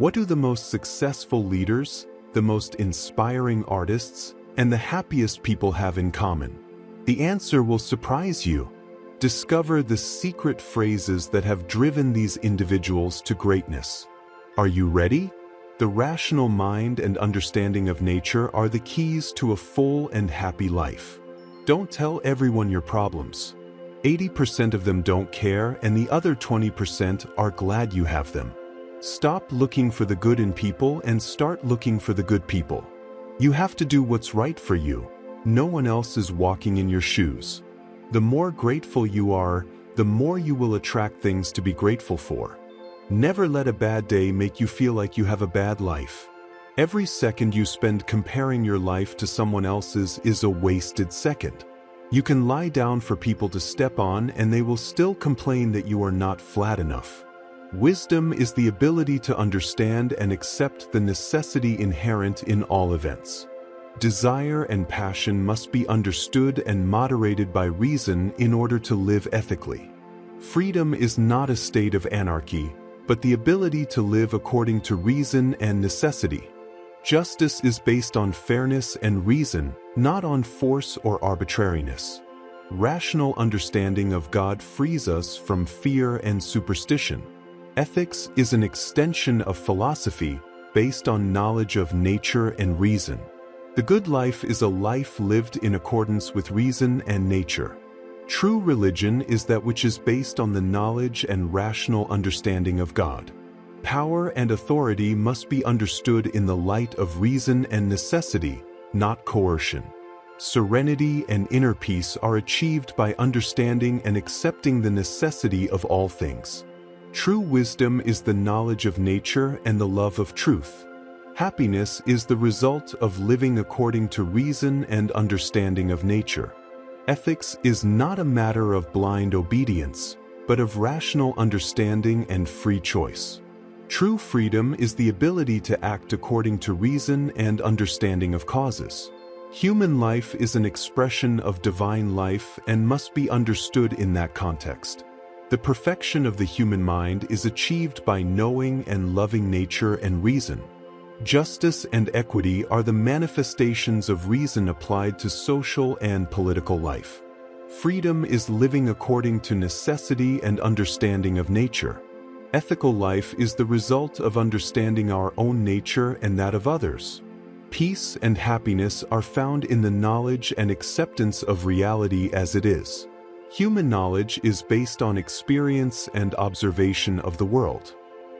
What do the most successful leaders, the most inspiring artists, and the happiest people have in common? The answer will surprise you. Discover the secret phrases that have driven these individuals to greatness. Are you ready? The rational mind and understanding of nature are the keys to a full and happy life. Don't tell everyone your problems. 80% of them don't care, and the other 20% are glad you have them. Stop looking for the good in people and start looking for the good people. You have to do what's right for you. No one else is walking in your shoes. The more grateful you are, the more you will attract things to be grateful for. Never let a bad day make you feel like you have a bad life. Every second you spend comparing your life to someone else's is a wasted second. You can lie down for people to step on and they will still complain that you are not flat enough. Wisdom is the ability to understand and accept the necessity inherent in all events. Desire and passion must be understood and moderated by reason in order to live ethically. Freedom is not a state of anarchy, but the ability to live according to reason and necessity. Justice is based on fairness and reason, not on force or arbitrariness. Rational understanding of God frees us from fear and superstition. Ethics is an extension of philosophy based on knowledge of nature and reason. The good life is a life lived in accordance with reason and nature. True religion is that which is based on the knowledge and rational understanding of God. Power and authority must be understood in the light of reason and necessity, not coercion. Serenity and inner peace are achieved by understanding and accepting the necessity of all things. True wisdom is the knowledge of nature and the love of truth. Happiness is the result of living according to reason and understanding of nature. Ethics is not a matter of blind obedience, but of rational understanding and free choice. True freedom is the ability to act according to reason and understanding of causes. Human life is an expression of divine life and must be understood in that context. The perfection of the human mind is achieved by knowing and loving nature and reason. Justice and equity are the manifestations of reason applied to social and political life. Freedom is living according to necessity and understanding of nature. Ethical life is the result of understanding our own nature and that of others. Peace and happiness are found in the knowledge and acceptance of reality as it is. Human knowledge is based on experience and observation of the world.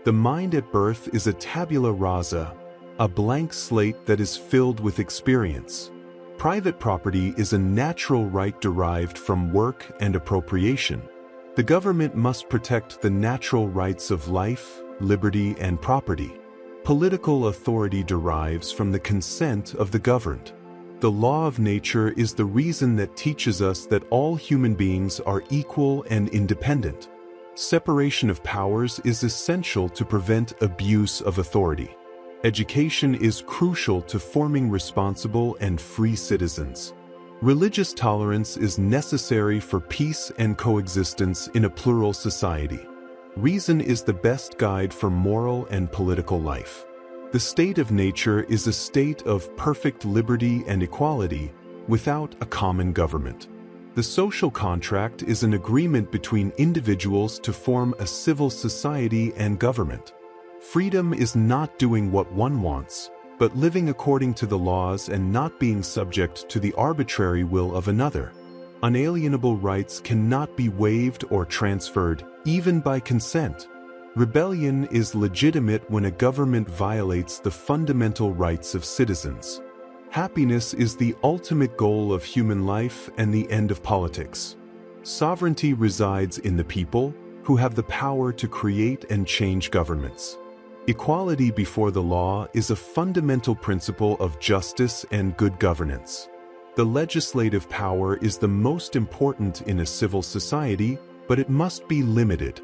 The mind at birth is a tabula rasa, a blank slate that is filled with experience. Private property is a natural right derived from work and appropriation. The government must protect the natural rights of life, liberty, and property. Political authority derives from the consent of the governed. The law of nature is the reason that teaches us that all human beings are equal and independent. Separation of powers is essential to prevent abuse of authority. Education is crucial to forming responsible and free citizens. Religious tolerance is necessary for peace and coexistence in a plural society. Reason is the best guide for moral and political life. The state of nature is a state of perfect liberty and equality without a common government. The social contract is an agreement between individuals to form a civil society and government. Freedom is not doing what one wants, but living according to the laws and not being subject to the arbitrary will of another. Unalienable rights cannot be waived or transferred, even by consent. Rebellion is legitimate when a government violates the fundamental rights of citizens. Happiness is the ultimate goal of human life and the end of politics. Sovereignty resides in the people, who have the power to create and change governments. Equality before the law is a fundamental principle of justice and good governance. The legislative power is the most important in a civil society, but it must be limited.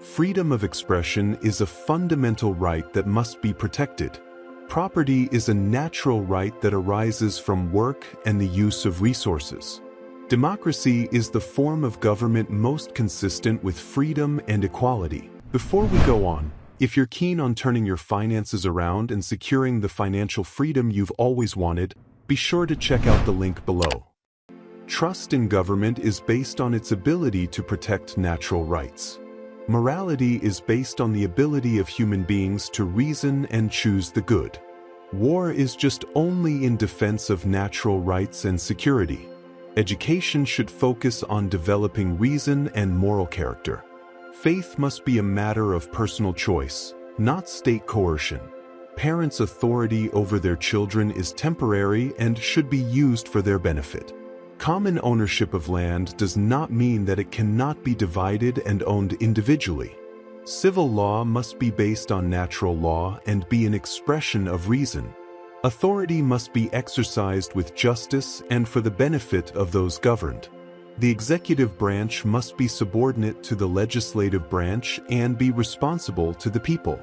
Freedom of expression is a fundamental right that must be protected. Property is a natural right that arises from work and the use of resources. Democracy is the form of government most consistent with freedom and equality. Before we go on, If you're keen on turning your finances around and securing the financial freedom you've always wanted, be sure to check out the link below. Trust in government is based on its ability to protect natural rights. Morality is based on the ability of human beings to reason and choose the good. War is just only in defense of natural rights and security. Education should focus on developing reason and moral character. Faith must be a matter of personal choice, not state coercion. Parents' authority over their children is temporary and should be used for their benefit. Common ownership of land does not mean that it cannot be divided and owned individually. Civil law must be based on natural law and be an expression of reason. Authority must be exercised with justice and for the benefit of those governed. The executive branch must be subordinate to the legislative branch and be responsible to the people.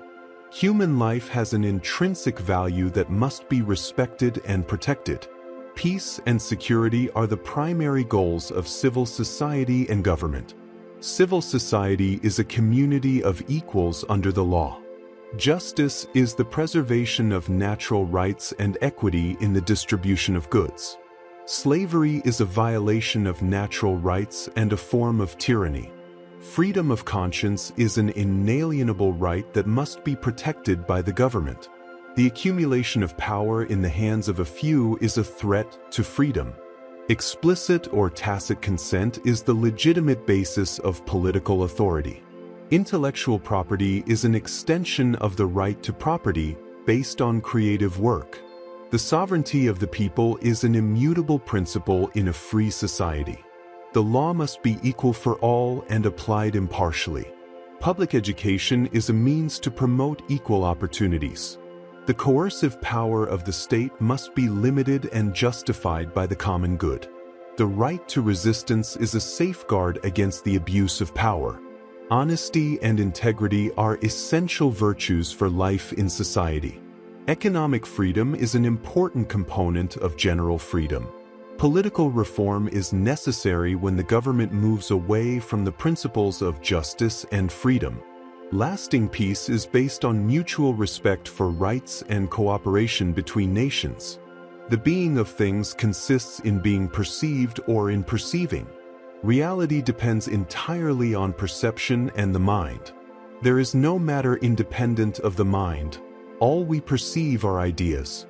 Human life has an intrinsic value that must be respected and protected. Peace and security are the primary goals of civil society and government. Civil society is a community of equals under the law. Justice is the preservation of natural rights and equity in the distribution of goods. Slavery is a violation of natural rights and a form of tyranny. Freedom of conscience is an inalienable right that must be protected by the government. The accumulation of power in the hands of a few is a threat to freedom. Explicit or tacit consent is the legitimate basis of political authority. Intellectual property is an extension of the right to property based on creative work. The sovereignty of the people is an immutable principle in a free society. The law must be equal for all and applied impartially. Public education is a means to promote equal opportunities. The coercive power of the state must be limited and justified by the common good. The right to resistance is a safeguard against the abuse of power. Honesty and integrity are essential virtues for life in society. Economic freedom is an important component of general freedom. Political reform is necessary when the government moves away from the principles of justice and freedom. Lasting peace is based on mutual respect for rights and cooperation between nations. The being of things consists in being perceived or in perceiving. Reality depends entirely on perception and the mind. There is no matter independent of the mind. All we perceive are ideas.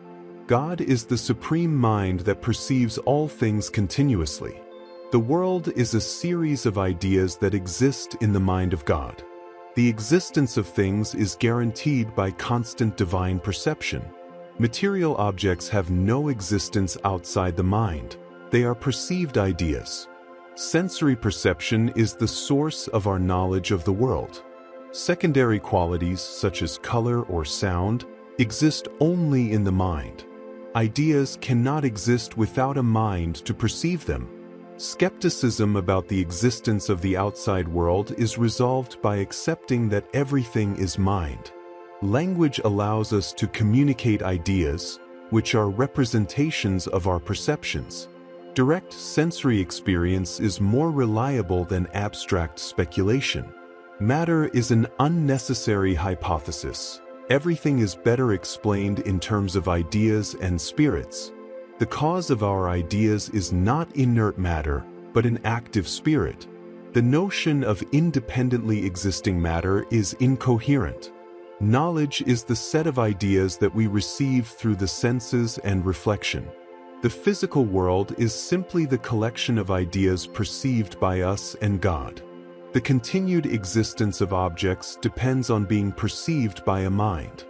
God is the supreme mind that perceives all things continuously. The world is a series of ideas that exist in the mind of God. The existence of things is guaranteed by constant divine perception. Material objects have no existence outside the mind. They are perceived ideas. Sensory perception is the source of our knowledge of the world. Secondary qualities, such as color or sound, exist only in the mind. Ideas cannot exist without a mind to perceive them. Skepticism about the existence of the outside world is resolved by accepting that everything is mind. Language allows us to communicate ideas, which are representations of our perceptions. Direct sensory experience is more reliable than abstract speculation. Matter is an unnecessary hypothesis. Everything is better explained in terms of ideas and spirits. The cause of our ideas is not inert matter, but an active spirit. The notion of independently existing matter is incoherent. Knowledge is the set of ideas that we receive through the senses and reflection. The physical world is simply the collection of ideas perceived by us and God. The continued existence of objects depends on being perceived by a mind.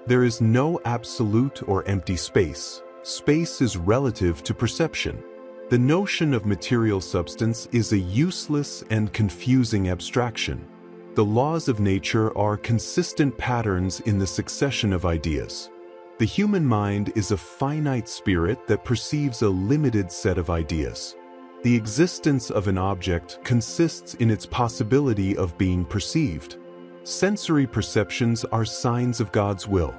There is no absolute or empty space. Space is relative to perception. The notion of material substance is a useless and confusing abstraction. The laws of nature are consistent patterns in the succession of ideas. The human mind is a finite spirit that perceives a limited set of ideas. The existence of an object consists in its possibility of being perceived. Sensory perceptions are signs of God's will.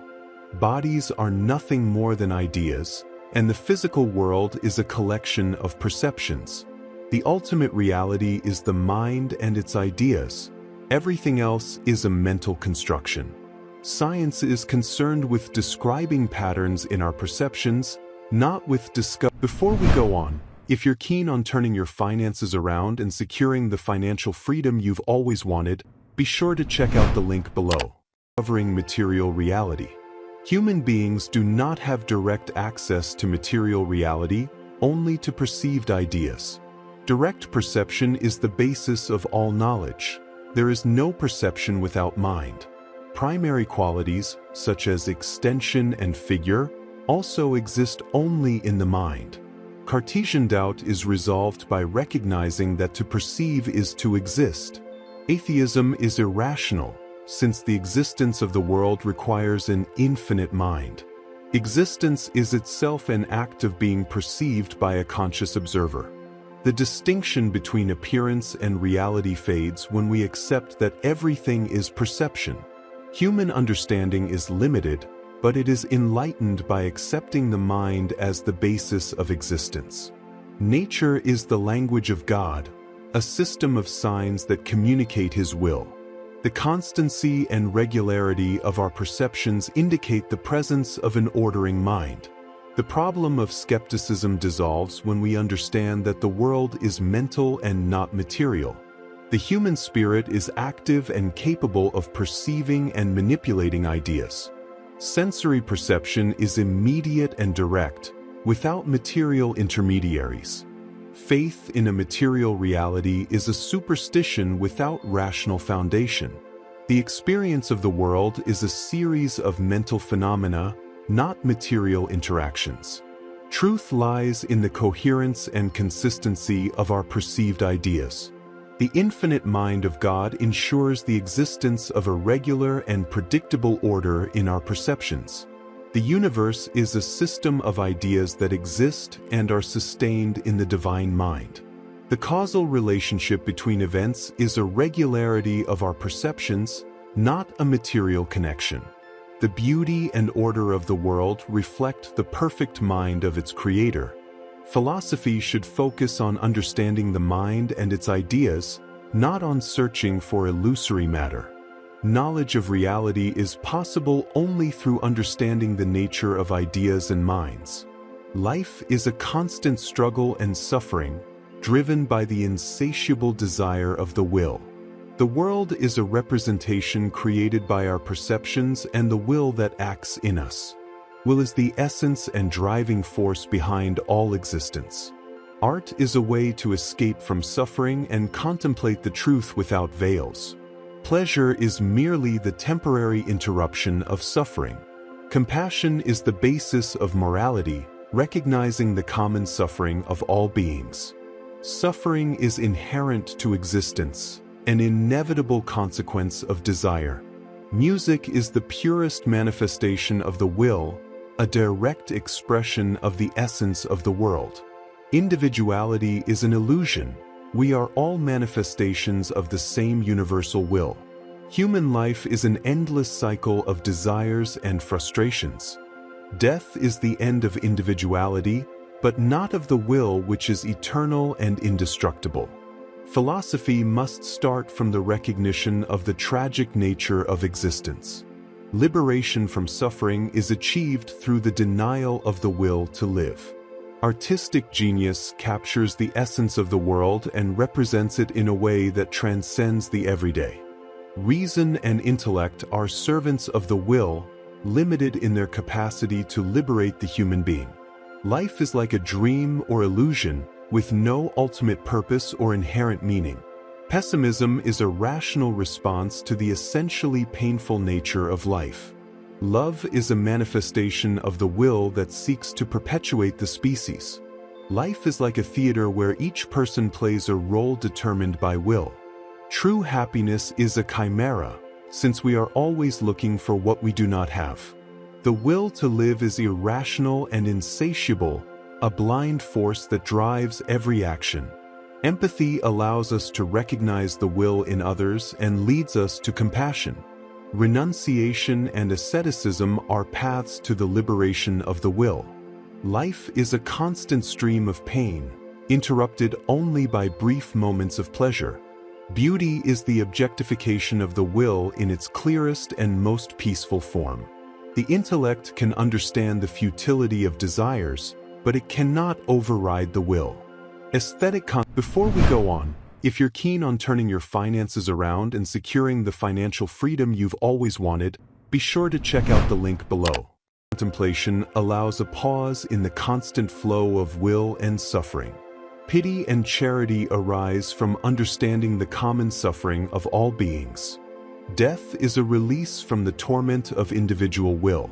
Bodies are nothing more than ideas, and the physical world is a collection of perceptions. The ultimate reality is the mind and its ideas. Everything else is a mental construction. Science is concerned with describing patterns in our perceptions, not with Before we go on, if you're keen on turning your finances around and securing the financial freedom you've always wanted, be sure to check out the link below. Covering material reality. Human beings do not have direct access to material reality, only to perceived ideas. Direct perception is the basis of all knowledge. There is no perception without mind. Primary qualities, such as extension and figure, also exist only in the mind. Cartesian doubt is resolved by recognizing that to perceive is to exist. Atheism is irrational, since the existence of the world requires an infinite mind. Existence is itself an act of being perceived by a conscious observer. The distinction between appearance and reality fades when we accept that everything is perception. Human understanding is limited, but it is enlightened by accepting the mind as the basis of existence. Nature is the language of God, a system of signs that communicate His will. The constancy and regularity of our perceptions indicate the presence of an ordering mind. The problem of skepticism dissolves when we understand that the world is mental and not material. The human spirit is active and capable of perceiving and manipulating ideas. Sensory perception is immediate and direct, without material intermediaries. Faith in a material reality is a superstition without rational foundation. The experience of the world is a series of mental phenomena, not material interactions. Truth lies in the coherence and consistency of our perceived ideas. The infinite mind of God ensures the existence of a regular and predictable order in our perceptions. The universe is a system of ideas that exist and are sustained in the divine mind. The causal relationship between events is a regularity of our perceptions, not a material connection. The beauty and order of the world reflect the perfect mind of its creator. Philosophy should focus on understanding the mind and its ideas, not on searching for illusory matter. Knowledge of reality is possible only through understanding the nature of ideas and minds. Life is a constant struggle and suffering, driven by the insatiable desire of the will. The world is a representation created by our perceptions and the will that acts in us. Will is the essence and driving force behind all existence. Art is a way to escape from suffering and contemplate the truth without veils. Pleasure is merely the temporary interruption of suffering. Compassion is the basis of morality, recognizing the common suffering of all beings. Suffering is inherent to existence, an inevitable consequence of desire. Music is the purest manifestation of the will, a direct expression of the essence of the world. Individuality is an illusion. We are all manifestations of the same universal will. Human life is an endless cycle of desires and frustrations. Death is the end of individuality, but not of the will, which is eternal and indestructible. Philosophy must start from the recognition of the tragic nature of existence. Liberation from suffering is achieved through the denial of the will to live. Artistic genius captures the essence of the world and represents it in a way that transcends the everyday. Reason and intellect are servants of the will, limited in their capacity to liberate the human being. Life is like a dream or illusion, with no ultimate purpose or inherent meaning. Pessimism is a rational response to the essentially painful nature of life. Love is a manifestation of the will that seeks to perpetuate the species. Life is like a theater where each person plays a role determined by will. True happiness is a chimera, since we are always looking for what we do not have. The will to live is irrational and insatiable, a blind force that drives every action. Empathy allows us to recognize the will in others and leads us to compassion. Renunciation and asceticism are paths to the liberation of the will. Life is a constant stream of pain, interrupted only by brief moments of pleasure. Beauty is the objectification of the will in its clearest and most peaceful form. The intellect can understand the futility of desires, but it cannot override the will. Before we go on, if you're keen on turning your finances around and securing the financial freedom you've always wanted, be sure to check out the link below. Contemplation allows a pause in the constant flow of will and suffering. Pity and charity arise from understanding the common suffering of all beings. Death is a release from the torment of individual will.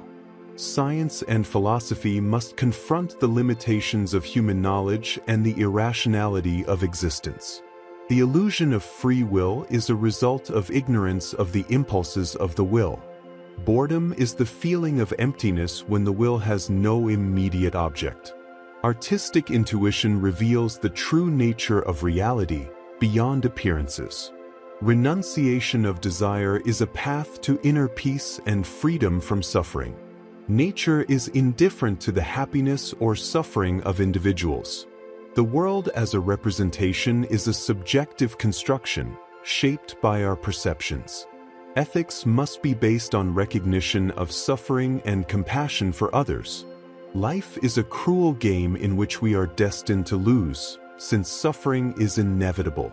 Science and philosophy must confront the limitations of human knowledge and the irrationality of existence. The illusion of free will is a result of ignorance of the impulses of the will. Boredom is the feeling of emptiness when the will has no immediate object. Artistic intuition reveals the true nature of reality beyond appearances. Renunciation of desire is a path to inner peace and freedom from suffering. Nature is indifferent to the happiness or suffering of individuals. The world as a representation is a subjective construction, shaped by our perceptions. Ethics must be based on recognition of suffering and compassion for others. Life is a cruel game in which we are destined to lose, since suffering is inevitable.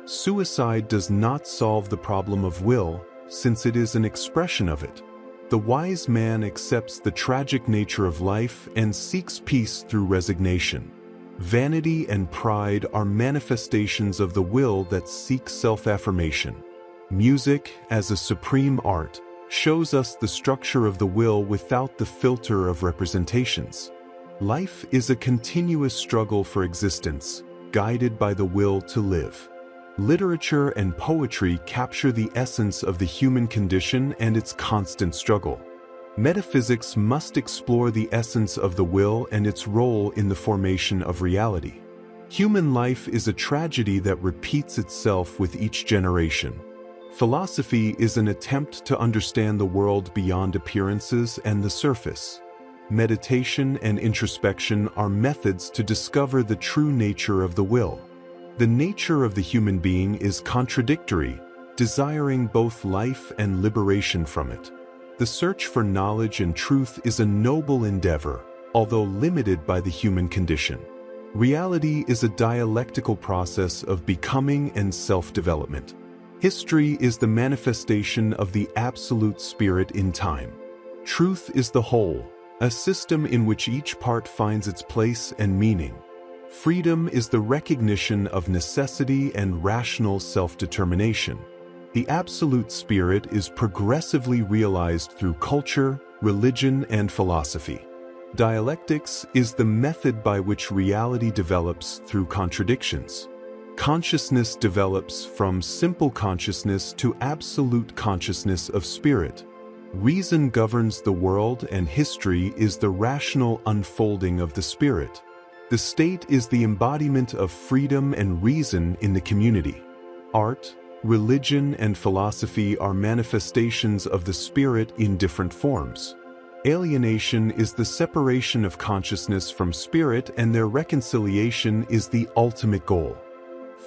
Suicide does not solve the problem of will, since it is an expression of it. The wise man accepts the tragic nature of life and seeks peace through resignation. Vanity and pride are manifestations of the will that seeks self-affirmation. Music, as a supreme art, shows us the structure of the will without the filter of representations. Life is a continuous struggle for existence, guided by the will to live. Literature and poetry capture the essence of the human condition and its constant struggle. Metaphysics must explore the essence of the will and its role in the formation of reality. Human life is a tragedy that repeats itself with each generation. Philosophy is an attempt to understand the world beyond appearances and the surface. Meditation and introspection are methods to discover the true nature of the will. The nature of the human being is contradictory, desiring both life and liberation from it. The search for knowledge and truth is a noble endeavor, although limited by the human condition. Reality is a dialectical process of becoming and self-development. History is the manifestation of the absolute spirit in time. Truth is the whole, a system in which each part finds its place and meaning. Freedom is the recognition of necessity and rational self-determination. The absolute spirit is progressively realized through culture, religion, and philosophy. Dialectics is the method by which reality develops through contradictions. Consciousness develops from simple consciousness to absolute consciousness of spirit. Reason governs the world, and history is the rational unfolding of the spirit. The state is the embodiment of freedom and reason in the community. Art, religion, and philosophy are manifestations of the spirit in different forms. Alienation is the separation of consciousness from spirit, and their reconciliation is the ultimate goal.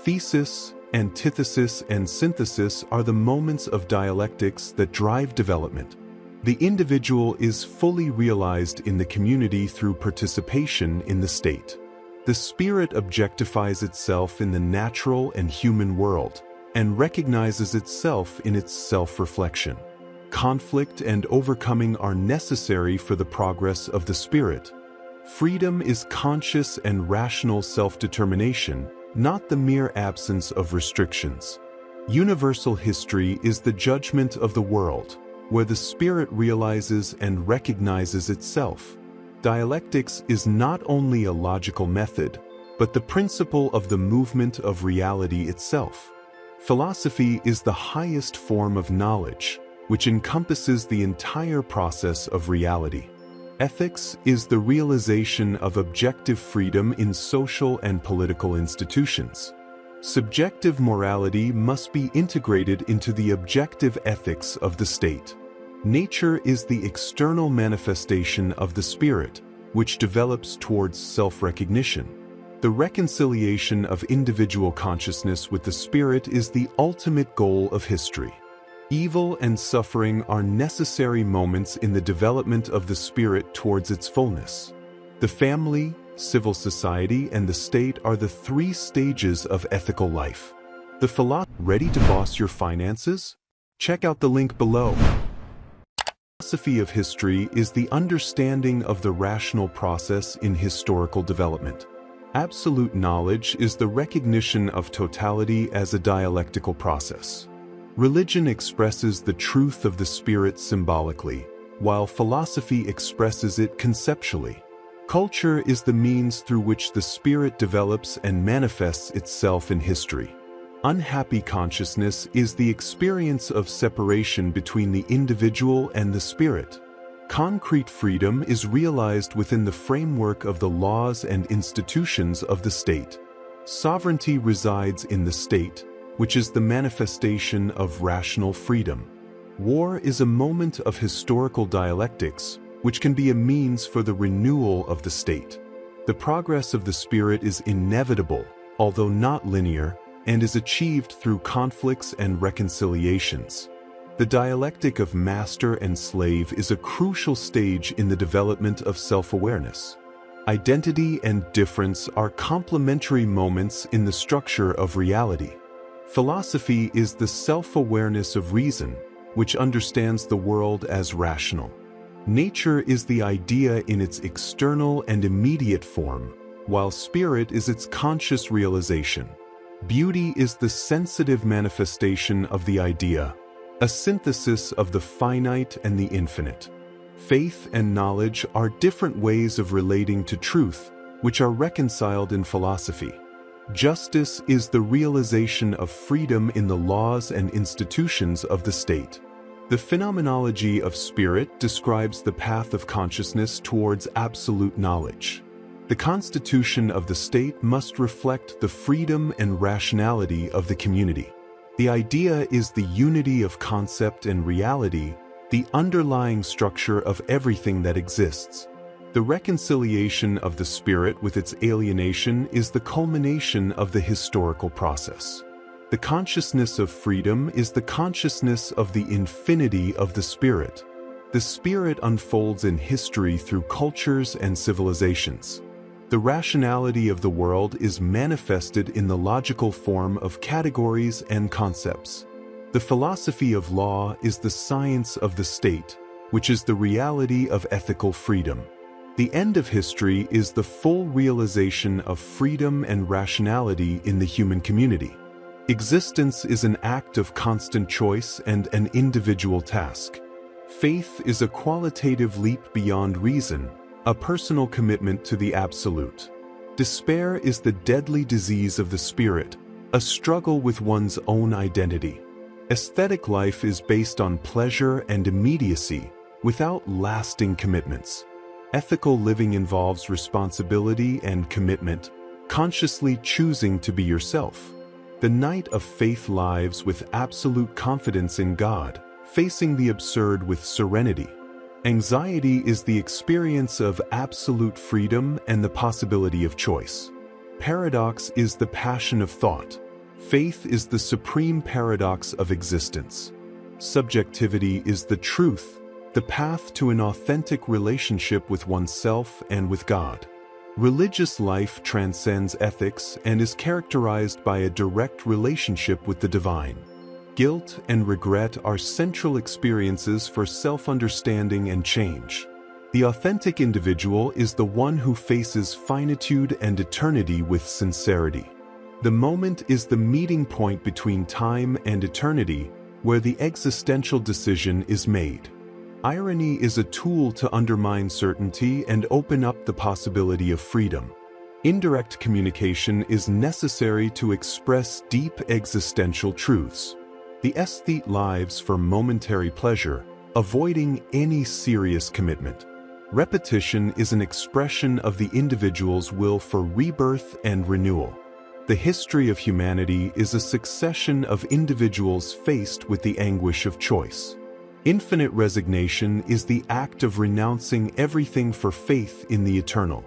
Thesis, antithesis, and synthesis are the moments of dialectics that drive development. The individual is fully realized in the community through participation in the state. The spirit objectifies itself in the natural and human world, and recognizes itself in its self-reflection. Conflict and overcoming are necessary for the progress of the spirit. Freedom is conscious and rational self-determination, not the mere absence of restrictions. Universal history is the judgment of the world, where the spirit realizes and recognizes itself. Dialectics is not only a logical method, but the principle of the movement of reality itself. Philosophy is the highest form of knowledge, which encompasses the entire process of reality. Ethics is the realization of objective freedom in social and political institutions. Subjective morality must be integrated into the objective ethics of the state. Nature is the external manifestation of the spirit, which develops towards self-recognition. The reconciliation of individual consciousness with the spirit is the ultimate goal of history. Evil and suffering are necessary moments in the development of the spirit towards its fullness. The family, civil society, and the state are the three stages of ethical life. The philosophy. Ready to boss your finances? Check out the link below. Philosophy of history is the understanding of the rational process in historical development. Absolute knowledge is the recognition of totality as a dialectical process. Religion expresses the truth of the spirit symbolically, while philosophy expresses it conceptually. Culture is the means through which the spirit develops and manifests itself in history. Unhappy consciousness is the experience of separation between the individual and the spirit. Concrete freedom is realized within the framework of the laws and institutions of the state. Sovereignty resides in the state, which is the manifestation of rational freedom. War is a moment of historical dialectics, which can be a means for the renewal of the state. The progress of the spirit is inevitable, although not linear, and is achieved through conflicts and reconciliations. The dialectic of master and slave is a crucial stage in the development of self-awareness. Identity and difference are complementary moments in the structure of reality. Philosophy is the self-awareness of reason, which understands the world as rational. Nature is the idea in its external and immediate form, while spirit is its conscious realization. Beauty is the sensitive manifestation of the idea, a synthesis of the finite and the infinite. Faith and knowledge are different ways of relating to truth, which are reconciled in philosophy. Justice is the realization of freedom in the laws and institutions of the state. The phenomenology of spirit describes the path of consciousness towards absolute knowledge. The constitution of the state must reflect the freedom and rationality of the community. The idea is the unity of concept and reality, the underlying structure of everything that exists. The reconciliation of the spirit with its alienation is the culmination of the historical process. The consciousness of freedom is the consciousness of the infinity of the spirit. The spirit unfolds in history through cultures and civilizations. The rationality of the world is manifested in the logical form of categories and concepts. The philosophy of law is the science of the state, which is the reality of ethical freedom. The end of history is the full realization of freedom and rationality in the human community. Existence is an act of constant choice and an individual task. Faith is a qualitative leap beyond reason, a personal commitment to the absolute. Despair is the deadly disease of the spirit, a struggle with one's own identity. Aesthetic life is based on pleasure and immediacy, without lasting commitments. Ethical living involves responsibility and commitment, consciously choosing to be yourself. The knight of faith lives with absolute confidence in God, facing the absurd with serenity. Anxiety is the experience of absolute freedom and the possibility of choice. Paradox is the passion of thought. Faith is the supreme paradox of existence. Subjectivity is the truth, the path to an authentic relationship with oneself and with God. Religious life transcends ethics and is characterized by a direct relationship with the divine. Guilt and regret are central experiences for self-understanding and change. The authentic individual is the one who faces finitude and eternity with sincerity. The moment is the meeting point between time and eternity, where the existential decision is made. Irony is a tool to undermine certainty and open up the possibility of freedom. Indirect communication is necessary to express deep existential truths. The aesthete lives for momentary pleasure, avoiding any serious commitment. Repetition is an expression of the individual's will for rebirth and renewal. The history of humanity is a succession of individuals faced with the anguish of choice. Infinite resignation is the act of renouncing everything for faith in the eternal.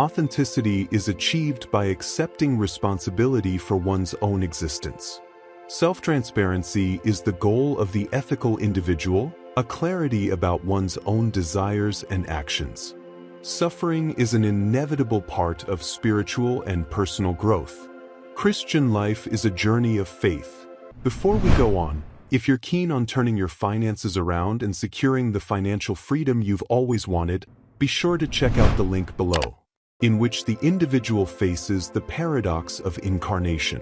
Authenticity is achieved by accepting responsibility for one's own existence. Self-transparency is the goal of the ethical individual, a clarity about one's own desires and actions. Suffering is an inevitable part of spiritual and personal growth. Christian life is a journey of faith. Before we go on, if you're keen on turning your finances around and securing the financial freedom you've always wanted, be sure to check out the link below, in which the individual faces the paradox of incarnation.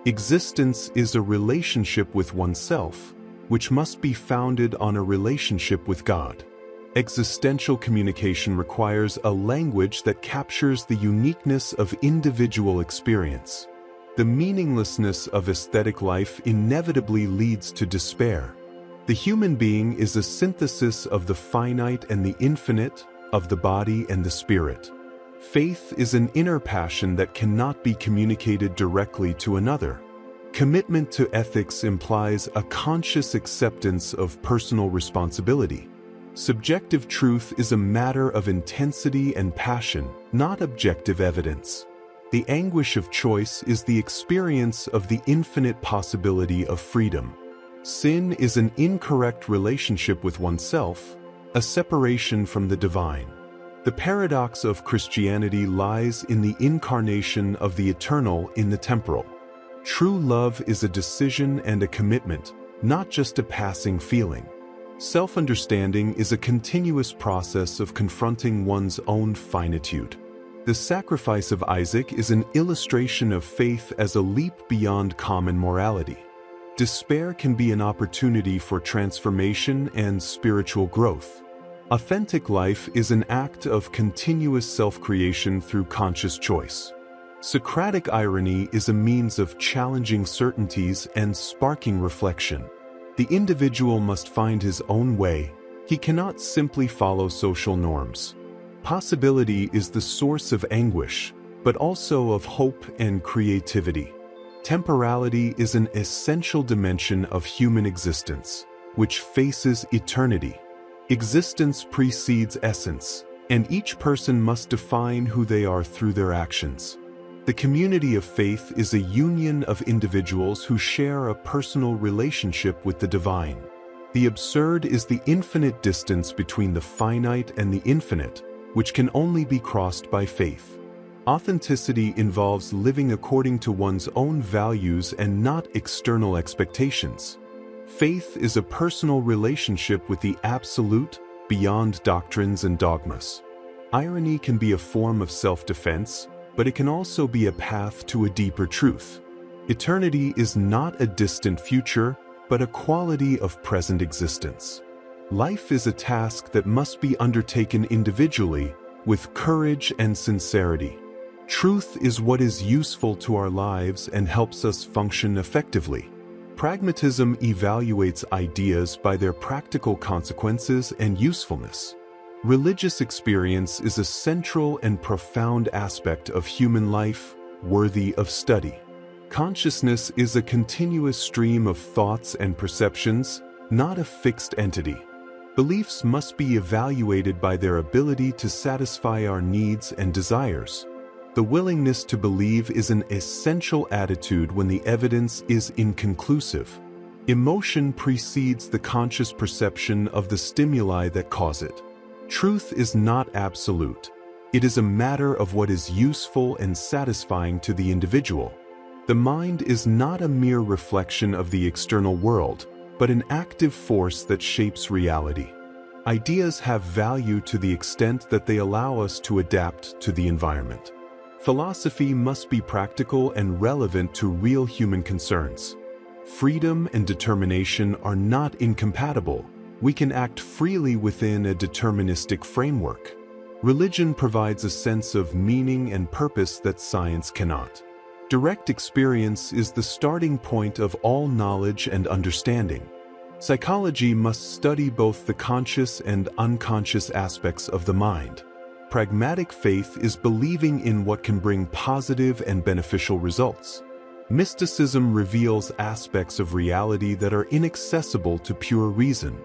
Existence is a relationship with oneself, which must be founded on a relationship with God. Existential communication requires a language that captures the uniqueness of individual experience. The meaninglessness of aesthetic life inevitably leads to despair. The human being is a synthesis of the finite and the infinite, of the body and the spirit. Faith is an inner passion that cannot be communicated directly to another. Commitment to ethics implies a conscious acceptance of personal responsibility. Subjective truth is a matter of intensity and passion, not objective evidence. The anguish of choice is the experience of the infinite possibility of freedom. Sin is an incorrect relationship with oneself, a separation from the divine. The paradox of Christianity lies in the incarnation of the eternal in the temporal. True love is a decision and a commitment, not just a passing feeling. Self-understanding is a continuous process of confronting one's own finitude. The sacrifice of Isaac is an illustration of faith as a leap beyond common morality. Despair can be an opportunity for transformation and spiritual growth. Authentic life is an act of continuous self-creation through conscious choice. Socratic irony is a means of challenging certainties and sparking reflection. The individual must find his own way. He cannot simply follow social norms. Possibility is the source of anguish, but also of hope and creativity. Temporality is an essential dimension of human existence, which faces eternity. Existence precedes essence, and each person must define who they are through their actions. The community of faith is a union of individuals who share a personal relationship with the divine. The absurd is the infinite distance between the finite and the infinite, which can only be crossed by faith. Authenticity involves living according to one's own values and not external expectations. Faith is a personal relationship with the absolute, beyond doctrines and dogmas. Irony can be a form of self-defense, but it can also be a path to a deeper truth. Eternity is not a distant future, but a quality of present existence. Life is a task that must be undertaken individually, with courage and sincerity. Truth is what is useful to our lives and helps us function effectively. Pragmatism evaluates ideas by their practical consequences and usefulness. Religious experience is a central and profound aspect of human life, worthy of study. Consciousness is a continuous stream of thoughts and perceptions, not a fixed entity. Beliefs must be evaluated by their ability to satisfy our needs and desires. The willingness to believe is an essential attitude when the evidence is inconclusive. Emotion precedes the conscious perception of the stimuli that cause it. Truth is not absolute. It is a matter of what is useful and satisfying to the individual. The mind is not a mere reflection of the external world, but an active force that shapes reality. Ideas have value to the extent that they allow us to adapt to the environment. Philosophy must be practical and relevant to real human concerns. Freedom and determination are not incompatible. We can act freely within a deterministic framework. Religion provides a sense of meaning and purpose that science cannot. Direct experience is the starting point of all knowledge and understanding. Psychology must study both the conscious and unconscious aspects of the mind. Pragmatic faith is believing in what can bring positive and beneficial results. Mysticism reveals aspects of reality that are inaccessible to pure reason.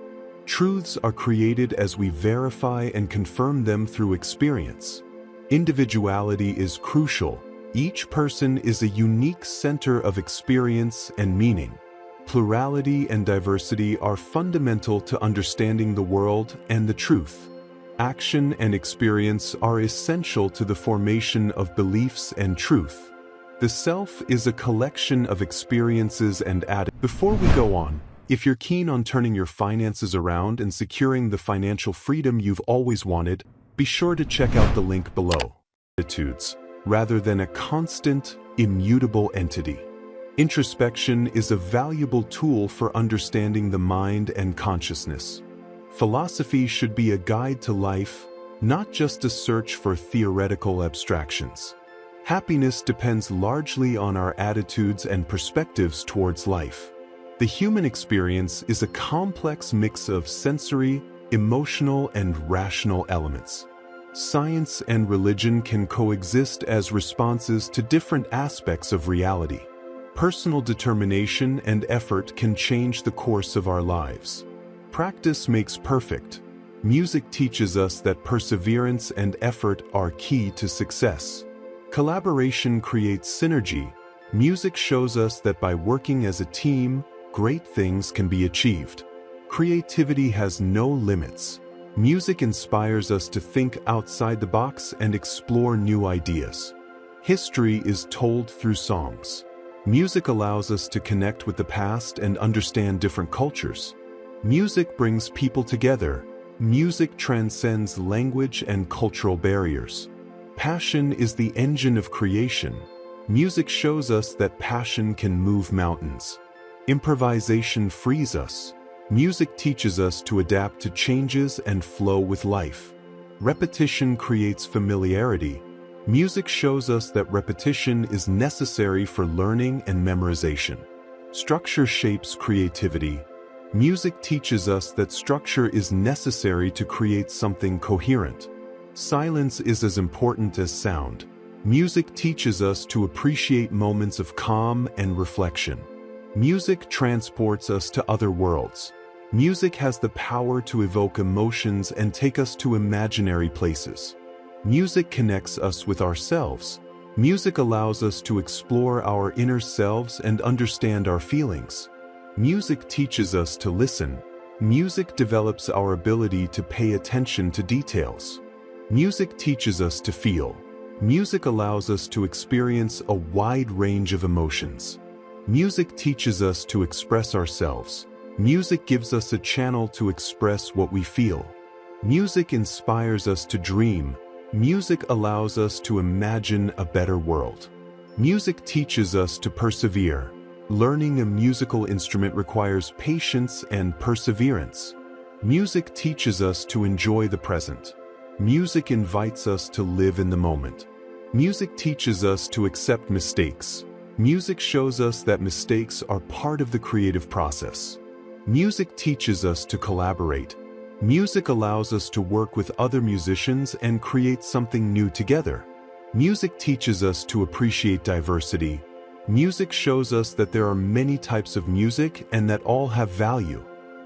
Truths are created as we verify and confirm them through experience. Individuality is crucial. Each person is a unique center of experience and meaning. Plurality and diversity are fundamental to understanding the world and the truth. Action and experience are essential to the formation of beliefs and truth. The self is a collection of experiences and attitudes. Before we go on, if you're keen on turning your finances around and securing the financial freedom you've always wanted, be sure to check out the link below. Attitudes, rather than a constant, immutable entity. Introspection is a valuable tool for understanding the mind and consciousness. Philosophy should be a guide to life, not just a search for theoretical abstractions. Happiness depends largely on our attitudes and perspectives towards life. The human experience is a complex mix of sensory, emotional, and rational elements. Science and religion can coexist as responses to different aspects of reality. Personal determination and effort can change the course of our lives. Practice makes perfect. Music teaches us that perseverance and effort are key to success. Collaboration creates synergy. Music shows us that by working as a team, great things can be achieved. Creativity has no limits. Music inspires us to think outside the box and explore new ideas. History is told through songs. Music allows us to connect with the past and understand different cultures. Music brings people together. Music transcends language and cultural barriers. Passion is the engine of creation. Music shows us that passion can move mountains. Improvisation frees us. Music teaches us to adapt to changes and flow with life. Repetition creates familiarity. Music shows us that repetition is necessary for learning and memorization. Structure shapes creativity. Music teaches us that structure is necessary to create something coherent. Silence is as important as sound. Music teaches us to appreciate moments of calm and reflection. Music transports us to other worlds. Music has the power to evoke emotions and take us to imaginary places. Music connects us with ourselves. Music allows us to explore our inner selves and understand our feelings. Music teaches us to listen. Music develops our ability to pay attention to details. Music teaches us to feel. Music allows us to experience a wide range of emotions. Music teaches us to express ourselves. Music gives us a channel to express what we feel. Music inspires us to dream. Music allows us to imagine a better world. Music teaches us to persevere. Learning a musical instrument requires patience and perseverance. Music teaches us to enjoy the present. Music invites us to live in the moment. Music teaches us to accept mistakes. Music shows us that mistakes are part of the creative process. Music teaches us to collaborate. Music allows us to work with other musicians and create something new together. Music teaches us to appreciate diversity. Music shows us that there are many types of music and that all have value.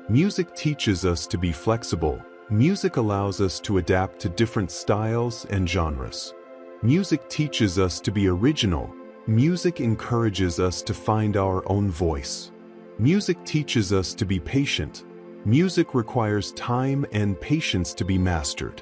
Music teaches us to be flexible. Music allows us to adapt to different styles and genres. Music teaches us to be original. Music encourages us to find our own voice. Music teaches us to be patient. Music requires time and patience to be mastered.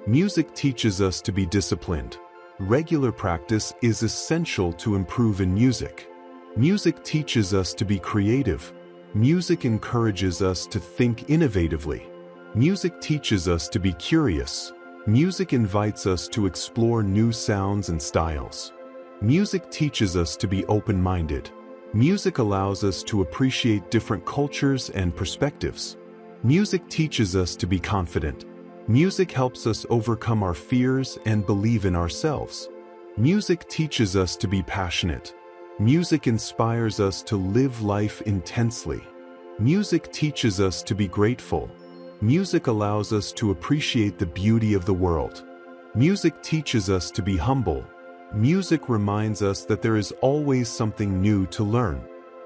Music teaches us to be disciplined. Regular practice is essential to improve in music. Music teaches us to be creative. Music encourages us to think innovatively. Music teaches us to be curious. Music invites us to explore new sounds and styles. Music teaches us to be open-minded. Music allows us to appreciate different cultures and perspectives. Music teaches us to be confident. Music helps us overcome our fears and believe in ourselves. Music teaches us to be passionate. Music inspires us to live life intensely. Music teaches us to be grateful. Music allows us to appreciate the beauty of the world. Music teaches us to be humble. Music reminds us that there is always something new to learn.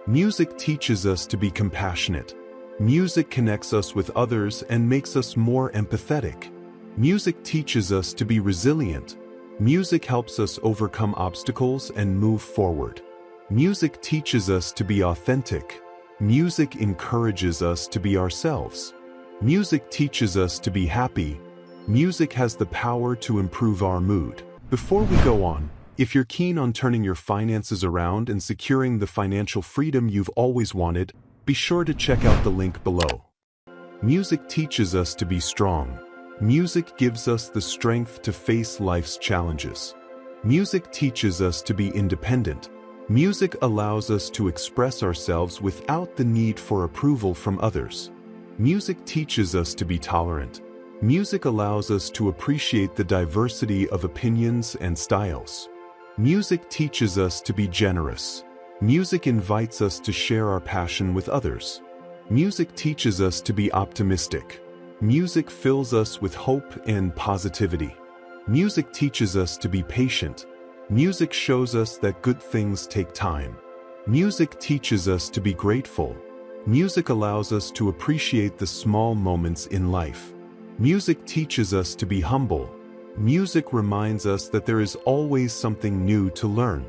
Music teaches us to be compassionate. Music connects us with others and makes us more empathetic. Music teaches us to be resilient. Music helps us overcome obstacles and move forward. Music teaches us to be authentic. Music encourages us to be ourselves. Music teaches us to be happy. Music has the power to improve our mood. Before we go on, if you're keen on turning your finances around and securing the financial freedom you've always wanted, be sure to check out the link below. Music teaches us to be strong. Music gives us the strength to face life's challenges. Music teaches us to be independent. Music allows us to express ourselves without the need for approval from others. Music teaches us to be tolerant. Music allows us to appreciate the diversity of opinions and styles. Music teaches us to be generous. Music invites us to share our passion with others. Music teaches us to be optimistic. Music fills us with hope and positivity. Music teaches us to be patient. Music shows us that good things take time. Music teaches us to be grateful. Music allows us to appreciate the small moments in life. Music teaches us to be humble. Music reminds us that there is always something new to learn.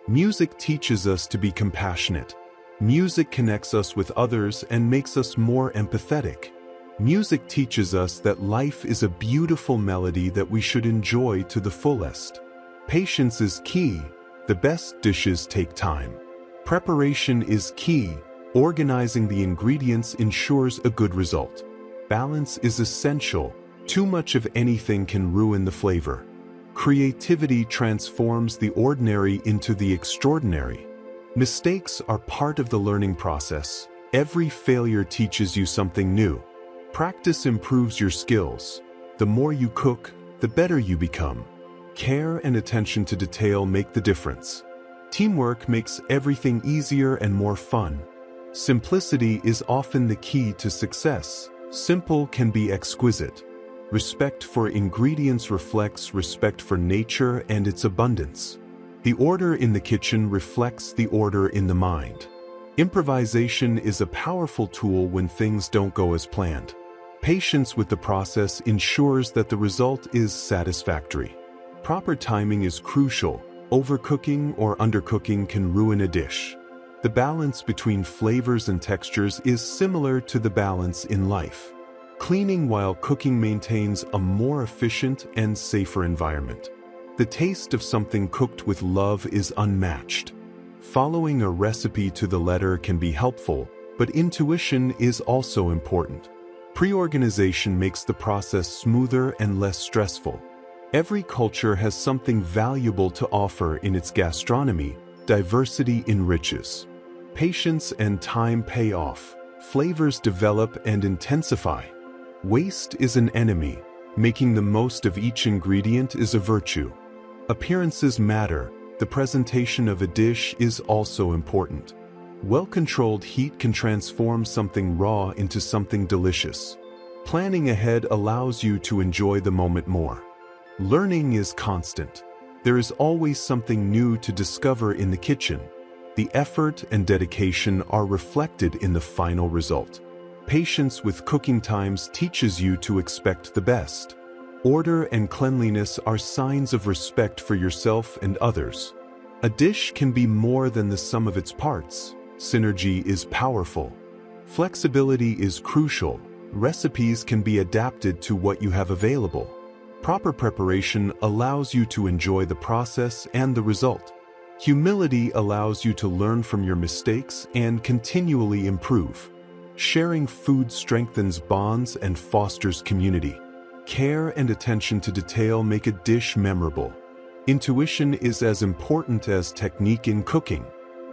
Music teaches us to be compassionate. Music connects us with others and makes us more empathetic. Music teaches us that life is a beautiful melody that we should enjoy to the fullest. Patience is key. The best dishes take time. Preparation is key. Organizing the ingredients ensures a good result. Balance is essential. Too much of anything can ruin the flavor. Creativity transforms the ordinary into the extraordinary. Mistakes are part of the learning process. Every failure teaches you something new. Practice improves your skills. The more you cook, the better you become. Care and attention to detail make the difference. Teamwork makes everything easier and more fun. Simplicity is often the key to success. Simple can be exquisite. Respect for ingredients reflects respect for nature and its abundance. The order in the kitchen reflects the order in the mind. Improvisation is a powerful tool when things don't go as planned. Patience with the process ensures that the result is satisfactory. Proper timing is crucial. Overcooking or undercooking can ruin a dish. The balance between flavors and textures is similar to the balance in life. Cleaning while cooking maintains a more efficient and safer environment. The taste of something cooked with love is unmatched. Following a recipe to the letter can be helpful, but intuition is also important. Pre-organization makes the process smoother and less stressful. Every culture has something valuable to offer in its gastronomy. Diversity enriches. Patience and time pay off. Flavors develop and intensify. Waste is an enemy. Making the most of each ingredient is a virtue. Appearances matter. The presentation of a dish is also important. Well-controlled heat can transform something raw into something delicious. Planning ahead allows you to enjoy the moment more. Learning is constant. There is always something new to discover in the kitchen. The effort and dedication are reflected in the final result. Patience with cooking times teaches you to expect the best. Order and cleanliness are signs of respect for yourself and others. A dish can be more than the sum of its parts. Synergy is powerful. Flexibility is crucial. Recipes can be adapted to what you have available. Proper preparation allows you to enjoy the process and the result. Humility allows you to learn from your mistakes and continually improve. Sharing food strengthens bonds and fosters community. Care and attention to detail make a dish memorable. Intuition is as important as technique in cooking.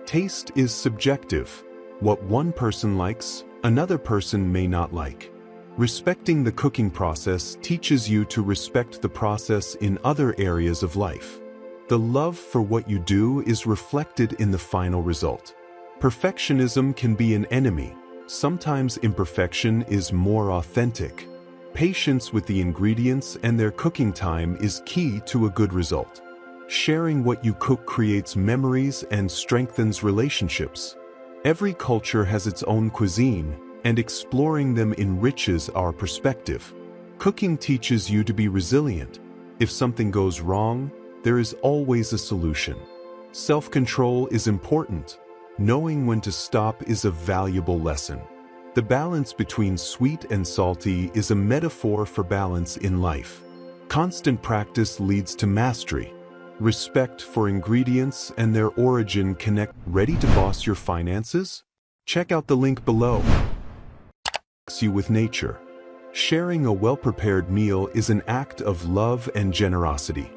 Taste is subjective. What one person likes, another person may not like. Respecting the cooking process teaches you to respect the process in other areas of life. The love for what you do is reflected in the final result. Perfectionism can be an enemy. Sometimes imperfection is more authentic. Patience with the ingredients and their cooking time is key to a good result. Sharing what you cook creates memories and strengthens relationships. Every culture has its own cuisine, and exploring them enriches our perspective. Cooking teaches you to be resilient. If something goes wrong, there is always a solution. Self-control is important. Knowing when to stop is a valuable lesson. The balance between sweet and salty is a metaphor for balance in life. Constant practice leads to mastery. Respect for ingredients and their origin connect. Ready to boss your finances? Check out the link below. You with nature. Sharing a well-prepared meal is an act of love and generosity.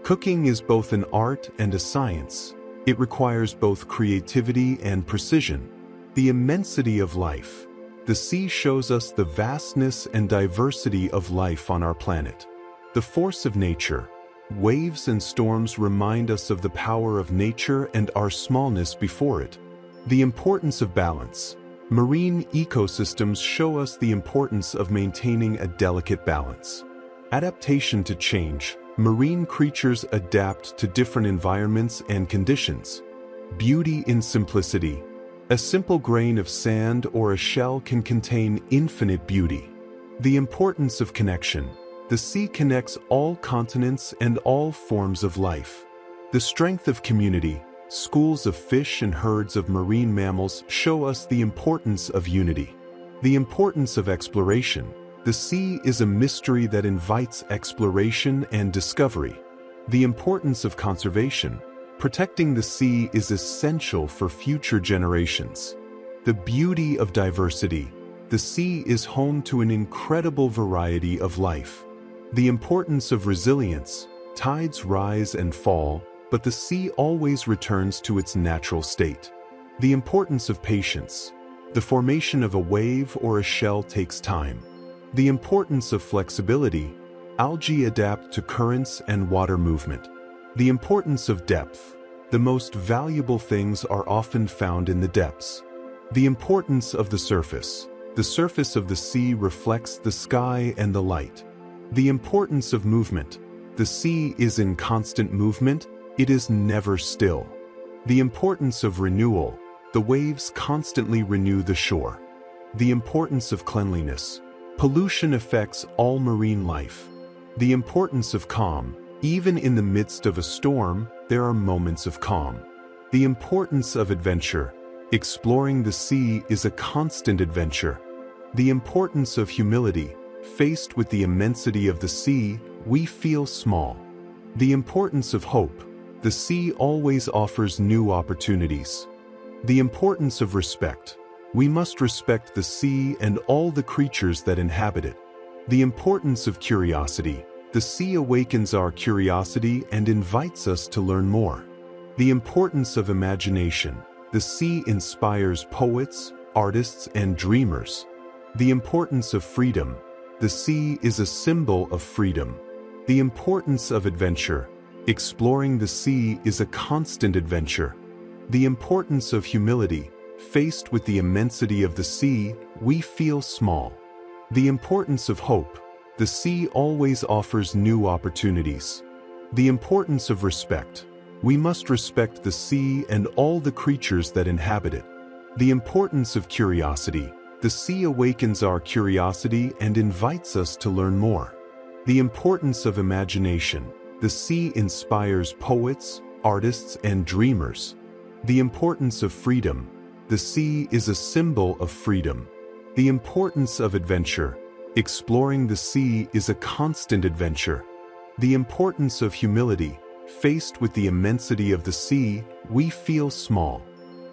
Cooking is both an art and a science. It requires both creativity and precision. The immensity of life. The sea shows us the vastness and diversity of life on our planet. The force of nature. Waves and storms remind us of the power of nature and our smallness before it. The importance of balance. Marine ecosystems show us the importance of maintaining a delicate balance. Adaptation to change. Marine creatures adapt to different environments and conditions. Beauty in simplicity. A simple grain of sand or a shell can contain infinite beauty. The importance of connection. The sea connects all continents and all forms of life. The strength of community. Schools of fish and herds of marine mammals show us the importance of unity. The importance of exploration. The sea is a mystery that invites exploration and discovery. The importance of conservation. Protecting the sea is essential for future generations. The beauty of diversity. The sea is home to an incredible variety of life. The importance of resilience. Tides rise and fall, but the sea always returns to its natural state. The importance of patience. The formation of a wave or a shell takes time. The importance of flexibility. Algae adapt to currents and water movement. The importance of depth. The most valuable things are often found in the depths. The importance of the surface. The surface of the sea reflects the sky and the light. The importance of movement. The sea is in constant movement, it is never still. The importance of renewal. The waves constantly renew the shore. The importance of cleanliness. Pollution affects all marine life. The importance of calm. Even in the midst of a storm, there are moments of calm. The importance of adventure. Exploring the sea is a constant adventure. The importance of humility. Faced with the immensity of the sea, we feel small. The importance of hope. The sea always offers new opportunities. The importance of respect. We must respect the sea and all the creatures that inhabit it. The importance of curiosity. The sea awakens our curiosity and invites us to learn more. The importance of imagination. The sea inspires poets, artists, and dreamers. The importance of freedom. The sea is a symbol of freedom. The importance of adventure. Exploring the sea is a constant adventure. The importance of humility. Faced with the immensity of the sea, we feel small. The importance of hope. The sea always offers new opportunities. The importance of respect. We must respect the sea and all the creatures that inhabit it. The importance of curiosity. The sea awakens our curiosity and invites us to learn more. The importance of imagination. The sea inspires poets, artists, and dreamers. The importance of freedom. The sea is a symbol of freedom. The importance of adventure. Exploring the sea is a constant adventure. The importance of humility. Faced with the immensity of the sea, we feel small.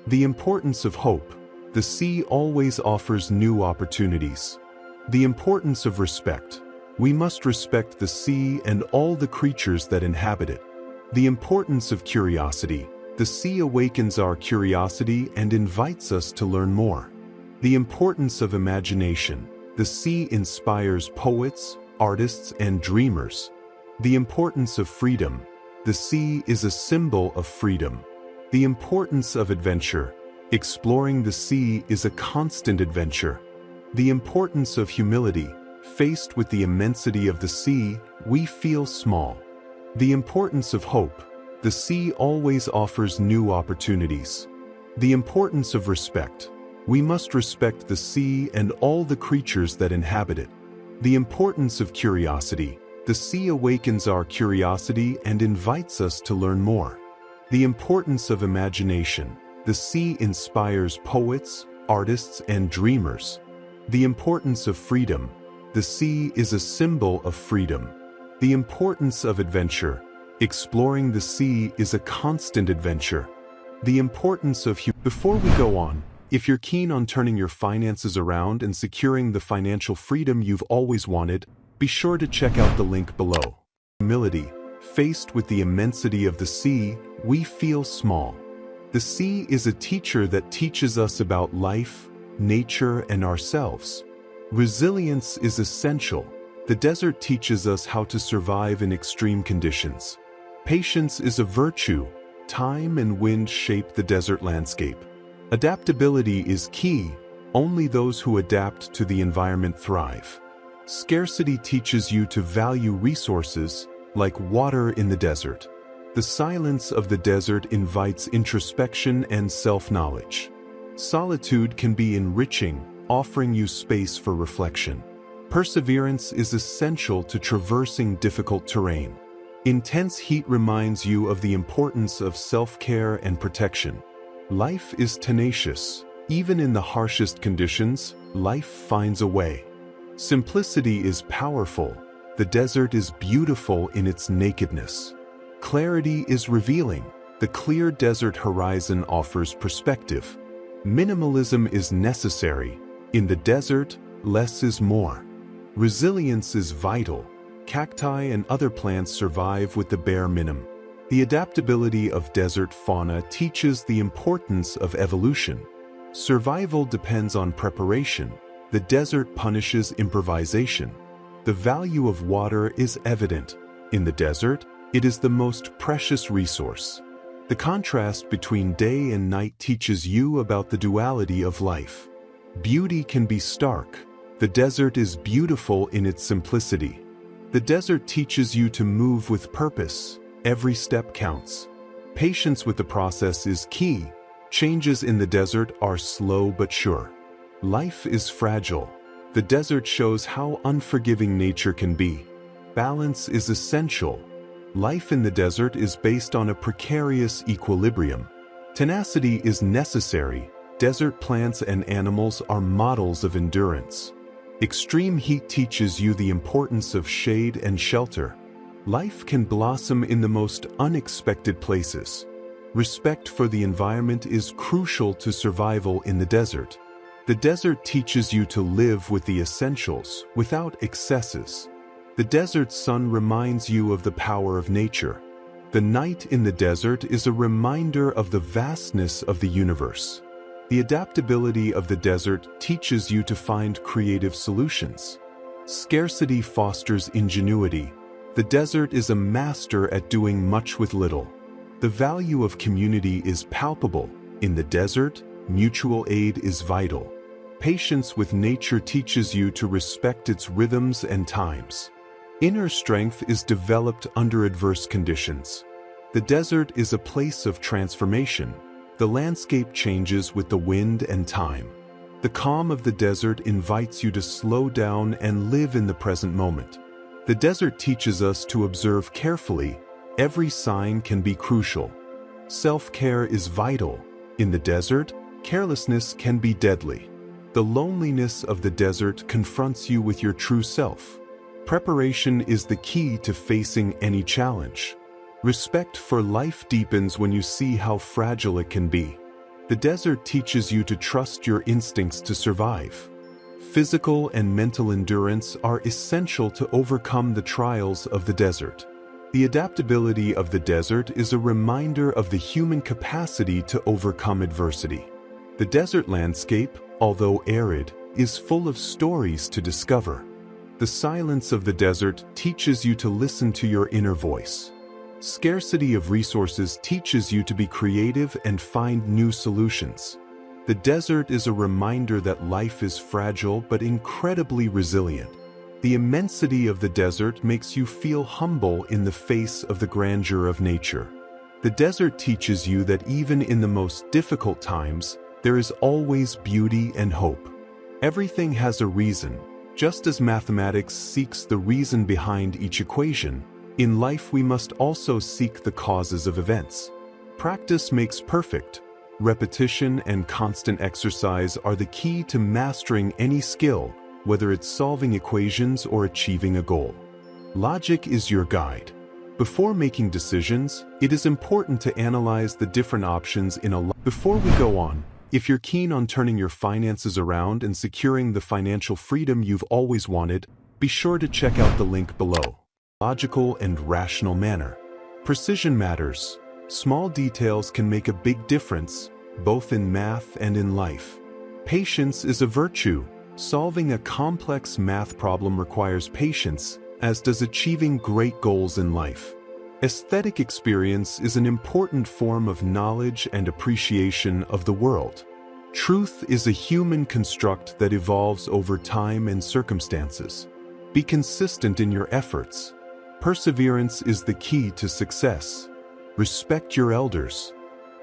The importance of hope. The sea always offers new opportunities. The importance of respect. We must respect the sea and all the creatures that inhabit it. The importance of curiosity. The sea awakens our curiosity and invites us to learn more. The importance of imagination. The sea inspires poets, artists, and dreamers. The importance of freedom. The sea is a symbol of freedom. The importance of adventure. Exploring the sea is a constant adventure. The importance of humility. Faced with the immensity of the sea, we feel small. The importance of hope. The sea always offers new opportunities. The importance of respect. We must respect the sea and all the creatures that inhabit it. The importance of curiosity. The sea awakens our curiosity and invites us to learn more. The importance of imagination. The sea inspires poets, artists, and dreamers. The importance of freedom. The sea is a symbol of freedom. The importance of adventure. Exploring the sea is a constant adventure. The importance of Before we go on, if you're keen on turning your finances around and securing the financial freedom you've always wanted, be sure to check out the link below. Humility. Faced with the immensity of the sea, we feel small. The sea is a teacher that teaches us about life, nature, and ourselves. Resilience is essential. The desert teaches us how to survive in extreme conditions. Patience is a virtue. Time and wind shape the desert landscape. Adaptability is key. Only those who adapt to the environment thrive. Scarcity teaches you to value resources, like water in the desert. The silence of the desert invites introspection and self-knowledge. Solitude can be enriching, offering you space for reflection. Perseverance is essential to traversing difficult terrain. Intense heat reminds you of the importance of self-care and protection. Life is tenacious. Even in the harshest conditions, life finds a way. Simplicity is powerful. The desert is beautiful in its nakedness. Clarity is revealing. The clear desert horizon offers perspective. Minimalism is necessary. In the desert, less is more. Resilience is vital. Cacti and other plants survive with the bare minimum. The adaptability of desert fauna teaches the importance of evolution. Survival depends on preparation. The desert punishes improvisation. The value of water is evident. In the desert, it is the most precious resource. The contrast between day and night teaches you about the duality of life. Beauty can be stark. The desert is beautiful in its simplicity. The desert teaches you to move with purpose. Every step counts. Patience with the process is key. Changes in the desert are slow but sure. Life is fragile. The desert shows how unforgiving nature can be. Balance is essential. Life in the desert is based on a precarious equilibrium. Tenacity is necessary. Desert plants and animals are models of endurance. Extreme heat teaches you the importance of shade and shelter. Life can blossom in the most unexpected places. Respect for the environment is crucial to survival in the desert. The desert teaches you to live with the essentials, without excesses. The desert sun reminds you of the power of nature. The night in the desert is a reminder of the vastness of the universe. The adaptability of the desert teaches you to find creative solutions. Scarcity fosters ingenuity. The desert is a master at doing much with little. The value of community is palpable. In the desert, mutual aid is vital. Patience with nature teaches you to respect its rhythms and times. Inner strength is developed under adverse conditions. The desert is a place of transformation. The landscape changes with the wind and time. The calm of the desert invites you to slow down and live in the present moment. The desert teaches us to observe carefully. Every sign can be crucial. Self-care is vital. In the desert, carelessness can be deadly. The loneliness of the desert confronts you with your true self. Preparation is the key to facing any challenge. Respect for life deepens when you see how fragile it can be. The desert teaches you to trust your instincts to survive. Physical and mental endurance are essential to overcome the trials of the desert. The adaptability of the desert is a reminder of the human capacity to overcome adversity. The desert landscape, although arid, is full of stories to discover. The silence of the desert teaches you to listen to your inner voice. Scarcity of resources teaches you to be creative and find new solutions. The desert is a reminder that life is fragile but incredibly resilient. The immensity of the desert makes you feel humble in the face of the grandeur of nature. The desert teaches you that even in the most difficult times, there is always beauty and hope. Everything has a reason. Just as mathematics seeks the reason behind each equation, in life we must also seek the causes of events. Practice makes perfect. Repetition and constant exercise are the key to mastering any skill, whether it's solving equations or achieving a goal. Logic is your guide. Before making decisions, it is important to analyze the different options in a life. Before we go on, if you're keen on turning your finances around and securing the financial freedom you've always wanted, be sure to check out the link below. Logical and rational manner. Precision matters. Small details can make a big difference, both in math and in life. Patience is a virtue. Solving a complex math problem requires patience, as does achieving great goals in life. Aesthetic experience is an important form of knowledge and appreciation of the world. Truth is a human construct that evolves over time and circumstances. Be consistent in your efforts. Perseverance is the key to success. Respect your elders.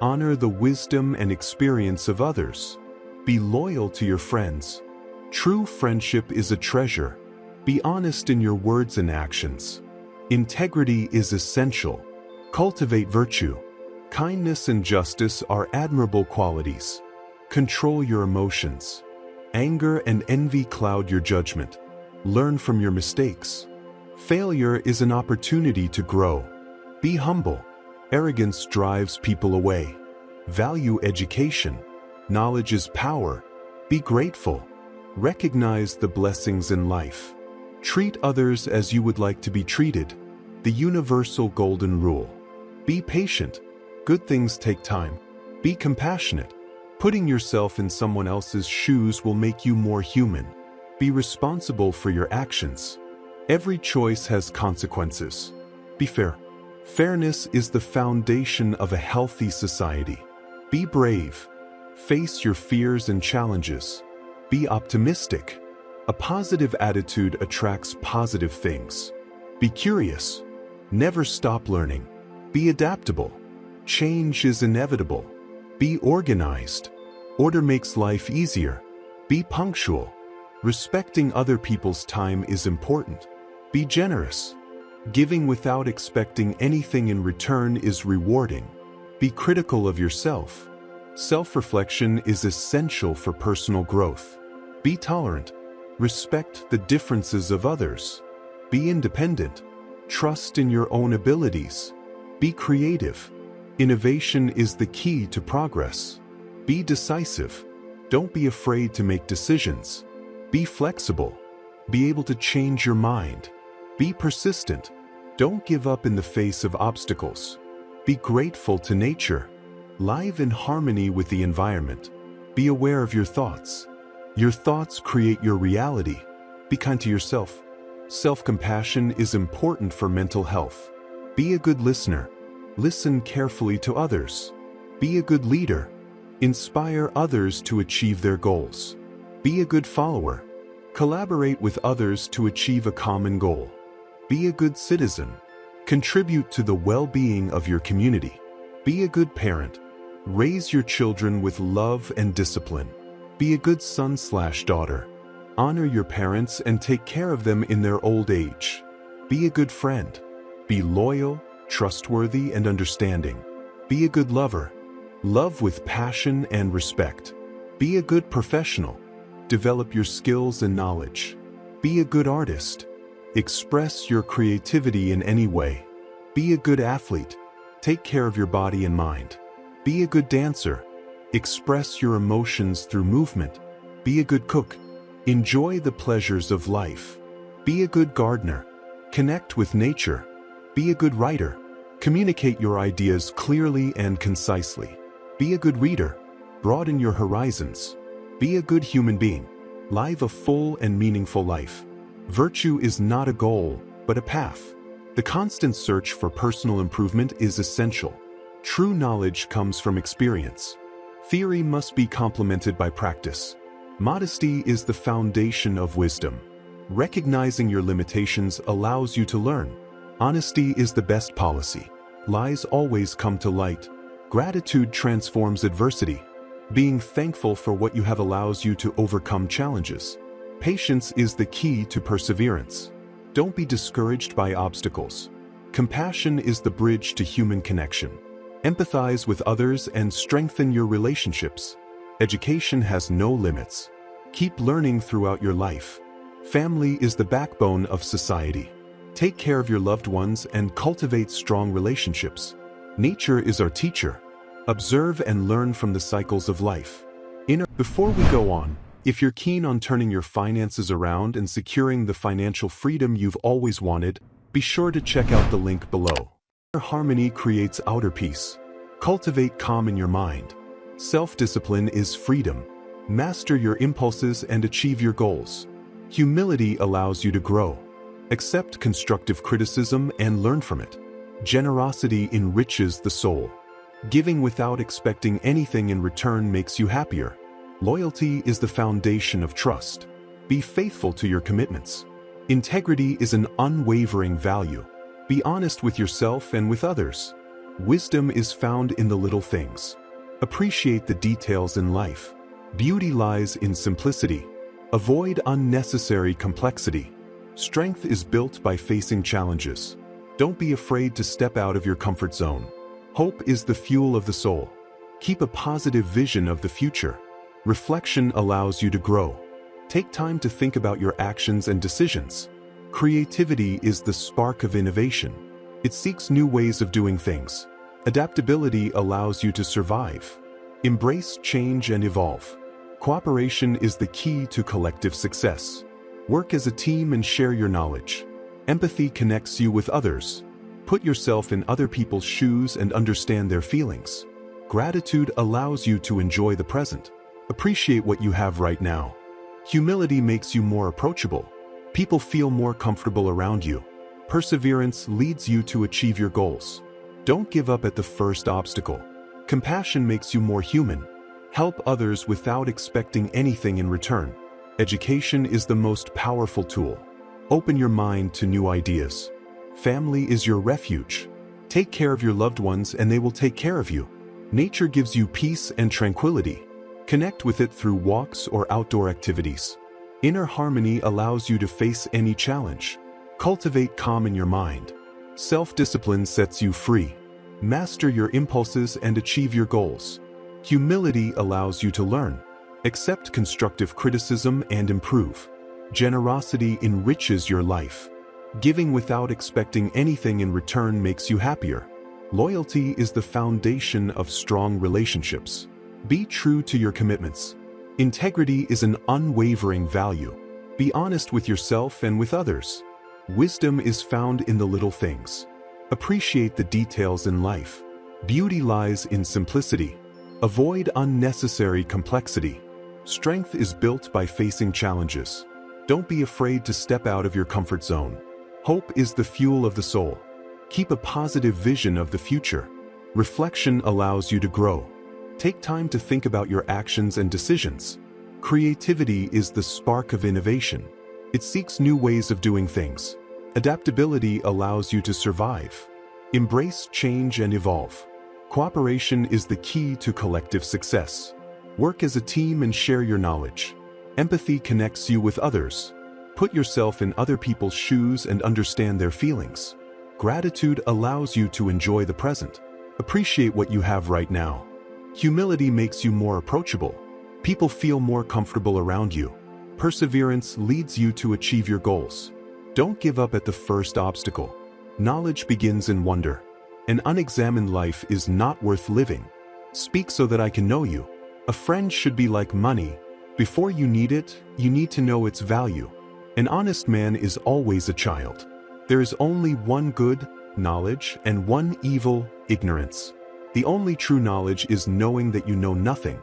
Honor the wisdom and experience of others. Be loyal to your friends. True friendship is a treasure. Be honest in your words and actions. Integrity is essential. Cultivate virtue. Kindness and justice are admirable qualities. Control your emotions. Anger and envy cloud your judgment. Learn from your mistakes. Failure is an opportunity to grow. Be humble. Arrogance drives people away. Value education. Knowledge is power. Be grateful. Recognize the blessings in life. Treat others as you would like to be treated. The universal golden rule. Be patient. Good things take time. Be compassionate. Putting yourself in someone else's shoes will make you more human. Be responsible for your actions. Every choice has consequences. Be fair. Fairness is the foundation of a healthy society. Be brave. Face your fears and challenges. Be optimistic. A positive attitude attracts positive things. Be curious. Never stop learning. Be adaptable. Change is inevitable. Be organized. Order makes life easier. Be punctual. Respecting other people's time is important. Be generous. Giving without expecting anything in return is rewarding. Be critical of yourself. Self-reflection is essential for personal growth. Be tolerant. Respect the differences of others. Be independent. Trust in your own abilities. Be creative. Innovation is the key to progress. Be decisive. Don't be afraid to make decisions. Be flexible. Be able to change your mind. Be persistent. Don't give up in the face of obstacles. Be grateful to nature. Live in harmony with the environment. Be aware of your thoughts. Your thoughts create your reality. Be kind to yourself. Self-compassion is important for mental health. Be a good listener. Listen carefully to others. Be a good leader. Inspire others to achieve their goals. Be a good follower. Collaborate with others to achieve a common goal. Be a good citizen. Contribute to the well-being of your community. Be a good parent. Raise your children with love and discipline. Be a good son/daughter. Honor your parents and take care of them in their old age. Be a good friend. Be loyal, trustworthy, and understanding. Be a good lover. Love with passion and respect. Be a good professional. Develop your skills and knowledge. Be a good artist. Express your creativity in any way. Be a good athlete. Take care of your body and mind. Be a good dancer. Express your emotions through movement. Be a good cook. Enjoy the pleasures of life. Be a good gardener. Connect with nature. Be a good writer. Communicate your ideas clearly and concisely. Be a good reader. Broaden your horizons. Be a good human being. Live a full and meaningful life. Virtue is not a goal, but a path. The constant search for personal improvement is essential. True knowledge comes from experience. Theory must be complemented by practice. Modesty is the foundation of wisdom. Recognizing your limitations allows you to learn. Honesty is the best policy. Lies always come to light. Gratitude transforms adversity. Being thankful for what you have allows you to overcome challenges. Patience is the key to perseverance. Don't be discouraged by obstacles. Compassion is the bridge to human connection. Empathize with others and strengthen your relationships. Education has no limits. Keep learning throughout your life. Family is the backbone of society. Take care of your loved ones and cultivate strong relationships. Nature is our teacher. Observe and learn from the cycles of life. Before we go on, if you're keen on turning your finances around and securing the financial freedom you've always wanted, be sure to check out the link below. Inner harmony creates outer peace. Cultivate calm in your mind. Self-discipline is freedom. Master your impulses and achieve your goals. Humility allows you to grow. Accept constructive criticism and learn from it. Generosity enriches the soul. Giving without expecting anything in return makes you happier. Loyalty is the foundation of trust. Be faithful to your commitments. Integrity is an unwavering value. Be honest with yourself and with others. Wisdom is found in the little things. Appreciate the details in life. Beauty lies in simplicity. Avoid unnecessary complexity. Strength is built by facing challenges. Don't be afraid to step out of your comfort zone. Hope is the fuel of the soul. Keep a positive vision of the future. Reflection allows you to grow. Take time to think about your actions and decisions. Creativity is the spark of innovation. It seeks new ways of doing things. Adaptability allows you to survive. Embrace change and evolve. Cooperation is the key to collective success. Work as a team and share your knowledge. Empathy connects you with others. Put yourself in other people's shoes and understand their feelings. Gratitude allows you to enjoy the present. Appreciate what you have right now. Humility makes you more approachable. People feel more comfortable around you. Perseverance leads you to achieve your goals. Don't give up at the first obstacle. Compassion makes you more human. Help others without expecting anything in return. Education is the most powerful tool. Open your mind to new ideas. Family is your refuge. Take care of your loved ones and they will take care of you. Nature gives you peace and tranquility. Connect with it through walks or outdoor activities. Inner harmony allows you to face any challenge. Cultivate calm in your mind. Self-discipline sets you free. Master your impulses and achieve your goals. Humility allows you to learn. Accept constructive criticism and improve. Generosity enriches your life. Giving without expecting anything in return makes you happier. Loyalty is the foundation of strong relationships. Be true to your commitments. Integrity is an unwavering value. Be honest with yourself and with others. Wisdom is found in the little things. Appreciate the details in life. Beauty lies in simplicity. Avoid unnecessary complexity. Strength is built by facing challenges. Don't be afraid to step out of your comfort zone. Hope is the fuel of the soul. Keep a positive vision of the future. Reflection allows you to grow. Take time to think about your actions and decisions. Creativity is the spark of innovation. It seeks new ways of doing things. Adaptability allows you to survive. Embrace change and evolve. Cooperation is the key to collective success. Work as a team and share your knowledge. Empathy connects you with others. Put yourself in other people's shoes and understand their feelings. Gratitude allows you to enjoy the present. Appreciate what you have right now. Humility makes you more approachable. People feel more comfortable around you. Perseverance leads you to achieve your goals. Don't give up at the first obstacle. Knowledge begins in wonder. An unexamined life is not worth living. Speak so that I can know you. A friend should be like money. Before you need it, you need to know its value. An honest man is always a child. There is only one good, knowledge, and one evil, ignorance. The only true knowledge is knowing that you know nothing.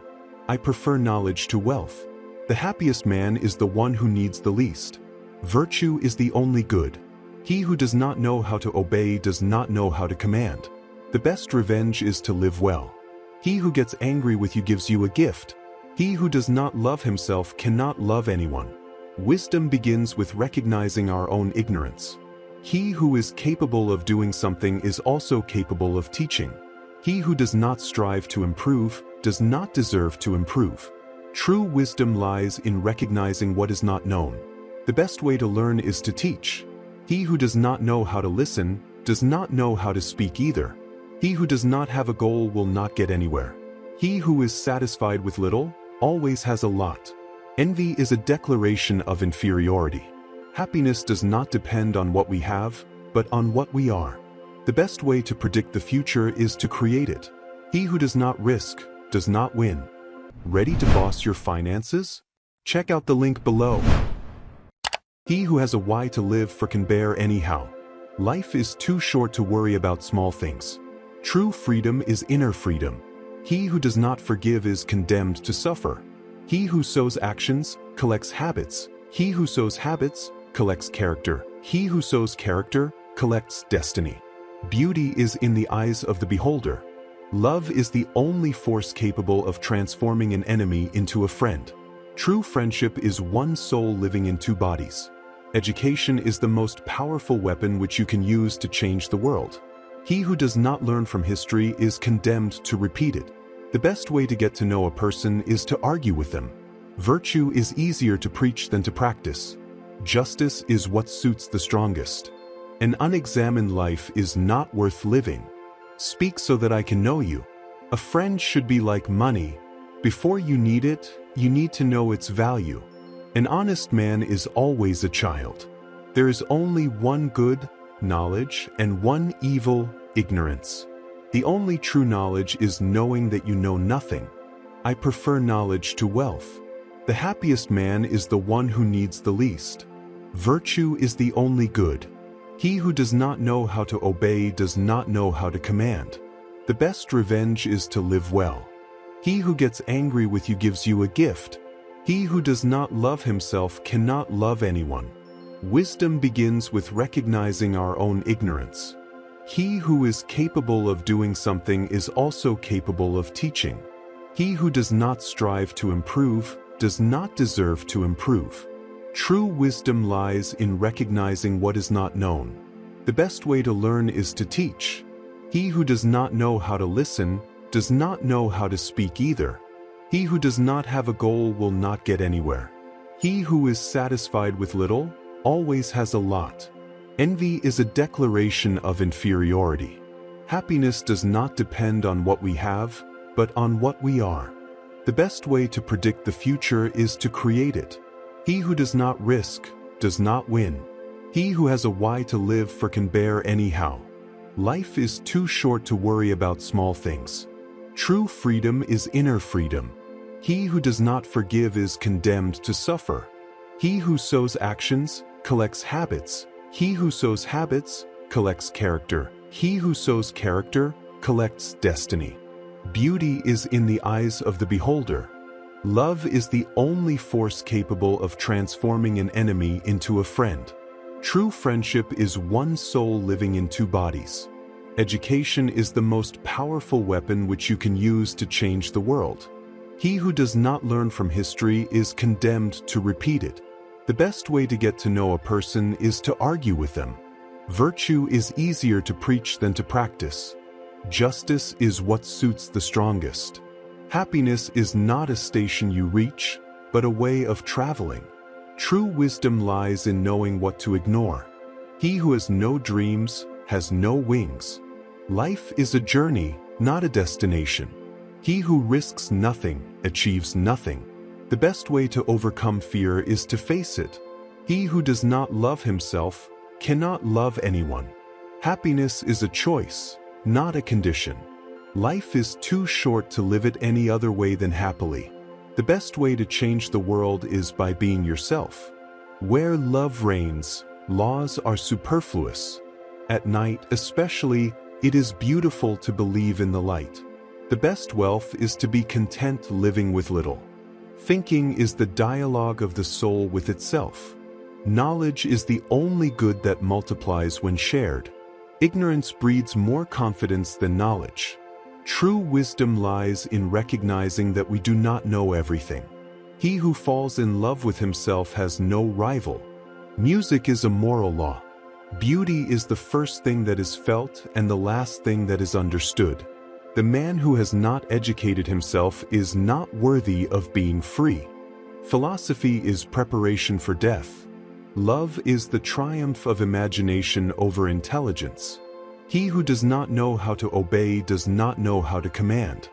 I prefer knowledge to wealth. The happiest man is the one who needs the least. Virtue is the only good. He who does not know how to obey does not know how to command. The best revenge is to live well. He who gets angry with you gives you a gift. He who does not love himself cannot love anyone. Wisdom begins with recognizing our own ignorance. He who is capable of doing something is also capable of teaching. He who does not strive to improve does not deserve to improve. True wisdom lies in recognizing what is not known. The best way to learn is to teach. He who does not know how to listen does not know how to speak either. He who does not have a goal will not get anywhere. He who is satisfied with little always has a lot. Envy is a declaration of inferiority. Happiness does not depend on what we have, but on what we are. The best way to predict the future is to create it. He who does not risk does not win. Ready to boss your finances? Check out the link below. He who has a why to live for can bear anyhow. Life is too short to worry about small things. True freedom is inner freedom. He who does not forgive is condemned to suffer. He who sows actions collects habits. He who sows habits collects character. He who sows character collects destiny. Beauty is in the eyes of the beholder. Love is the only force capable of transforming an enemy into a friend. True friendship is one soul living in two bodies. Education is the most powerful weapon which you can use to change the world. He who does not learn from history is condemned to repeat it. The best way to get to know a person is to argue with them. Virtue is easier to preach than to practice. Justice is what suits the strongest. An unexamined life is not worth living. Speak so that I can know you. A friend should be like money. Before you need it, you need to know its value. An honest man is always a child. There is only one good, knowledge, and one evil, ignorance. The only true knowledge is knowing that you know nothing. I prefer knowledge to wealth. The happiest man is the one who needs the least. Virtue is the only good. He who does not know how to obey does not know how to command. The best revenge is to live well. He who gets angry with you gives you a gift. He who does not love himself cannot love anyone. Wisdom begins with recognizing our own ignorance. He who is capable of doing something is also capable of teaching. He who does not strive to improve does not deserve to improve. True wisdom lies in recognizing what is not known. The best way to learn is to teach. He who does not know how to listen does not know how to speak either. He who does not have a goal will not get anywhere. He who is satisfied with little always has a lot. Envy is a declaration of inferiority. Happiness does not depend on what we have, but on what we are. The best way to predict the future is to create it. He who does not risk does not win. He who has a why to live for can bear anyhow. Life is too short to worry about small things. True freedom is inner freedom. He who does not forgive is condemned to suffer. He who sows actions collects habits. He who sows habits collects character. He who sows character collects destiny. Beauty is in the eyes of the beholder. Love is the only force capable of transforming an enemy into a friend. True friendship is one soul living in two bodies. Education is the most powerful weapon which you can use to change the world. He who does not learn from history is condemned to repeat it. The best way to get to know a person is to argue with them. Virtue is easier to preach than to practice. Justice is what suits the strongest. Happiness is not a station you reach, but a way of traveling. True wisdom lies in knowing what to ignore. He who has no dreams has no wings. Life is a journey, not a destination. He who risks nothing achieves nothing. The best way to overcome fear is to face it. He who does not love himself cannot love anyone. Happiness is a choice, not a condition. Life is too short to live it any other way than happily. The best way to change the world is by being yourself. Where love reigns, laws are superfluous. At night especially, it is beautiful to believe in the light. The best wealth is to be content living with little. Thinking is the dialogue of the soul with itself. Knowledge is the only good that multiplies when shared. Ignorance breeds more confidence than knowledge. True wisdom lies in recognizing that we do not know everything. He who falls in love with himself has no rival. Music is a moral law. Beauty is the first thing that is felt and the last thing that is understood. The man who has not educated himself is not worthy of being free. Philosophy is preparation for death. Love is the triumph of imagination over intelligence. He who does not know how to obey does not know how to command.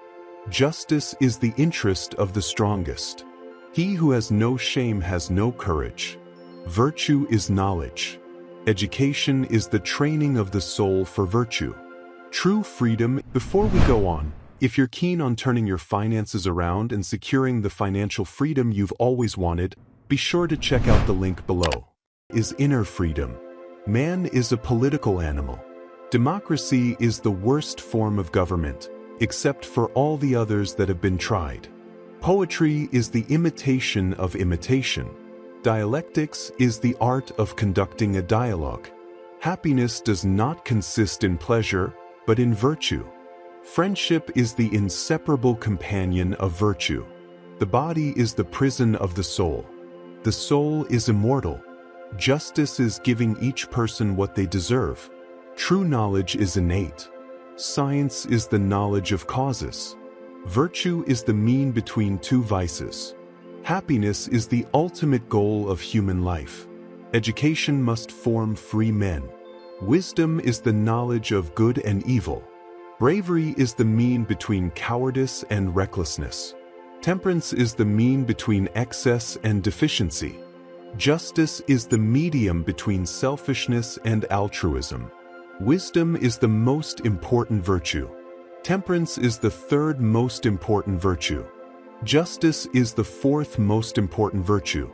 Justice is the interest of the strongest. He who has no shame has no courage. Virtue is knowledge. Education is the training of the soul for virtue. True freedom. Before we go on, if you're keen on turning your finances around and securing the financial freedom you've always wanted, be sure to check out the link below. Is inner freedom. Man is a political animal. Democracy is the worst form of government, except for all the others that have been tried. Poetry is the imitation of imitation. Dialectics is the art of conducting a dialogue. Happiness does not consist in pleasure, but in virtue. Friendship is the inseparable companion of virtue. The body is the prison of the soul. The soul is immortal. Justice is giving each person what they deserve. True knowledge is innate. Science is the knowledge of causes. Virtue is the mean between two vices. Happiness is the ultimate goal of human life. Education must form free men. Wisdom is the knowledge of good and evil. Bravery is the mean between cowardice and recklessness. Temperance is the mean between excess and deficiency. Justice is the medium between selfishness and altruism. Wisdom is the most important virtue. Temperance is the third most important virtue. Justice is the fourth most important virtue.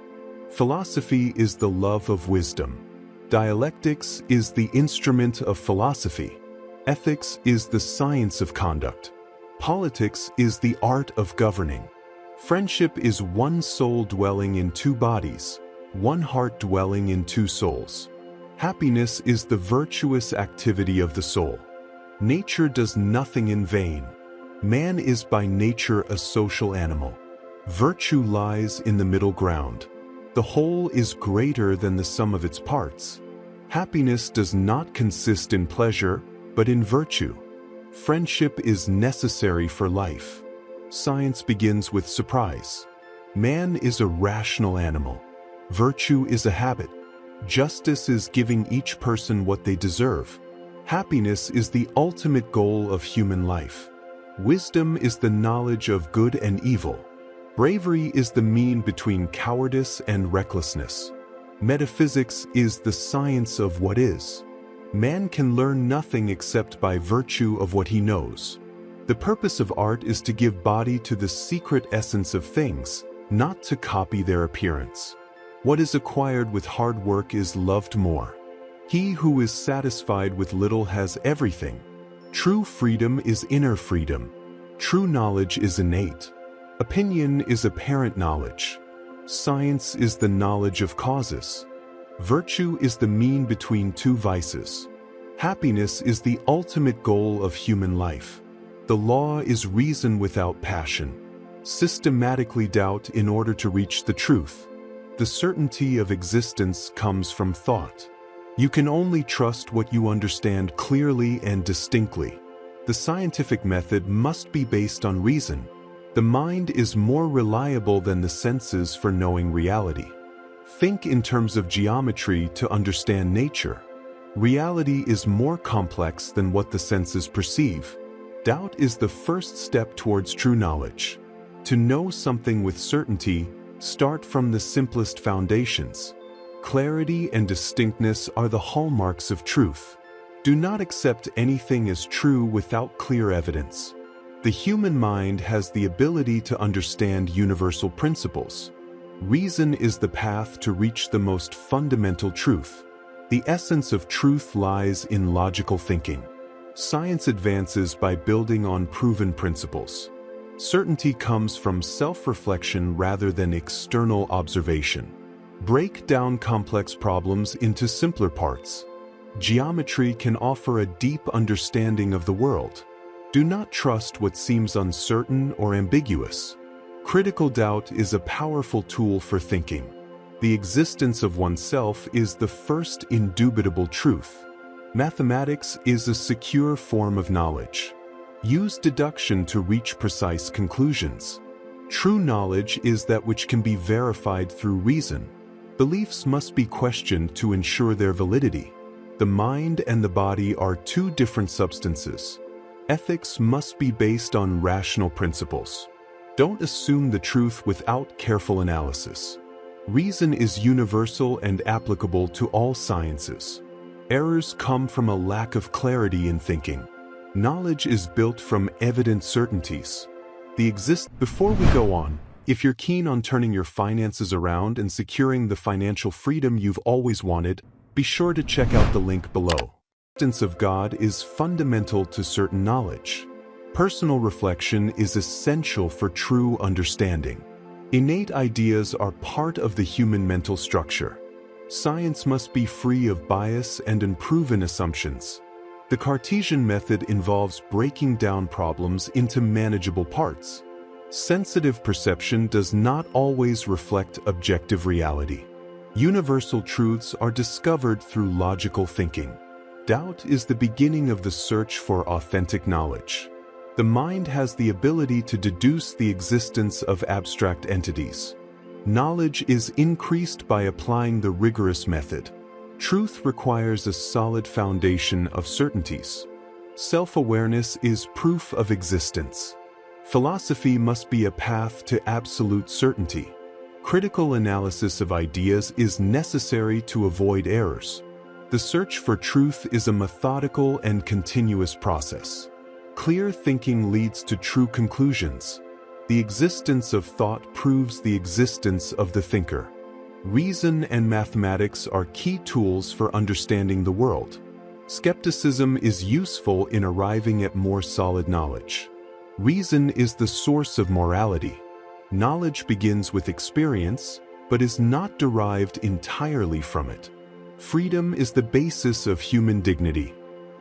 Philosophy is the love of wisdom. Dialectics is the instrument of philosophy. Ethics is the science of conduct. Politics is the art of governing. Friendship is one soul dwelling in two bodies, one heart dwelling in two souls. Happiness is the virtuous activity of the soul. Nature does nothing in vain. Man is by nature a social animal. Virtue lies in the middle ground. The whole is greater than the sum of its parts. Happiness does not consist in pleasure, but in virtue. Friendship is necessary for life. Science begins with surprise. Man is a rational animal. Virtue is a habit. Justice is giving each person what they deserve. Happiness is the ultimate goal of human life. Wisdom is the knowledge of good and evil. Bravery is the mean between cowardice and recklessness. Metaphysics is the science of what is. Man can learn nothing except by virtue of what he knows. The purpose of art is to give body to the secret essence of things, not to copy their appearance. What is acquired with hard work is loved more. He who is satisfied with little has everything. True freedom is inner freedom. True knowledge is innate. Opinion is apparent knowledge. Science is the knowledge of causes. Virtue is the mean between two vices. Happiness is the ultimate goal of human life. The law is reason without passion. Systematically doubt in order to reach the truth. The certainty of existence comes from thought. You can only trust what you understand clearly and distinctly. The scientific method must be based on reason. The mind is more reliable than the senses for knowing reality. Think in terms of geometry to understand nature. Reality is more complex than what the senses perceive. Doubt is the first step towards true knowledge. To know something with certainty, start from the simplest foundations. Clarity and distinctness are the hallmarks of truth. Do not accept anything as true without clear evidence. The human mind has the ability to understand universal principles. Reason is the path to reach the most fundamental truth. The essence of truth lies in logical thinking. Science advances by building on proven principles. Certainty comes from self-reflection rather than external observation. Break down complex problems into simpler parts. Geometry can offer a deep understanding of the world. Do not trust what seems uncertain or ambiguous. Critical doubt is a powerful tool for thinking. The existence of oneself is the first indubitable truth. Mathematics is a secure form of knowledge. Use deduction to reach precise conclusions. True knowledge is that which can be verified through reason. Beliefs must be questioned to ensure their validity. The mind and the body are two different substances. Ethics must be based on rational principles. Don't assume the truth without careful analysis. Reason is universal and applicable to all sciences. Errors come from a lack of clarity in thinking. Knowledge is built from evident certainties. Before we go on, if you're keen on turning your finances around and securing the financial freedom you've always wanted, be sure to check out the link below. The existence of God is fundamental to certain knowledge. Personal reflection is essential for true understanding. Innate ideas are part of the human mental structure. Science must be free of bias and unproven assumptions. The Cartesian method involves breaking down problems into manageable parts. Sensitive perception does not always reflect objective reality. Universal truths are discovered through logical thinking. Doubt is the beginning of the search for authentic knowledge. The mind has the ability to deduce the existence of abstract entities. Knowledge is increased by applying the rigorous method. Truth requires a solid foundation of certainties. Self-awareness is proof of existence. Philosophy must be a path to absolute certainty. Critical analysis of ideas is necessary to avoid errors. The search for truth is a methodical and continuous process. Clear thinking leads to true conclusions. The existence of thought proves the existence of the thinker. Reason and mathematics are key tools for understanding the world. Skepticism is useful in arriving at more solid knowledge. Reason is the source of morality. Knowledge begins with experience, but is not derived entirely from it. Freedom is the basis of human dignity.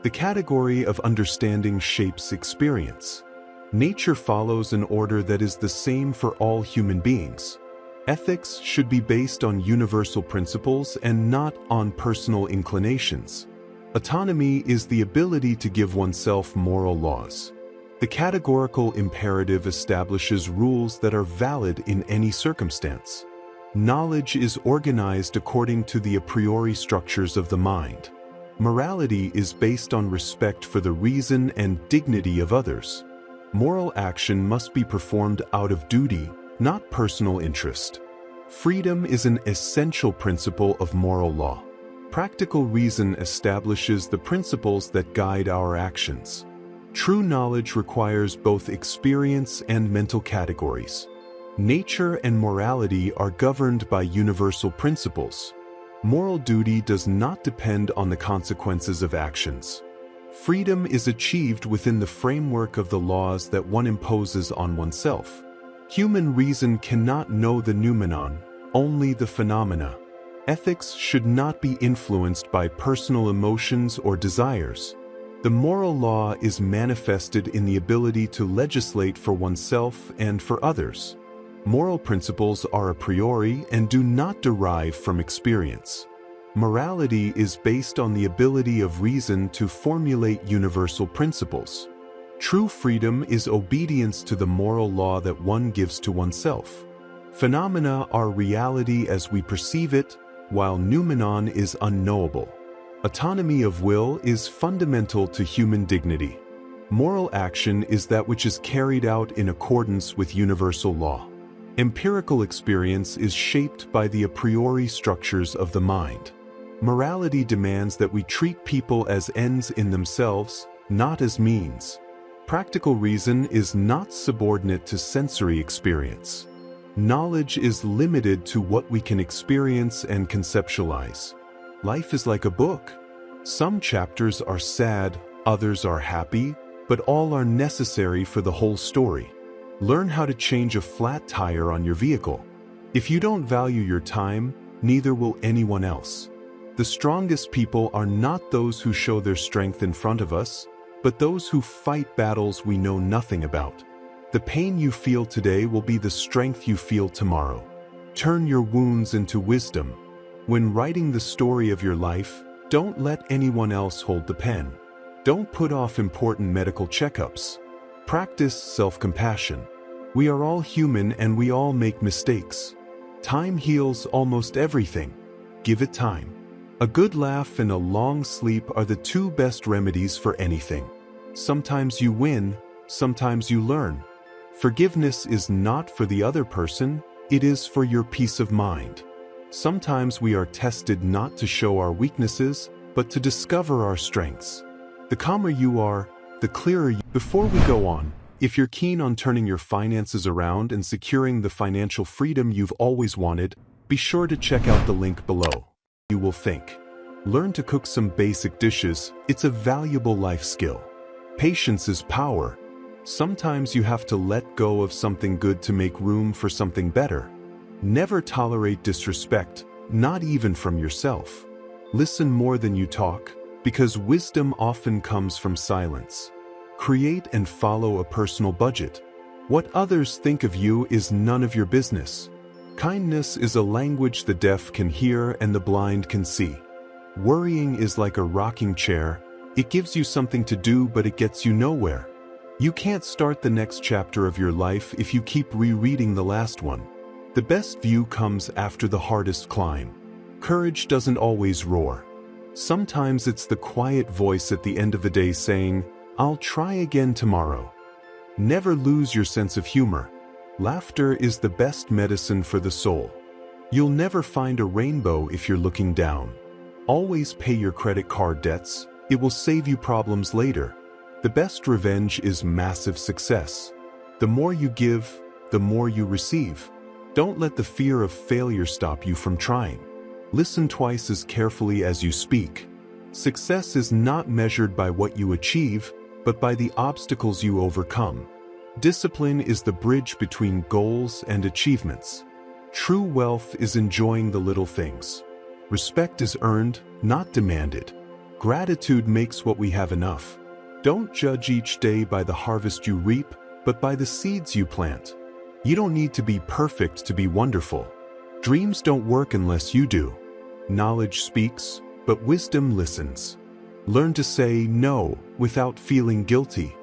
The category of understanding shapes experience. Nature follows an order that is the same for all human beings. Ethics should be based on universal principles and not on personal inclinations. Autonomy is the ability to give oneself moral laws. The categorical imperative establishes rules that are valid in any circumstance. Knowledge is organized according to the a priori structures of the mind. Morality is based on respect for the reason and dignity of others. Moral action must be performed out of duty, not personal interest. Freedom is an essential principle of moral law. Practical reason establishes the principles that guide our actions. True knowledge requires both experience and mental categories. Nature and morality are governed by universal principles. Moral duty does not depend on the consequences of actions. Freedom is achieved within the framework of the laws that one imposes on oneself. Human reason cannot know the noumenon, only the phenomena. Ethics should not be influenced by personal emotions or desires. The moral law is manifested in the ability to legislate for oneself and for others. Moral principles are a priori and do not derive from experience. Morality is based on the ability of reason to formulate universal principles. True freedom is obedience to the moral law that one gives to oneself. Phenomena are reality as we perceive it, while noumenon is unknowable. Autonomy of will is fundamental to human dignity. Moral action is that which is carried out in accordance with universal law. Empirical experience is shaped by the a priori structures of the mind. Morality demands that we treat people as ends in themselves, not as means. Practical reason is not subordinate to sensory experience. Knowledge is limited to what we can experience and conceptualize. Life is like a book. Some chapters are sad, others are happy, but all are necessary for the whole story. Learn how to change a flat tire on your vehicle. If you don't value your time, neither will anyone else. The strongest people are not those who show their strength in front of us, but those who fight battles we know nothing about. The pain you feel today will be the strength you feel tomorrow. Turn your wounds into wisdom. When writing the story of your life, don't let anyone else hold the pen. Don't put off important medical checkups. Practice self-compassion. We are all human and we all make mistakes. Time heals almost everything. Give it time. A good laugh and a long sleep are the two best remedies for anything. Sometimes you win, sometimes you learn. Forgiveness is not for the other person, it is for your peace of mind. Sometimes we are tested not to show our weaknesses, but to discover our strengths. The calmer you are, the clearer you. Before we go on, if you're keen on turning your finances around and securing the financial freedom you've always wanted, be sure to check out the link below. You will think. Learn to cook some basic dishes, it's a valuable life skill. Patience is power. Sometimes you have to let go of something good to make room for something better. Never tolerate disrespect, not even from yourself. Listen more than you talk, because wisdom often comes from silence. Create and follow a personal budget. What others think of you is none of your business. Kindness is a language the deaf can hear and the blind can see. Worrying is like a rocking chair. It gives you something to do, but it gets you nowhere. You can't start the next chapter of your life if you keep rereading the last one. The best view comes after the hardest climb. Courage doesn't always roar. Sometimes it's the quiet voice at the end of the day saying, "I'll try again tomorrow." Never lose your sense of humor. Laughter is the best medicine for the soul. You'll never find a rainbow if you're looking down. Always pay your credit card debts. It will save you problems later. The best revenge is massive success. The more you give, the more you receive. Don't let the fear of failure stop you from trying. Listen twice as carefully as you speak. Success is not measured by what you achieve, but by the obstacles you overcome. Discipline is the bridge between goals and achievements. True wealth is enjoying the little things. Respect is earned, not demanded. Gratitude makes what we have enough. Don't judge each day by the harvest you reap, but by the seeds you plant. You don't need to be perfect to be wonderful. Dreams don't work unless you do. Knowledge speaks, but wisdom listens. Learn to say no without feeling guilty.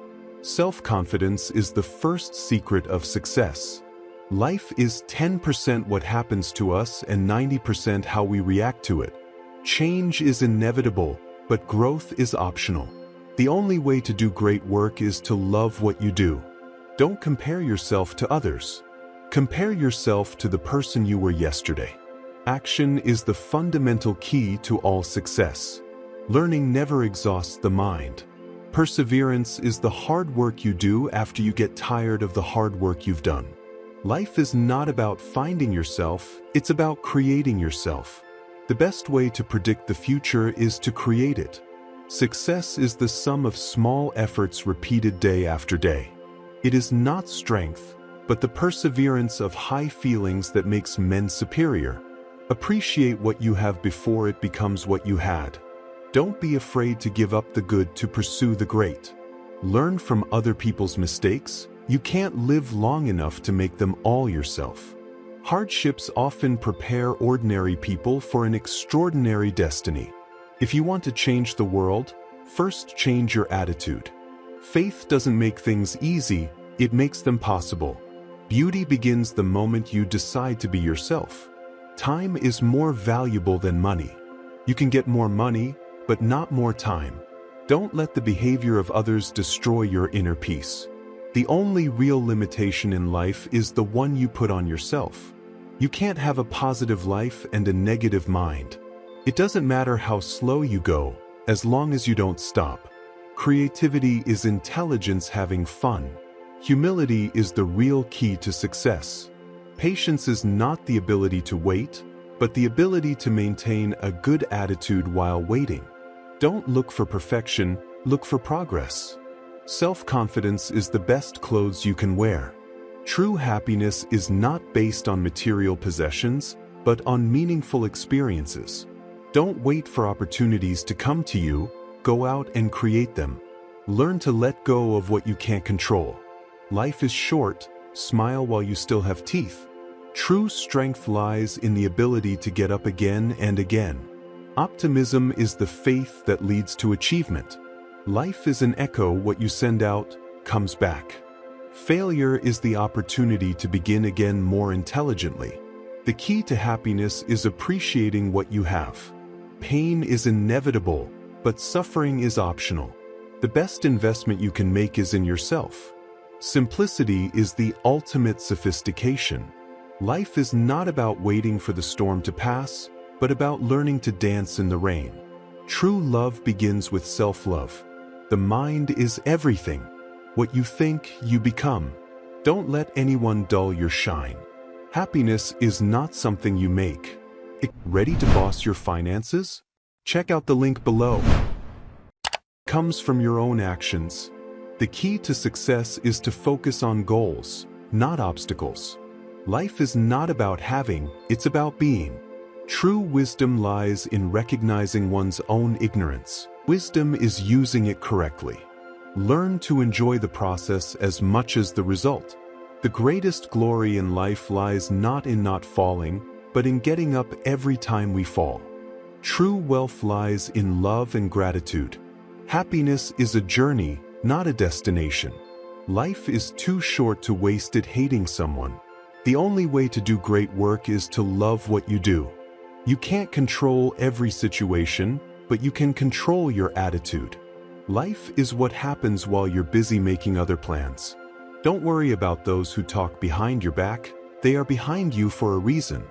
Self-confidence is the first secret of success. Life is 10% what happens to us and 90% how we react to it. Change is inevitable, but growth is optional. The only way to do great work is to love what you do. Don't compare yourself to others. Compare yourself to the person you were yesterday. Action is the fundamental key to all success. Learning never exhausts the mind. Perseverance is the hard work you do after you get tired of the hard work you've done. Life is not about finding yourself, it's about creating yourself. The best way to predict the future is to create it. Success is the sum of small efforts repeated day after day. It is not strength, but the perseverance of high feelings that makes men superior. Appreciate what you have before it becomes what you had. Don't be afraid to give up the good to pursue the great. Learn from other people's mistakes. You can't live long enough to make them all yourself. Hardships often prepare ordinary people for an extraordinary destiny. If you want to change the world, first change your attitude. Faith doesn't make things easy, it makes them possible. Beauty begins the moment you decide to be yourself. Time is more valuable than money. You can get more money, but not more time. Don't let the behavior of others destroy your inner peace. The only real limitation in life is the one you put on yourself. You can't have a positive life and a negative mind. It doesn't matter how slow you go, as long as you don't stop. Creativity is intelligence having fun. Humility is the real key to success. Patience is not the ability to wait, but the ability to maintain a good attitude while waiting. Don't look for perfection, look for progress. Self-confidence is the best clothes you can wear. True happiness is not based on material possessions, but on meaningful experiences. Don't wait for opportunities to come to you, go out and create them. Learn to let go of what you can't control. Life is short, smile while you still have teeth. True strength lies in the ability to get up again and again. Optimism is the faith that leads to achievement. Life is an echo what you send out, comes back. Failure is the opportunity to begin again more intelligently. The key to happiness is appreciating what you have. Pain is inevitable, but suffering is optional. The best investment you can make is in yourself. Simplicity is the ultimate sophistication. Life is not about waiting for the storm to pass, but about learning to dance in the rain. True love begins with self-love. The mind is everything. What you think, you become. Don't let anyone dull your shine. Happiness is not something you make. Ready to boss your finances? Check out the link below. Comes from your own actions. The key to success is to focus on goals, not obstacles. Life is not about having, it's about being. True wisdom lies in recognizing one's own ignorance. Wisdom is using it correctly. Learn to enjoy the process as much as the result. The greatest glory in life lies not in not falling, but in getting up every time we fall. True wealth lies in love and gratitude. Happiness is a journey, not a destination. Life is too short to waste it hating someone. The only way to do great work is to love what you do. You can't control every situation, but you can control your attitude. Life is what happens while you're busy making other plans. Don't worry about those who talk behind your back. They are behind you for a reason.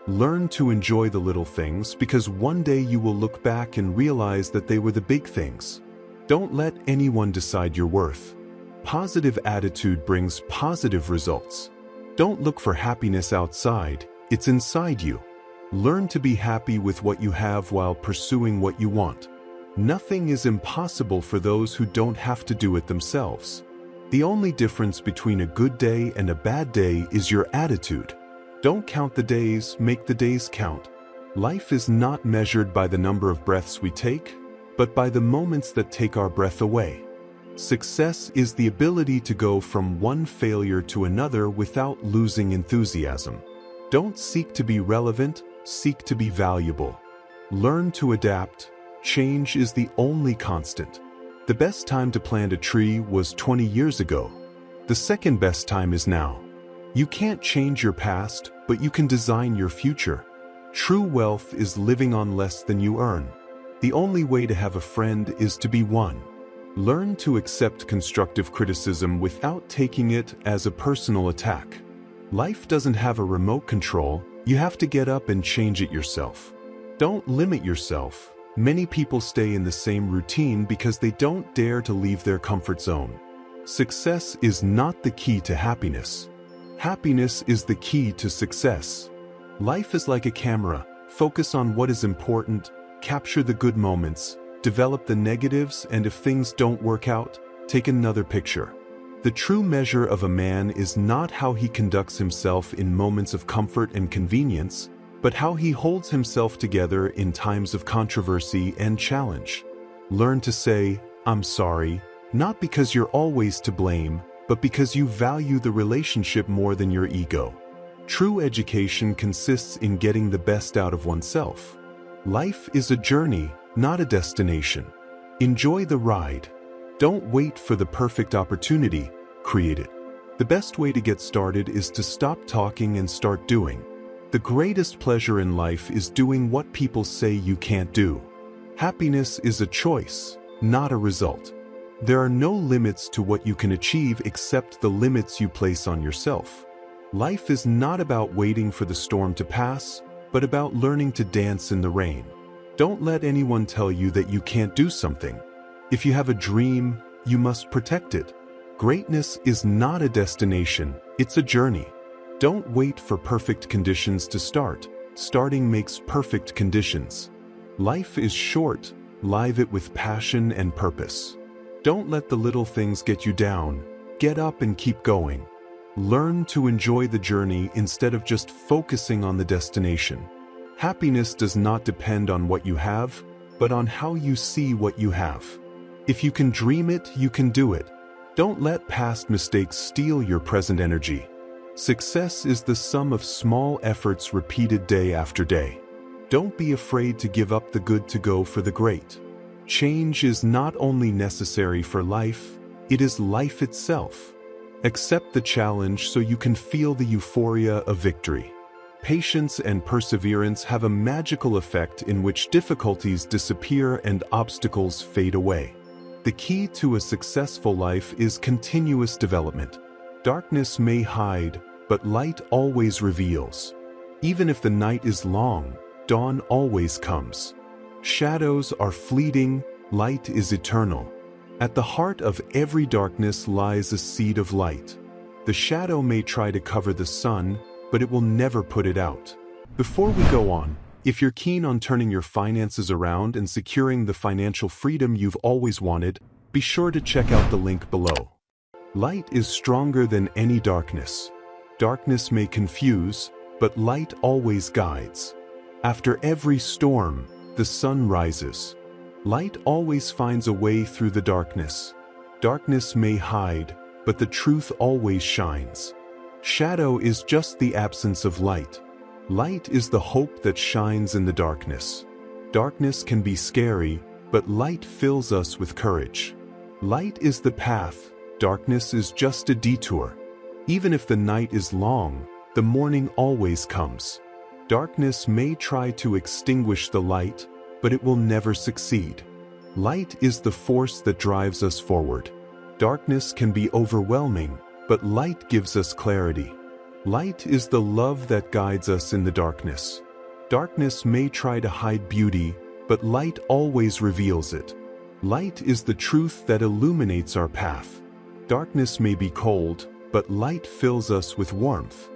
Learn to enjoy the little things because one day you will look back and realize that they were the big things. Don't let anyone decide your worth. Positive attitude brings positive results. Don't look for happiness outside, it's inside you. Learn to be happy with what you have while pursuing what you want. Nothing is impossible for those who don't have to do it themselves. The only difference between a good day and a bad day is your attitude. Don't count the days, make the days count. Life is not measured by the number of breaths we take, but by the moments that take our breath away. Success is the ability to go from one failure to another without losing enthusiasm. Don't seek to be relevant, seek to be valuable. Learn to adapt. Change is the only constant. The best time to plant a tree was 20 years ago. The second best time is now. You can't change your past, but you can design your future. True wealth is living on less than you earn. The only way to have a friend is to be one. Learn to accept constructive criticism without taking it as a personal attack. Life doesn't have a remote control. You have to get up and change it yourself. Don't limit yourself. Many people stay in the same routine because they don't dare to leave their comfort zone. Success is not the key to happiness. Happiness is the key to success. Life is like a camera. Focus on what is important, capture the good moments, develop the negatives, and if things don't work out, take another picture. The true measure of a man is not how he conducts himself in moments of comfort and convenience, but how he holds himself together in times of controversy and challenge. Learn to say, "I'm sorry," not because you're always to blame, but because you value the relationship more than your ego. True education consists in getting the best out of oneself. Life is a journey, not a destination. Enjoy the ride. Don't wait for the perfect opportunity, create it. The best way to get started is to stop talking and start doing. The greatest pleasure in life is doing what people say you can't do. Happiness is a choice, not a result. There are no limits to what you can achieve except the limits you place on yourself. Life is not about waiting for the storm to pass, but about learning to dance in the rain. Don't let anyone tell you that you can't do something. If you have a dream, you must protect it. Greatness is not a destination, it's a journey. Don't wait for perfect conditions to start. Starting makes perfect conditions. Life is short, live it with passion and purpose. Don't let the little things get you down. Get up and keep going. Learn to enjoy the journey instead of just focusing on the destination. Happiness does not depend on what you have, but on how you see what you have. If you can dream it, you can do it. Don't let past mistakes steal your present energy. Success is the sum of small efforts repeated day after day. Don't be afraid to give up the good to go for the great. Change is not only necessary for life, It is life itself. Accept the challenge so you can feel the euphoria of victory. Patience and perseverance have a magical effect in which difficulties disappear and obstacles fade away. The key to a successful life is continuous development. Darkness may hide, but light always reveals. Even if the night is long, dawn always comes. Shadows are fleeting, light is eternal. At the heart of every darkness lies a seed of light. The shadow may try to cover the sun, but it will never put it out. Before we go on, if you're keen on turning your finances around and securing the financial freedom you've always wanted, be sure to check out the link below. Light is stronger than any darkness. Darkness may confuse, but light always guides. After every storm, the sun rises. Light always finds a way through the darkness. Darkness may hide, but the truth always shines. Shadow is just the absence of light. Light is the hope that shines in the darkness. Darkness can be scary, but light fills us with courage. Light is the path, darkness is just a detour. Even if the night is long, the morning always comes. Darkness may try to extinguish the light, but it will never succeed. Light is the force that drives us forward. Darkness can be overwhelming, but light gives us clarity. Light is the love that guides us in the darkness. Darkness may try to hide beauty, but light always reveals it. Light is the truth that illuminates our path. Darkness may be cold, but light fills us with warmth.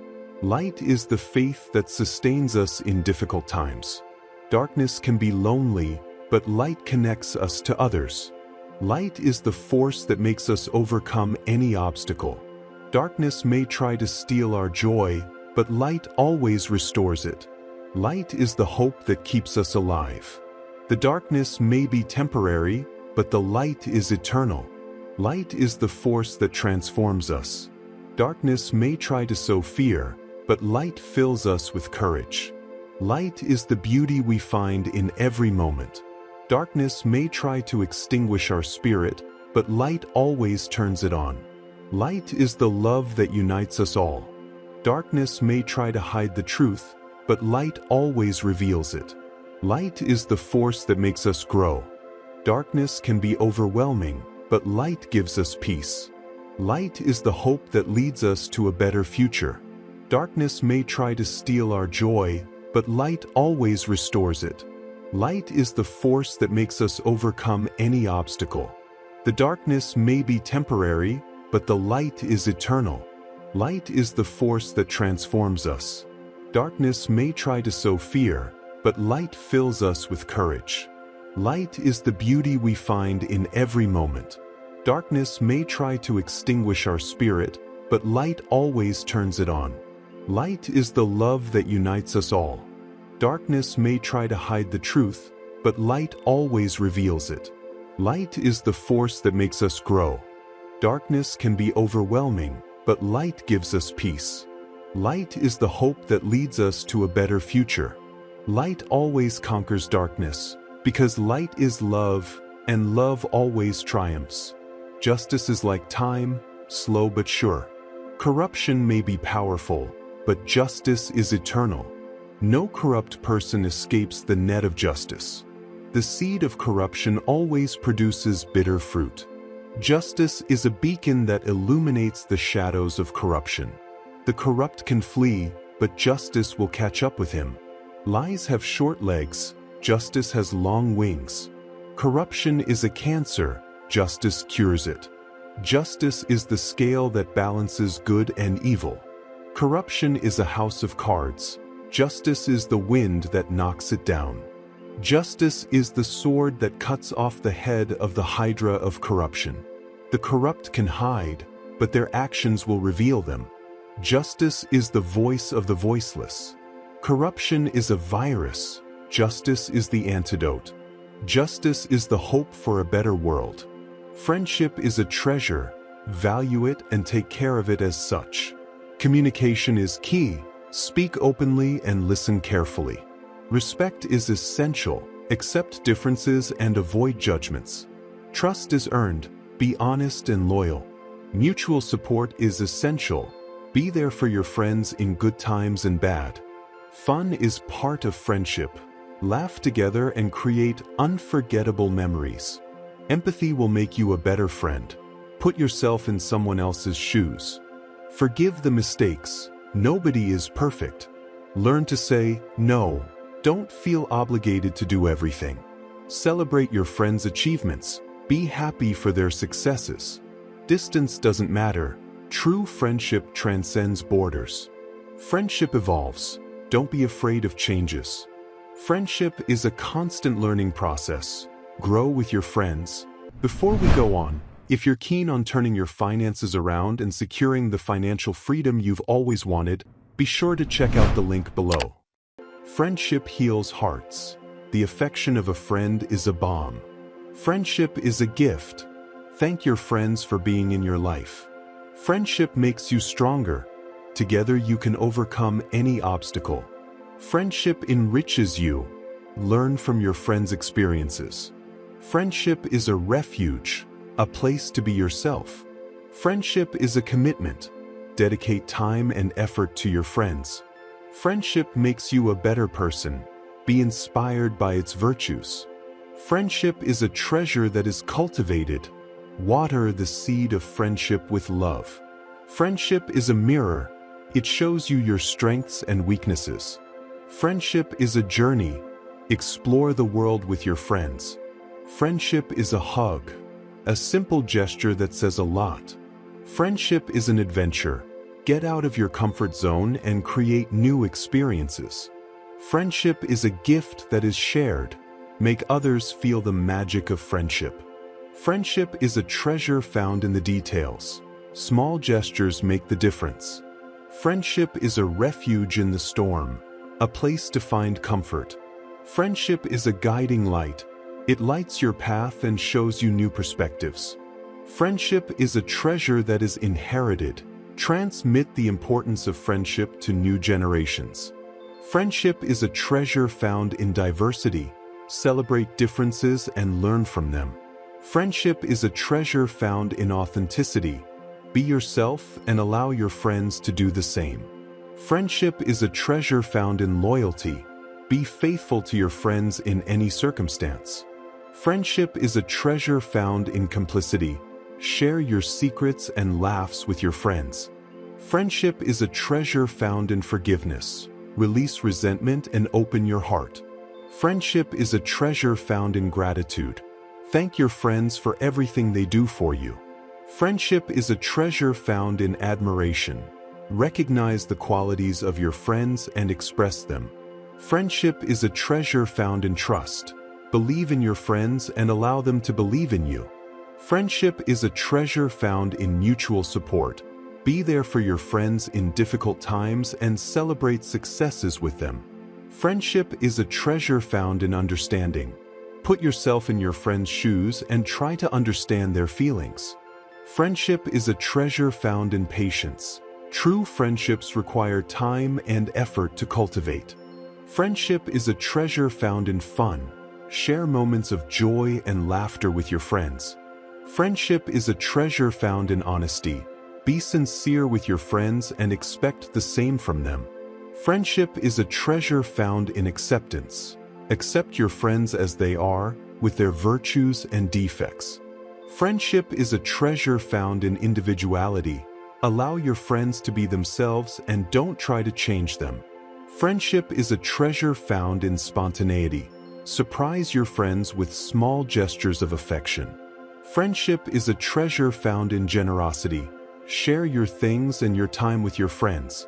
Light is the faith that sustains us in difficult times. Darkness can be lonely, but light connects us to others. Light is the force that makes us overcome any obstacle. Darkness may try to steal our joy, but light always restores it. Light is the hope that keeps us alive. The darkness may be temporary, but the light is eternal. Light is the force that transforms us. Darkness may try to sow fear, but light fills us with courage. Light is the beauty we find in every moment. Darkness may try to extinguish our spirit, but light always turns it on. Light is the love that unites us all. Darkness may try to hide the truth, but light always reveals it. Light is the force that makes us grow. Darkness can be overwhelming, but light gives us peace. Light is the hope that leads us to a better future. Darkness may try to steal our joy, but light always restores it. Light is the force that makes us overcome any obstacle. The darkness may be temporary, but the light is eternal. Light is the force that transforms us. Darkness may try to sow fear, but light fills us with courage. Light is the beauty we find in every moment. Darkness may try to extinguish our spirit, but light always turns it on. Light is the love that unites us all. Darkness may try to hide the truth, but light always reveals it. Light is the force that makes us grow. Darkness can be overwhelming, but light gives us peace. Light is the hope that leads us to a better future. Light always conquers darkness, because light is love, and love always triumphs. Justice is like time, slow but sure. Corruption may be powerful, but justice is eternal. No corrupt person escapes the net of justice. The seed of corruption always produces bitter fruit. Justice is a beacon that illuminates the shadows of corruption. The corrupt can flee, but justice will catch up with him. Lies have short legs, justice has long wings. Corruption is a cancer, justice cures it. Justice is the scale that balances good and evil. Corruption is a house of cards, justice is the wind that knocks it down. Justice is the sword that cuts off the head of the hydra of corruption. The corrupt can hide, but their actions will reveal them. Justice is the voice of the voiceless. Corruption is a virus, justice is the antidote. Justice is the hope for a better world. Friendship is a treasure, value it and take care of it as such. Communication is key, speak openly and listen carefully. Respect is essential, accept differences and avoid judgments. Trust is earned, Be honest and loyal. Mutual support is essential. Be there for your friends in good times and bad. Fun is part of friendship. Laugh together and create unforgettable memories. Empathy will make you a better friend. Put yourself in someone else's shoes. Forgive the mistakes. Nobody is perfect. Learn to say no. Don't feel obligated to do everything. Celebrate your friends' achievements. Be happy for their successes. Distance doesn't matter. True friendship transcends borders. Friendship evolves. Don't be afraid of changes. Friendship is a constant learning process. Grow with your friends. Before we go on, if you're keen on turning your finances around and securing the financial freedom you've always wanted, be sure to check out the link below. Friendship heals hearts. The affection of a friend is a balm. Friendship is a gift. Thank your friends for being in your life. Friendship makes you stronger. Together you can overcome any obstacle. Friendship enriches you. Learn from your friends' experiences. Friendship is a refuge, a place to be yourself. Friendship is a commitment. Dedicate time and effort to your friends. Friendship makes you a better person. Be inspired by its virtues. Friendship is a treasure that is cultivated. Water the seed of friendship with love. Friendship is a mirror. It shows you your strengths and weaknesses. Friendship is a journey. Explore the world with your friends. Friendship is a hug, a simple gesture that says a lot. Friendship is an adventure. Get out of your comfort zone and create new experiences. Friendship is a gift that is shared. Make others feel the magic of friendship. Friendship is a treasure found in the details. Small gestures make the difference. Friendship is a refuge in the storm, a place to find comfort. Friendship is a guiding light. It lights your path and shows you new perspectives. Friendship is a treasure that is inherited. Transmit the importance of friendship to new generations. Friendship is a treasure found in diversity. Celebrate differences and learn from them. Friendship is a treasure found in authenticity. Be yourself and allow your friends to do the same. Friendship is a treasure found in loyalty. Be faithful to your friends in any circumstance. Friendship is a treasure found in complicity. Share your secrets and laughs with your friends. Friendship is a treasure found in forgiveness. Release resentment and open your heart. Friendship is a treasure found in gratitude. Thank your friends for everything they do for you. Friendship is a treasure found in admiration. Recognize the qualities of your friends and express them. Friendship is a treasure found in trust. Believe in your friends and allow them to believe in you. Friendship is a treasure found in mutual support. Be there for your friends in difficult times and celebrate successes with them. Friendship is a treasure found in understanding. Put yourself in your friend's shoes and try to understand their feelings. Friendship is a treasure found in patience. True friendships require time and effort to cultivate. Friendship is a treasure found in fun. Share moments of joy and laughter with your friends. Friendship is a treasure found in honesty. Be sincere with your friends and expect the same from them. Friendship is a treasure found in acceptance. Accept your friends as they are, with their virtues and defects. Friendship is a treasure found in individuality. Allow your friends to be themselves and don't try to change them. Friendship is a treasure found in spontaneity. Surprise your friends with small gestures of affection. Friendship is a treasure found in generosity. Share your things and your time with your friends.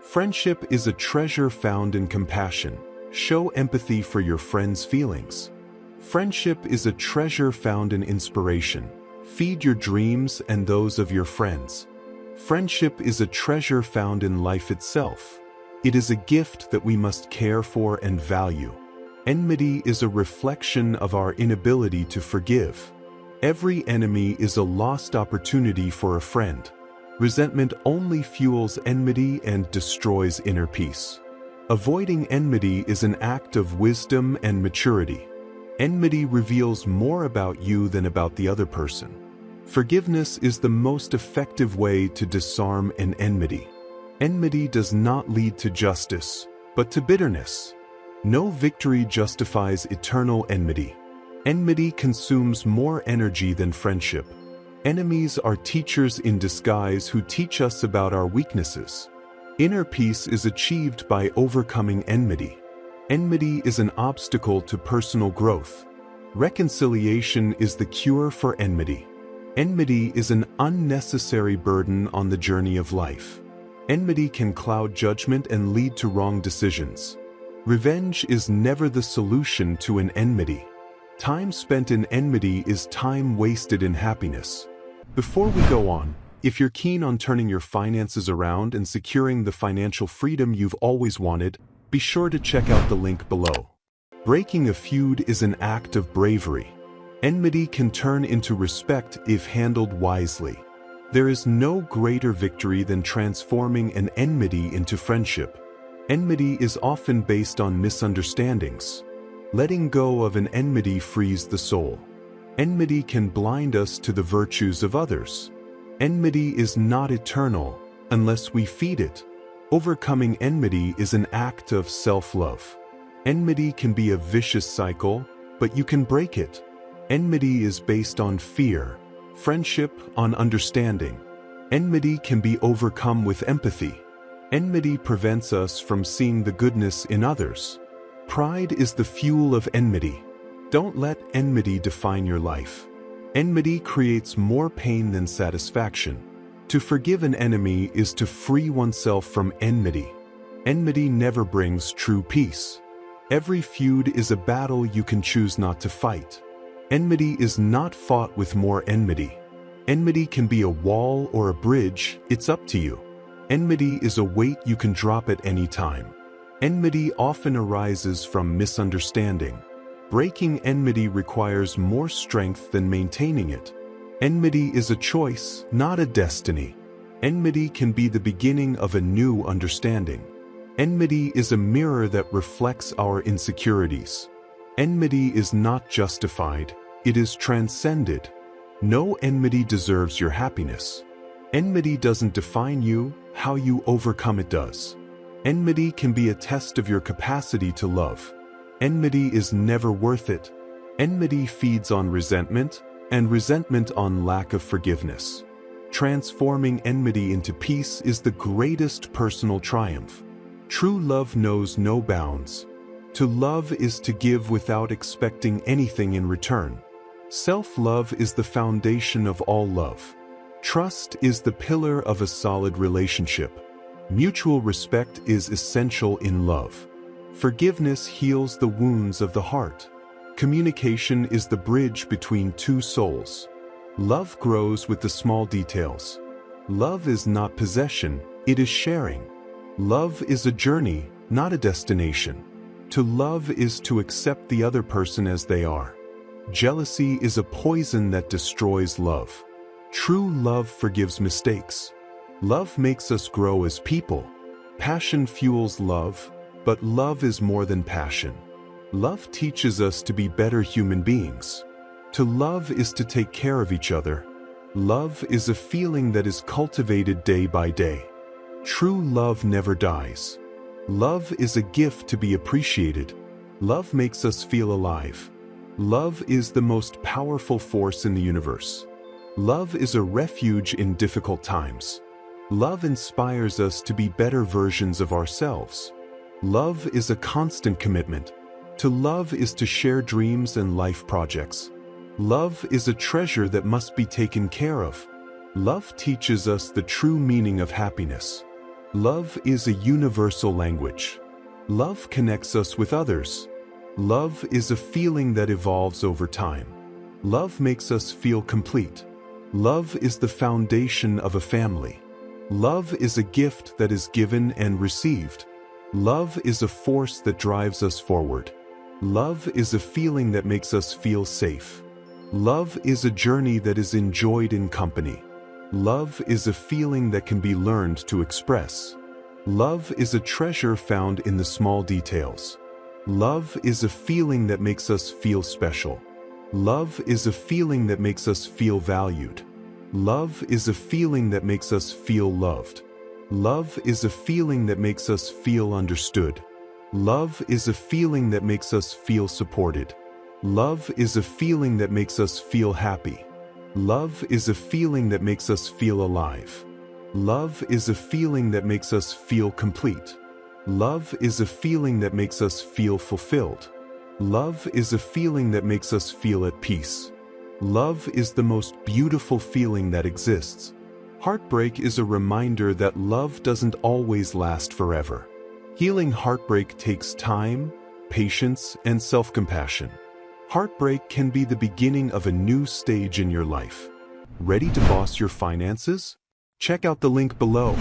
Friendship is a treasure found in compassion. Show empathy for your friends' feelings. Friendship is a treasure found in inspiration. Feed your dreams and those of your friends. Friendship is a treasure found in life itself. It is a gift that we must care for and value. Enmity is a reflection of our inability to forgive. Every enemy is a lost opportunity for a friend. Resentment only fuels enmity and destroys inner peace. Avoiding enmity is an act of wisdom and maturity. Enmity reveals more about you than about the other person. Forgiveness is the most effective way to disarm an enmity. Enmity does not lead to justice, but to bitterness. No victory justifies eternal enmity. Enmity consumes more energy than friendship. Enemies are teachers in disguise who teach us about our weaknesses. Inner peace is achieved by overcoming enmity. Enmity is an obstacle to personal growth. Reconciliation is the cure for enmity. Enmity is an unnecessary burden on the journey of life. Enmity can cloud judgment and lead to wrong decisions. Revenge is never the solution to an enmity. Time spent in enmity is time wasted in happiness. Before we go on, if you're keen on turning your finances around and securing the financial freedom you've always wanted, be sure to check out the link below. Breaking a feud is an act of bravery. Enmity can turn into respect if handled wisely. There is no greater victory than transforming an enmity into friendship. Enmity is often based on misunderstandings. Letting go of an enmity frees the soul. Enmity can blind us to the virtues of others. Enmity is not eternal unless we feed it. Overcoming enmity is an act of self-love. Enmity can be a vicious cycle, but you can break it. Enmity is based on fear, friendship on understanding. Enmity can be overcome with empathy. Enmity prevents us from seeing the goodness in others. Pride is the fuel of enmity. Don't let enmity define your life. Enmity creates more pain than satisfaction. To forgive an enemy is to free oneself from enmity. Enmity never brings true peace. Every feud is a battle you can choose not to fight. Enmity is not fought with more enmity. Enmity can be a wall or a bridge, it's up to you. Enmity is a weight you can drop at any time. Enmity often arises from misunderstanding. Breaking enmity requires more strength than maintaining it. Enmity is a choice, not a destiny. Enmity can be the beginning of a new understanding. Enmity is a mirror that reflects our insecurities. Enmity is not justified, it is transcended. No enmity deserves your happiness. Enmity doesn't define you, how you overcome it does. Enmity can be a test of your capacity to love. Enmity is never worth it. Enmity feeds on resentment, and resentment on lack of forgiveness. Transforming enmity into peace is the greatest personal triumph. True love knows no bounds. To love is to give without expecting anything in return. Self-love is the foundation of all love. Trust is the pillar of a solid relationship. Mutual respect is essential in love. Forgiveness heals the wounds of the heart. Communication is the bridge between two souls. Love grows with the small details. Love is not possession, it is sharing. Love is a journey, not a destination. To love is to accept the other person as they are. Jealousy is a poison that destroys love. True love forgives mistakes. Love makes us grow as people. Passion fuels love, but love is more than passion. Love teaches us to be better human beings. To love is to take care of each other. Love is a feeling that is cultivated day by day. True love never dies. Love is a gift to be appreciated. Love makes us feel alive. Love is the most powerful force in the universe. Love is a refuge in difficult times. Love inspires us to be better versions of ourselves. Love is a constant commitment. To love is to share dreams and life projects. Love is a treasure that must be taken care of. Love teaches us the true meaning of happiness. Love is a universal language. Love connects us with others. Love is a feeling that evolves over time. Love makes us feel complete. Love is the foundation of a family. Love is a gift that is given and received. Love is a force that drives us forward. Love is a feeling that makes us feel safe. Love is a journey that is enjoyed in company. Love is a feeling that can be learned to express. Love is a treasure found in the small details. Love is a feeling that makes us feel special. Love is a feeling that makes us feel valued. Love is a feeling that makes us feel loved. Love is a feeling that makes us feel understood. Love is a feeling that makes us feel supported. Love is a feeling that makes us feel happy. Love is a feeling that makes us feel alive. Love is a feeling that makes us feel complete. Love is a feeling that makes us feel fulfilled. Love is a feeling that makes us feel at peace. Love is the most beautiful feeling that exists. Heartbreak is a reminder that love doesn't always last forever. Healing heartbreak takes time, patience, and self-compassion. Heartbreak can be the beginning of a new stage in your life. Ready to boss your finances? Check out the link below.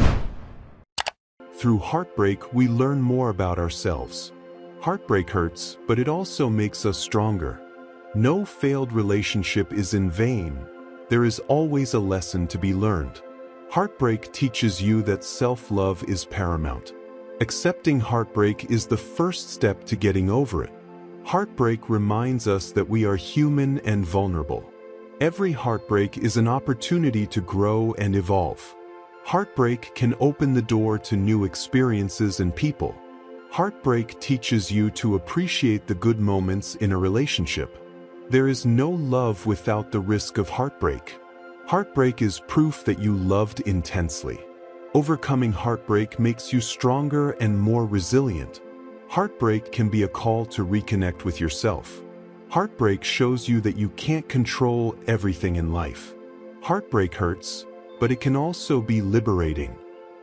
Through heartbreak, we learn more about ourselves. Heartbreak hurts, but it also makes us stronger. No failed relationship is in vain. There is always a lesson to be learned. Heartbreak teaches you that self-love is paramount. Accepting heartbreak is the first step to getting over it. Heartbreak reminds us that we are human and vulnerable. Every heartbreak is an opportunity to grow and evolve. Heartbreak can open the door to new experiences and people. Heartbreak teaches you to appreciate the good moments in a relationship. There is no love without the risk of heartbreak. Heartbreak is proof that you loved intensely. Overcoming heartbreak makes you stronger and more resilient. Heartbreak can be a call to reconnect with yourself. Heartbreak shows you that you can't control everything in life. Heartbreak hurts, but it can also be liberating.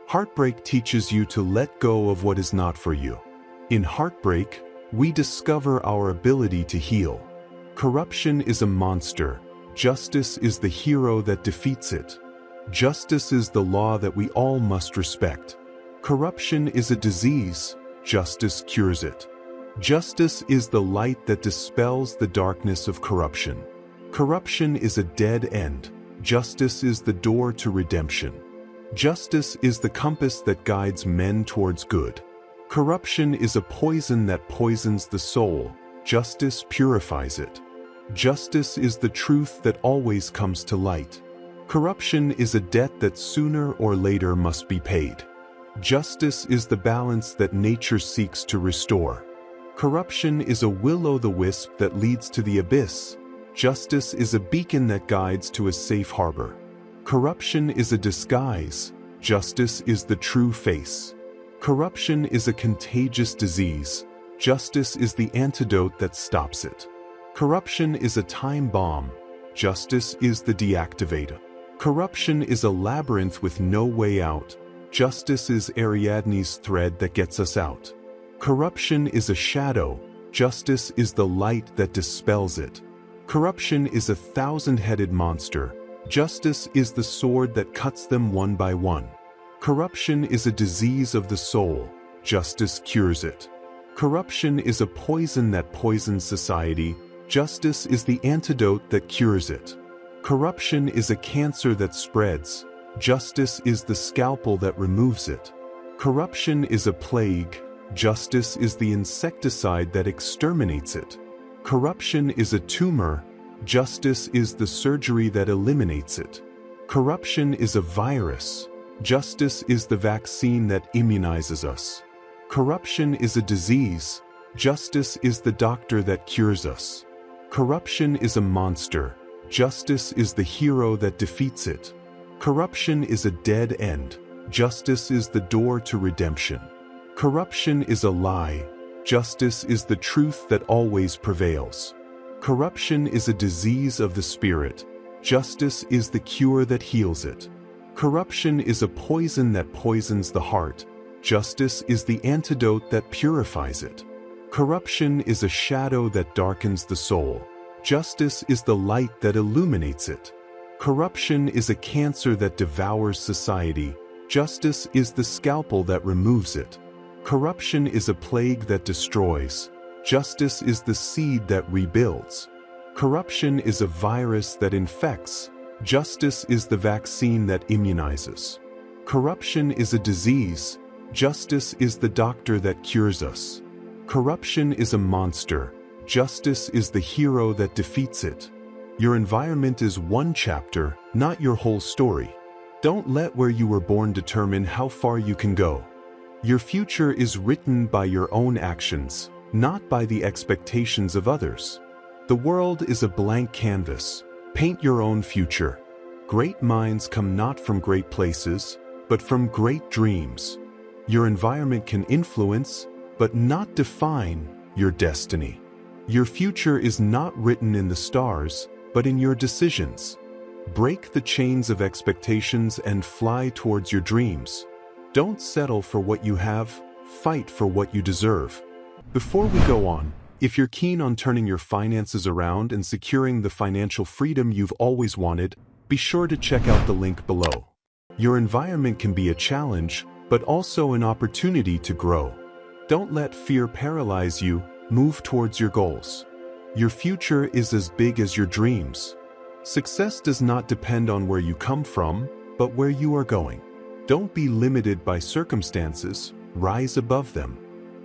Heartbreak teaches you to let go of what is not for you. In heartbreak, we discover our ability to heal. Corruption is a monster. Justice is the hero that defeats it. Justice is the law that we all must respect. Corruption is a disease. Justice cures it. Justice is the light that dispels the darkness of corruption. Corruption is a dead end. Justice is the door to redemption. Justice is the compass that guides men towards good. Corruption is a poison that poisons the soul. Justice purifies it. Justice is the truth that always comes to light. Corruption is a debt that sooner or later must be paid. Justice is the balance that nature seeks to restore. Corruption is a will-o'-the-wisp that leads to the abyss. Justice is a beacon that guides to a safe harbor. Corruption is a disguise. Justice is the true face. Corruption is a contagious disease. Justice is the antidote that stops it. Corruption is a time bomb. Justice is the deactivator. Corruption is a labyrinth with no way out. Justice is Ariadne's thread that gets us out. Corruption is a shadow. Justice is the light that dispels it. Corruption is a thousand-headed monster. Justice is the sword that cuts them one by one. Corruption is a disease of the soul. Justice cures it. Corruption is a poison that poisons society. Justice is the antidote that cures it. Corruption is a cancer that spreads. Justice is the scalpel that removes it. Corruption is a plague. Justice is the insecticide that exterminates it. Corruption is a tumor. Justice is the surgery that eliminates it. Corruption is a virus. Justice is the vaccine that immunizes us. Corruption is a disease. Justice is the doctor that cures us. Corruption is a monster. Justice is the hero that defeats it. Corruption is a dead end. Justice is the door to redemption. Corruption is a lie. Justice is the truth that always prevails. Corruption is a disease of the spirit. Justice is the cure that heals it. Corruption is a poison that poisons the heart. Justice is the antidote that purifies it. Corruption is a shadow that darkens the soul. Justice is the light that illuminates it. Corruption is a cancer that devours society. Justice is the scalpel that removes it. Corruption is a plague that destroys. Justice is the seed that rebuilds. Corruption is a virus that infects. Justice is the vaccine that immunizes. Corruption is a disease. Justice is the doctor that cures us. Corruption is a monster. Justice is the hero that defeats it. Your environment is one chapter, not your whole story. Don't let where you were born determine how far you can go. Your future is written by your own actions, not by the expectations of others. The world is a blank canvas. Paint your own future. Great minds come not from great places, but from great dreams. Your environment can influence, but not define, your destiny. Your future is not written in the stars, but in your decisions. Break the chains of expectations and fly towards your dreams. Don't settle for what you have, fight for what you deserve. Before we go on, if you're keen on turning your finances around and securing the financial freedom you've always wanted, be sure to check out the link below. Your environment can be a challenge, but also an opportunity to grow. Don't let fear paralyze you, move towards your goals. Your future is as big as your dreams. Success does not depend on where you come from, but where you are going. Don't be limited by circumstances, rise above them.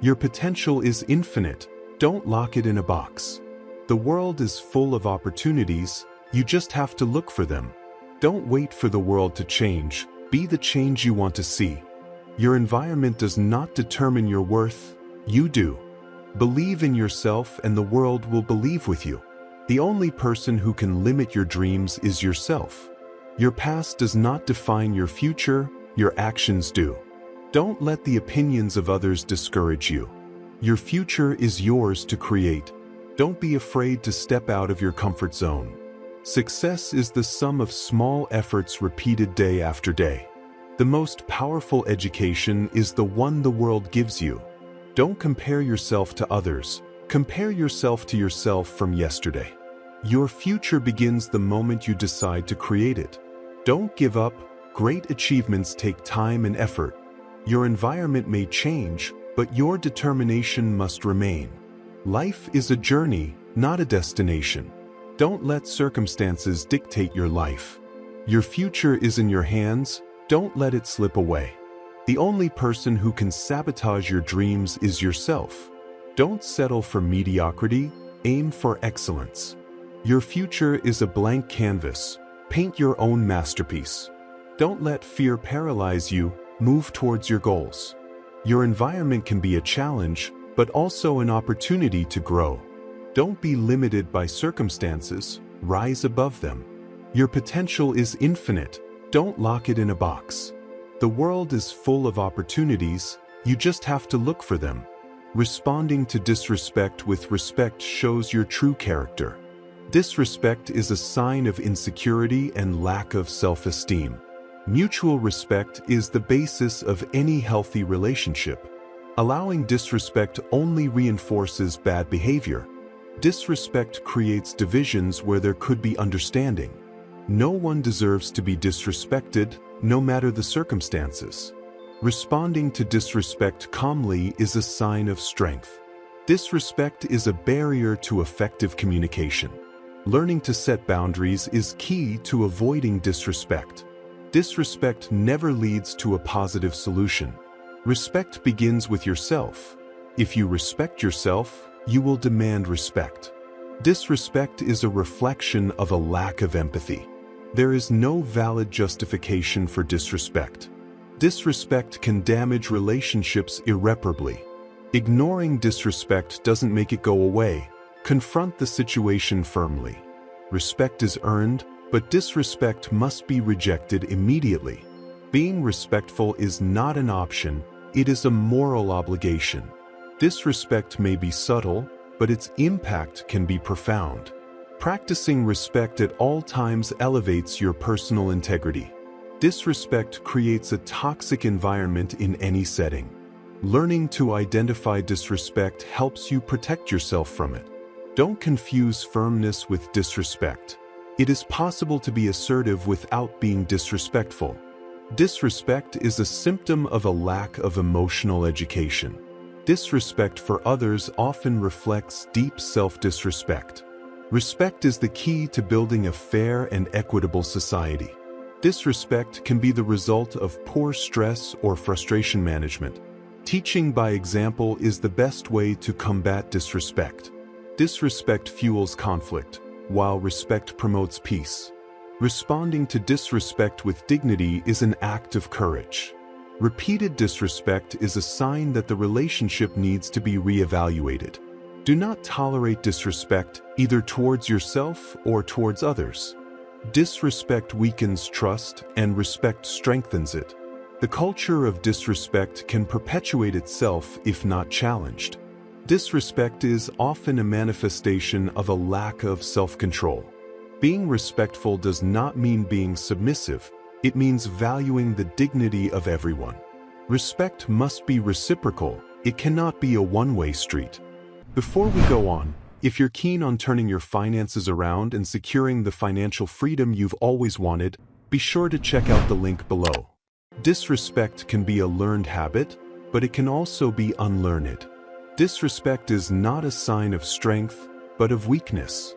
Your potential is infinite, don't lock it in a box. The world is full of opportunities, you just have to look for them. Don't wait for the world to change, be the change you want to see. Your environment does not determine your worth, you do. Believe in yourself and the world will believe with you. The only person who can limit your dreams is yourself. Your past does not define your future, your actions do. Don't let the opinions of others discourage you. Your future is yours to create. Don't be afraid to step out of your comfort zone. Success is the sum of small efforts repeated day after day. The most powerful education is the one the world gives you. Don't compare yourself to others. Compare yourself to yourself from yesterday. Your future begins the moment you decide to create it. Don't give up. Great achievements take time and effort. Your environment may change, but your determination must remain. Life is a journey, not a destination. Don't let circumstances dictate your life. Your future is in your hands, don't let it slip away. The only person who can sabotage your dreams is yourself. Don't settle for mediocrity, aim for excellence. Your future is a blank canvas, paint your own masterpiece. Don't let fear paralyze you, move towards your goals. Your environment can be a challenge, but also an opportunity to grow. Don't be limited by circumstances, rise above them. Your potential is infinite, don't lock it in a box. The world is full of opportunities, you just have to look for them. Responding to disrespect with respect shows your true character. Disrespect is a sign of insecurity and lack of self-esteem. Mutual respect is the basis of any healthy relationship. Allowing disrespect only reinforces bad behavior. Disrespect creates divisions where there could be understanding. No one deserves to be disrespected, no matter the circumstances. Responding to disrespect calmly is a sign of strength. Disrespect is a barrier to effective communication. Learning to set boundaries is key to avoiding disrespect. Disrespect never leads to a positive solution. Respect begins with yourself. If you respect yourself, you will demand respect. Disrespect is a reflection of a lack of empathy. There is no valid justification for disrespect. Disrespect can damage relationships irreparably. Ignoring disrespect doesn't make it go away. Confront the situation firmly. Respect is earned, but disrespect must be rejected immediately. Being respectful is not an option, it is a moral obligation. Disrespect may be subtle, but its impact can be profound. Practicing respect at all times elevates your personal integrity. Disrespect creates a toxic environment in any setting. Learning to identify disrespect helps you protect yourself from it. Don't confuse firmness with disrespect. It is possible to be assertive without being disrespectful. Disrespect is a symptom of a lack of emotional education. Disrespect for others often reflects deep self-disrespect. Respect is the key to building a fair and equitable society. Disrespect can be the result of poor stress or frustration management. Teaching by example is the best way to combat disrespect. Disrespect fuels conflict. while respect promotes peace. Responding to disrespect with dignity is an act of courage. Repeated disrespect is a sign that the relationship needs to be reevaluated. Do not tolerate disrespect either towards yourself or towards others. Disrespect weakens trust and respect strengthens it. The culture of disrespect can perpetuate itself if not challenged. Disrespect is often a manifestation of a lack of self-control. Being respectful does not mean being submissive. It means valuing the dignity of everyone. Respect must be reciprocal. It cannot be a one-way street. Before we go on, if you're keen on turning your finances around and securing the financial freedom you've always wanted, be sure to check out the link below. Disrespect can be a learned habit, but it can also be unlearned. Disrespect is not a sign of strength, but of weakness.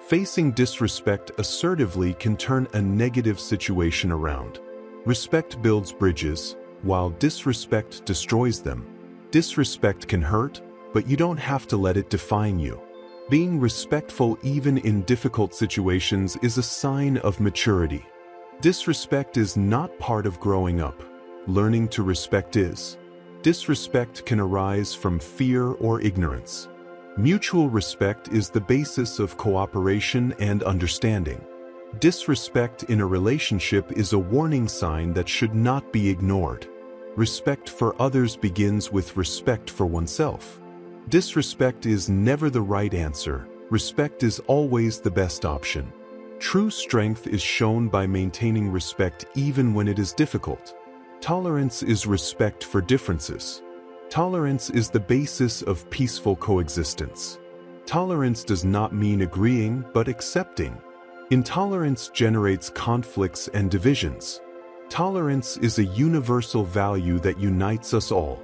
Facing disrespect assertively can turn a negative situation around. Respect builds bridges, while disrespect destroys them. Disrespect can hurt, but you don't have to let it define you. Being respectful even in difficult situations is a sign of maturity. Disrespect is not part of growing up. Learning to respect is. Disrespect can arise from fear or ignorance. Mutual respect is the basis of cooperation and understanding. Disrespect in a relationship is a warning sign that should not be ignored. Respect for others begins with respect for oneself. Disrespect is never the right answer. Respect is always the best option. True strength is shown by maintaining respect even when it is difficult. Tolerance is respect for differences. Tolerance is the basis of peaceful coexistence. Tolerance does not mean agreeing, but accepting. Intolerance generates conflicts and divisions. Tolerance is a universal value that unites us all.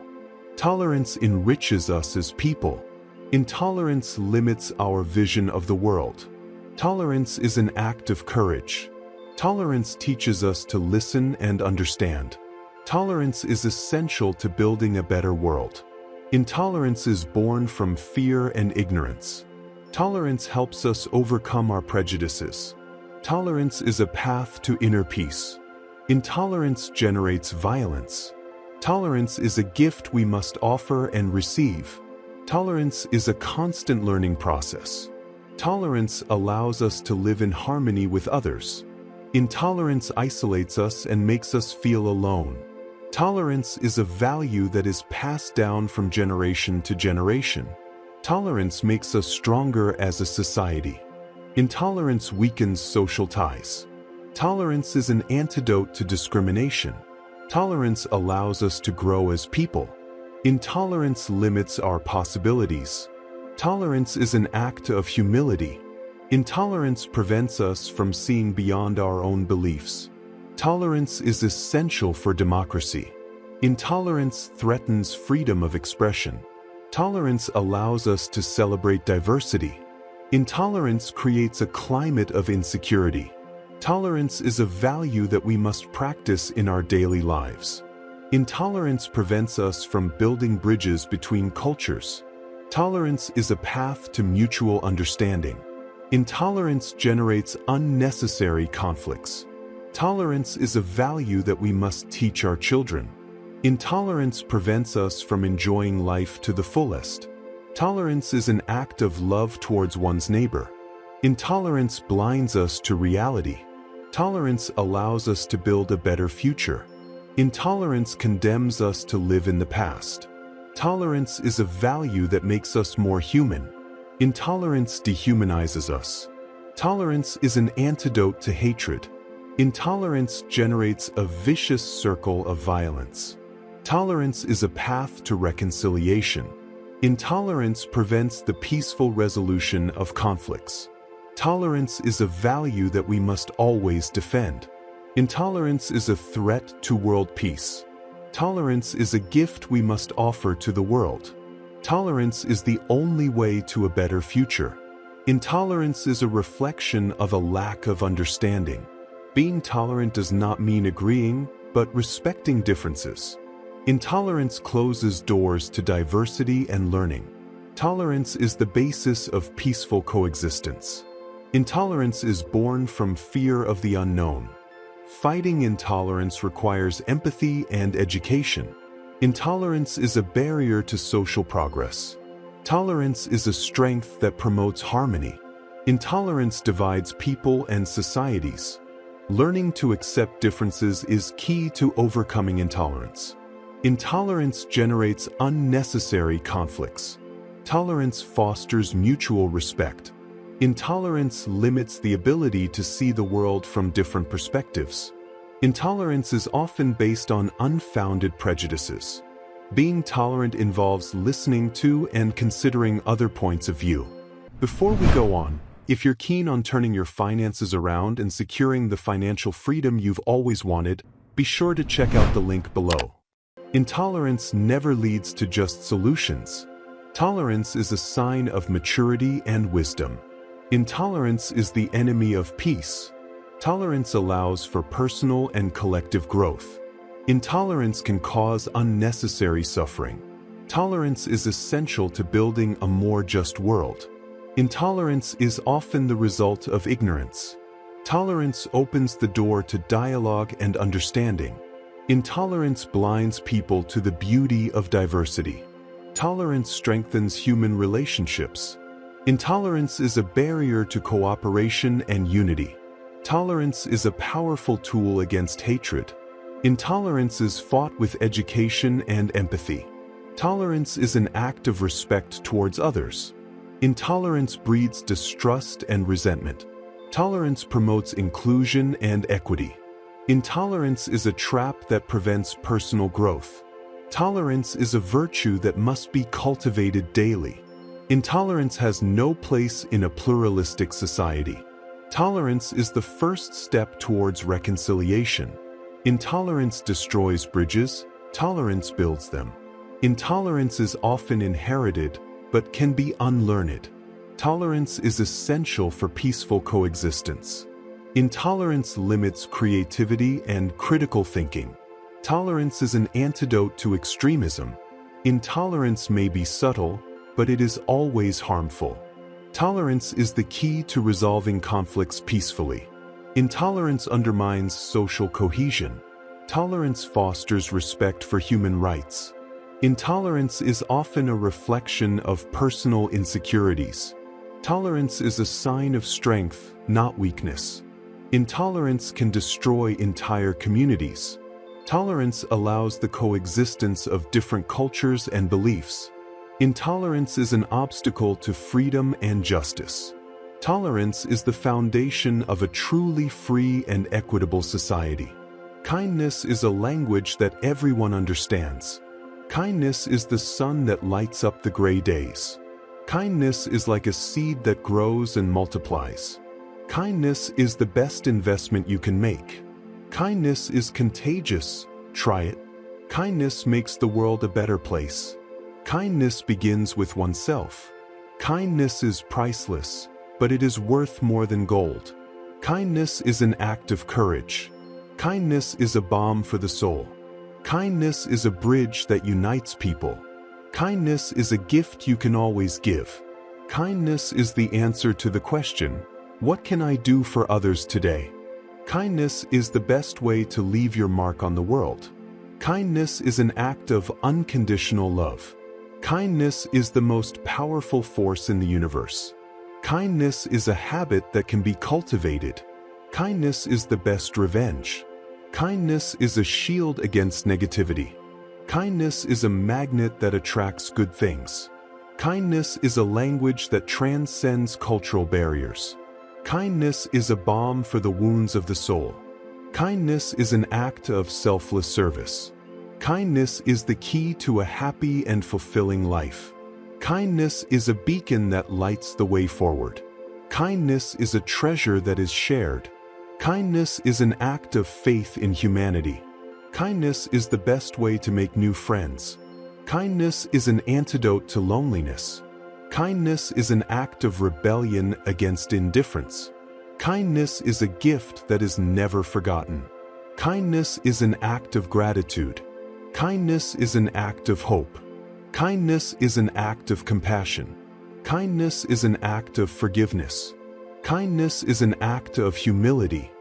Tolerance enriches us as people. Intolerance limits our vision of the world. Tolerance is an act of courage. Tolerance teaches us to listen and understand. Tolerance is essential to building a better world. Intolerance is born from fear and ignorance. Tolerance helps us overcome our prejudices. Tolerance is a path to inner peace. Intolerance generates violence. Tolerance is a gift we must offer and receive. Tolerance is a constant learning process. Tolerance allows us to live in harmony with others. Intolerance isolates us and makes us feel alone. Tolerance is a value that is passed down from generation to generation. Tolerance makes us stronger as a society. Intolerance weakens social ties. Tolerance is an antidote to discrimination. Tolerance allows us to grow as people. Intolerance limits our possibilities. Tolerance is an act of humility. Intolerance prevents us from seeing beyond our own beliefs. Tolerance is essential for democracy. Intolerance threatens freedom of expression. Tolerance allows us to celebrate diversity. Intolerance creates a climate of insecurity. Tolerance is a value that we must practice in our daily lives. Intolerance prevents us from building bridges between cultures. Tolerance is a path to mutual understanding. Intolerance generates unnecessary conflicts. Tolerance is a value that we must teach our children. Intolerance prevents us from enjoying life to the fullest. Tolerance is an act of love towards one's neighbor. Intolerance blinds us to reality. Tolerance allows us to build a better future. Intolerance condemns us to live in the past. Tolerance is a value that makes us more human. Intolerance dehumanizes us. Tolerance is an antidote to hatred. Intolerance generates a vicious circle of violence. Tolerance is a path to reconciliation. Intolerance prevents the peaceful resolution of conflicts. Tolerance is a value that we must always defend. Intolerance is a threat to world peace. Tolerance is a gift we must offer to the world. Tolerance is the only way to a better future. Intolerance is a reflection of a lack of understanding. Being tolerant does not mean agreeing, but respecting differences. Intolerance closes doors to diversity and learning. Tolerance is the basis of peaceful coexistence. Intolerance is born from fear of the unknown. Fighting intolerance requires empathy and education. Intolerance is a barrier to social progress. Tolerance is a strength that promotes harmony. Intolerance divides people and societies. Learning to accept differences is key to overcoming intolerance. Intolerance generates unnecessary conflicts. Tolerance fosters mutual respect. Intolerance limits the ability to see the world from different perspectives. Intolerance is often based on unfounded prejudices. Being tolerant involves listening to and considering other points of view. Before we go on, if you're keen on turning your finances around and securing the financial freedom you've always wanted, be sure to check out the link below. Intolerance never leads to just solutions. Tolerance is a sign of maturity and wisdom. Intolerance is the enemy of peace. Tolerance allows for personal and collective growth. Intolerance can cause unnecessary suffering. Tolerance is essential to building a more just world. Intolerance is often the result of ignorance. Tolerance opens the door to dialogue and understanding. Intolerance blinds people to the beauty of diversity. Tolerance strengthens human relationships. Intolerance is a barrier to cooperation and unity. Tolerance is a powerful tool against hatred. Intolerance is fought with education and empathy. Tolerance is an act of respect towards others. Intolerance breeds distrust and resentment. Tolerance promotes inclusion and equity. Intolerance is a trap that prevents personal growth. Tolerance is a virtue that must be cultivated daily. Intolerance has no place in a pluralistic society. Tolerance is the first step towards reconciliation. Intolerance destroys bridges, tolerance builds them. Intolerance is often inherited, but can be unlearned. Tolerance is essential for peaceful coexistence. Intolerance limits creativity and critical thinking. Tolerance is an antidote to extremism. Intolerance may be subtle, but it is always harmful. Tolerance is the key to resolving conflicts peacefully. Intolerance undermines social cohesion. Tolerance fosters respect for human rights. Intolerance is often a reflection of personal insecurities. Tolerance is a sign of strength, not weakness. Intolerance can destroy entire communities. Tolerance allows the coexistence of different cultures and beliefs. Intolerance is an obstacle to freedom and justice. Tolerance is the foundation of a truly free and equitable society. Kindness is a language that everyone understands. Kindness is the sun that lights up the gray days. Kindness is like a seed that grows and multiplies. Kindness is the best investment you can make. Kindness is contagious. Try it. Kindness makes the world a better place. Kindness begins with oneself. Kindness is priceless, but it is worth more than gold. Kindness is an act of courage. Kindness is a balm for the soul. Kindness is a bridge that unites people. Kindness is a gift you can always give. Kindness is the answer to the question, what can I do for others today? Kindness is the best way to leave your mark on the world. Kindness is an act of unconditional love. Kindness is the most powerful force in the universe. Kindness is a habit that can be cultivated. Kindness is the best revenge. Kindness is a shield against negativity. Kindness is a magnet that attracts good things. Kindness is a language that transcends cultural barriers. Kindness is a balm for the wounds of the soul. Kindness is an act of selfless service. Kindness is the key to a happy and fulfilling life. Kindness is a beacon that lights the way forward. Kindness is a treasure that is shared. Kindness is an act of faith in humanity. Kindness is the best way to make new friends. Kindness is an antidote to loneliness. Kindness is an act of rebellion against indifference. Kindness is a gift that is never forgotten. Kindness is an act of gratitude. Kindness is an act of hope. Kindness is an act of compassion. Kindness is an act of forgiveness. Kindness is an act of humility.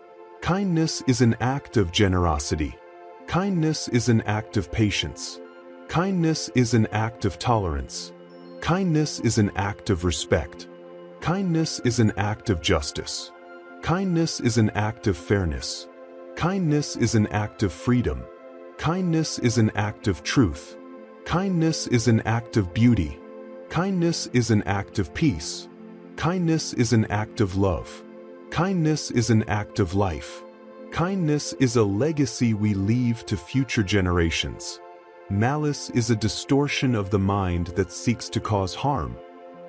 Kindness is an act of generosity. Kindness is an act of patience. Kindness is an act of tolerance. Kindness is an act of respect. Kindness is an act of justice. Kindness is an act of fairness. Kindness is an act of freedom. Kindness is an act of truth. Kindness is an act of beauty. Kindness is an act of peace. Kindness is an act of love. Kindness is an act of life. Kindness is a legacy we leave to future generations. Malice is a distortion of the mind that seeks to cause harm.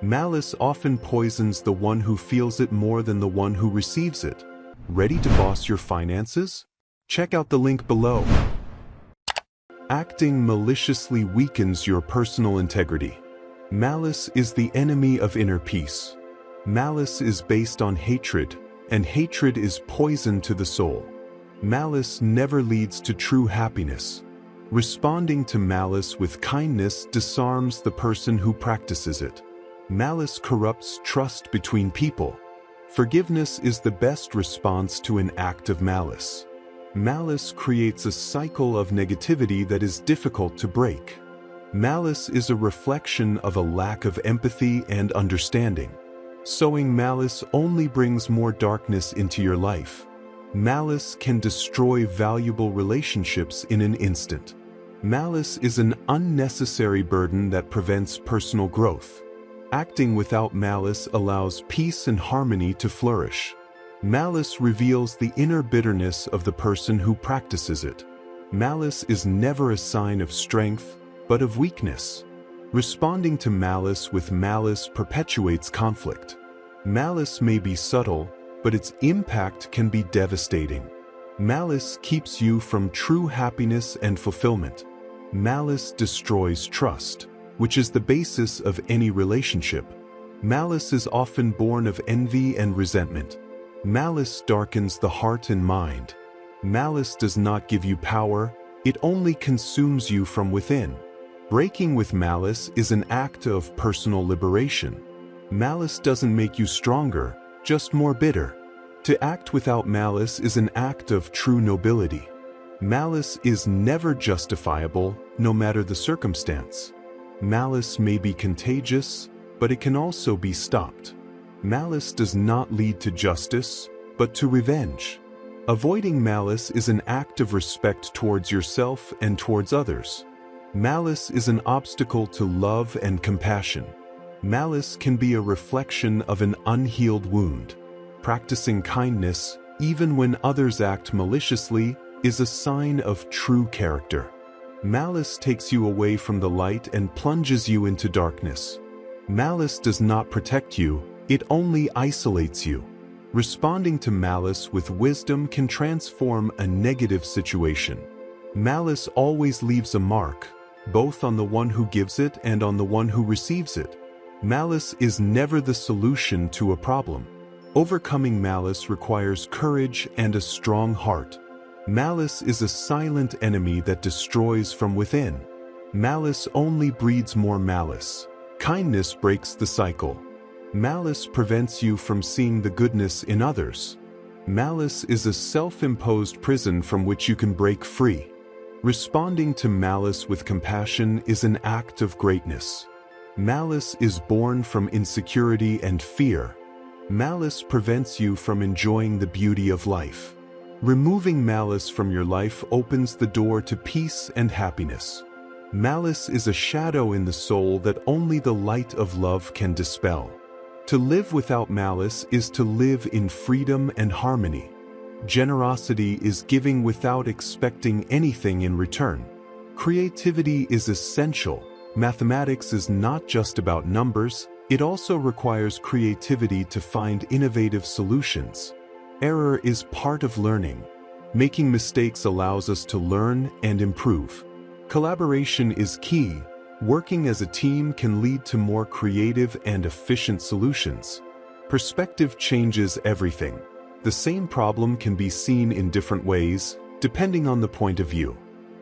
Malice often poisons the one who feels it more than the one who receives it. Ready to boss your finances? Check out the link below. Acting maliciously weakens your personal integrity. Malice is the enemy of inner peace. Malice is based on hatred, and hatred is poison to the soul. Malice never leads to true happiness. Responding to malice with kindness disarms the person who practices it. Malice corrupts trust between people. Forgiveness is the best response to an act of malice. Malice creates a cycle of negativity that is difficult to break. Malice is a reflection of a lack of empathy and understanding. Sowing malice only brings more darkness into your life. Malice can destroy valuable relationships in an instant. Malice is an unnecessary burden that prevents personal growth. Acting without malice allows peace and harmony to flourish. Malice reveals the inner bitterness of the person who practices it. Malice is never a sign of strength, but of weakness. Responding to malice with malice perpetuates conflict. Malice may be subtle, but its impact can be devastating. Malice keeps you from true happiness and fulfillment. Malice destroys trust, which is the basis of any relationship. Malice is often born of envy and resentment. Malice darkens the heart and mind. Malice does not give you power, it only consumes you from within. Breaking with malice is an act of personal liberation. Malice doesn't make you stronger, just more bitter. To act without malice is an act of true nobility. Malice is never justifiable, no matter the circumstance. Malice may be contagious, but it can also be stopped. Malice does not lead to justice, but to revenge. Avoiding malice is an act of respect towards yourself and towards others. Malice is an obstacle to love and compassion. Malice can be a reflection of an unhealed wound. Practicing kindness, even when others act maliciously, is a sign of true character. Malice takes you away from the light and plunges you into darkness. Malice does not protect you, it only isolates you. Responding to malice with wisdom can transform a negative situation. Malice always leaves a mark, both on the one who gives it and on the one who receives it. Malice is never the solution to a problem. Overcoming malice requires courage and a strong heart. Malice is a silent enemy that destroys from within. Malice only breeds more malice. Kindness breaks the cycle. Malice prevents you from seeing the goodness in others. Malice is a self-imposed prison from which you can break free. Responding to malice with compassion is an act of greatness. Malice is born from insecurity and fear. Malice prevents you from enjoying the beauty of life. Removing malice from your life opens the door to peace and happiness. Malice is a shadow in the soul that only the light of love can dispel. To live without malice is to live in freedom and harmony. Generosity is giving without expecting anything in return. Creativity is essential. Mathematics is not just about numbers, it also requires creativity to find innovative solutions. Error is part of learning. Making mistakes allows us to learn and improve. Collaboration is key. Working as a team can lead to more creative and efficient solutions. Perspective changes everything. The same problem can be seen in different ways, depending on the point of view.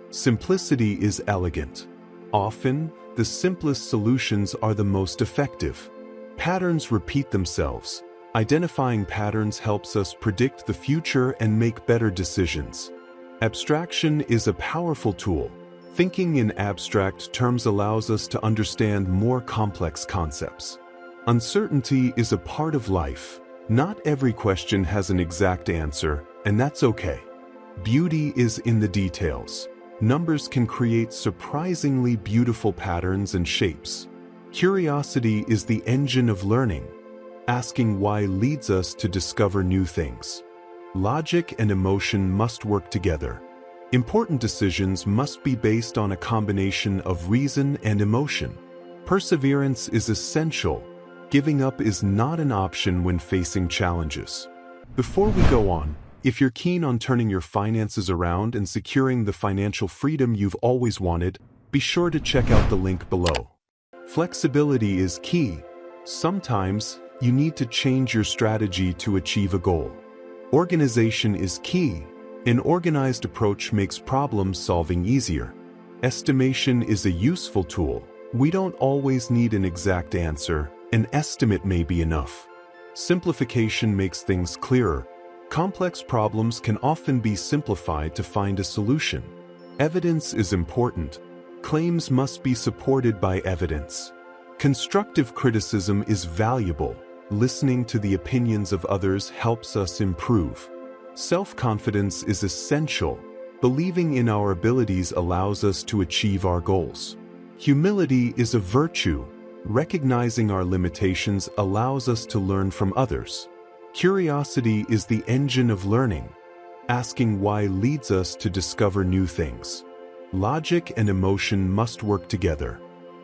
Simplicity is elegant. Often, the simplest solutions are the most effective. Patterns repeat themselves. Identifying patterns helps us predict the future and make better decisions. Abstraction is a powerful tool. Thinking in abstract terms allows us to understand more complex concepts. Uncertainty is a part of life. Not every question has an exact answer, and that's okay. Beauty is in the details. Numbers can create surprisingly beautiful patterns and shapes. Curiosity is the engine of learning. Asking why leads us to discover new things. Logic and emotion must work together. Important decisions must be based on a combination of reason and emotion. Perseverance is essential. Giving up is not an option when facing challenges. Before we go on, if you're keen on turning your finances around and securing the financial freedom you've always wanted, be sure to check out the link below. Flexibility is key. Sometimes, you need to change your strategy to achieve a goal. Organization is key. An organized approach makes problem solving easier. Estimation is a useful tool. We don't always need an exact answer. An estimate may be enough. Simplification makes things clearer. Complex problems can often be simplified to find a solution. Evidence is important. Claims must be supported by evidence. Constructive criticism is valuable. Listening to the opinions of others helps us improve. Self-confidence is essential. Believing in our abilities allows us to achieve our goals. Humility is a virtue. Recognizing our limitations allows us to learn from others. Curiosity is the engine of learning. Asking why leads us to discover new things. Logic and emotion must work together.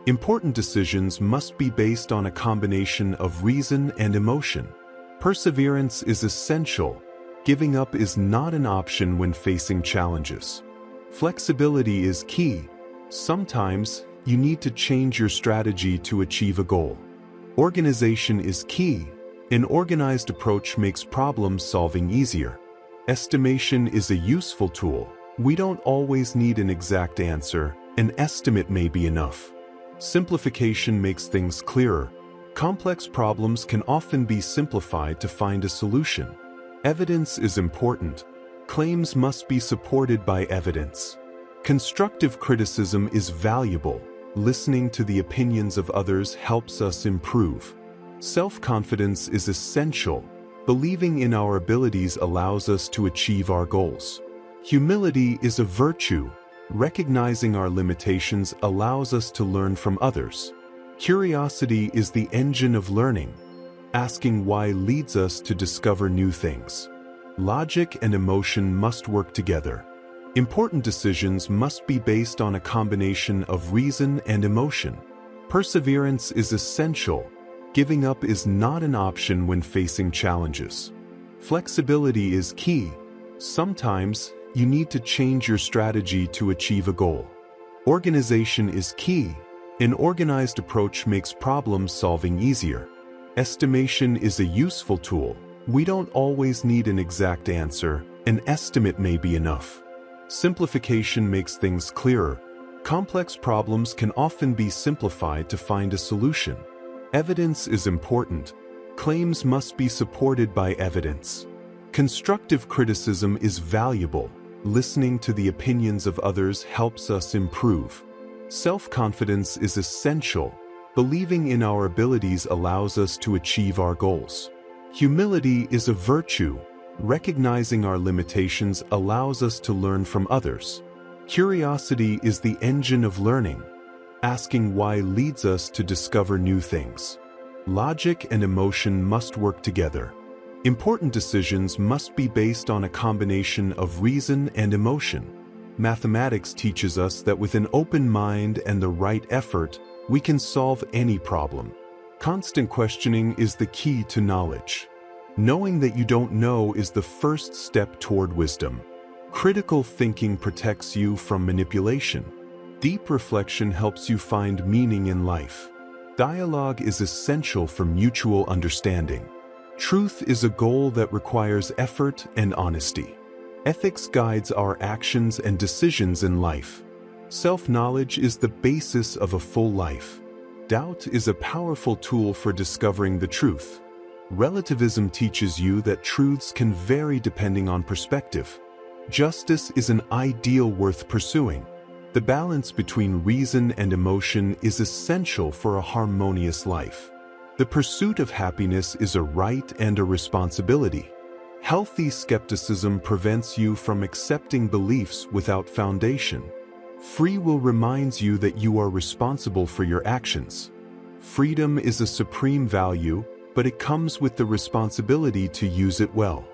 Important decisions must be based on a combination of reason and emotion. Perseverance is essential. Giving up is not an option when facing challenges. Flexibility is key. Sometimes, you need to change your strategy to achieve a goal. Organization is key. An organized approach makes problem solving easier. Estimation is a useful tool. We don't always need an exact answer. An estimate may be enough. Simplification makes things clearer. Complex problems can often be simplified to find a solution. Evidence is important. Claims must be supported by evidence. Constructive criticism is valuable. Listening to the opinions of others helps us improve. Self-confidence is essential. Believing in our abilities allows us to achieve our goals. Humility is a virtue. Recognizing our limitations allows us to learn from others. Curiosity is the engine of learning. Asking why leads us to discover new things. Logic and emotion must work together. Important decisions must be based on a combination of reason and emotion. Perseverance is essential. Giving up is not an option when facing challenges. Flexibility is key. Sometimes, you need to change your strategy to achieve a goal. Organization is key. An organized approach makes problem solving easier. Estimation is a useful tool. We don't always need an exact answer. An estimate may be enough. Simplification makes things clearer. Complex problems can often be simplified to find a solution. Evidence is important. Claims must be supported by evidence. Constructive criticism is valuable. Listening to the opinions of others helps us improve. Self-confidence is essential. Believing in our abilities allows us to achieve our goals. Humility is a virtue. Recognizing our limitations allows us to learn from others. Curiosity is the engine of learning. Asking why leads us to discover new things. Logic and emotion must work together. Important decisions must be based on a combination of reason and emotion. Mathematics teaches us that with an open mind and the right effort, we can solve any problem. Constant questioning is the key to knowledge. Knowing that you don't know is the first step toward wisdom. Critical thinking protects you from manipulation. Deep reflection helps you find meaning in life. Dialogue is essential for mutual understanding. Truth is a goal that requires effort and honesty. Ethics guides our actions and decisions in life. Self-knowledge is the basis of a full life. Doubt is a powerful tool for discovering the truth. Relativism teaches you that truths can vary depending on perspective. Justice is an ideal worth pursuing. The balance between reason and emotion is essential for a harmonious life. The pursuit of happiness is a right and a responsibility. Healthy skepticism prevents you from accepting beliefs without foundation. Free will reminds you that you are responsible for your actions. Freedom is a supreme value, but it comes with the responsibility to use it well.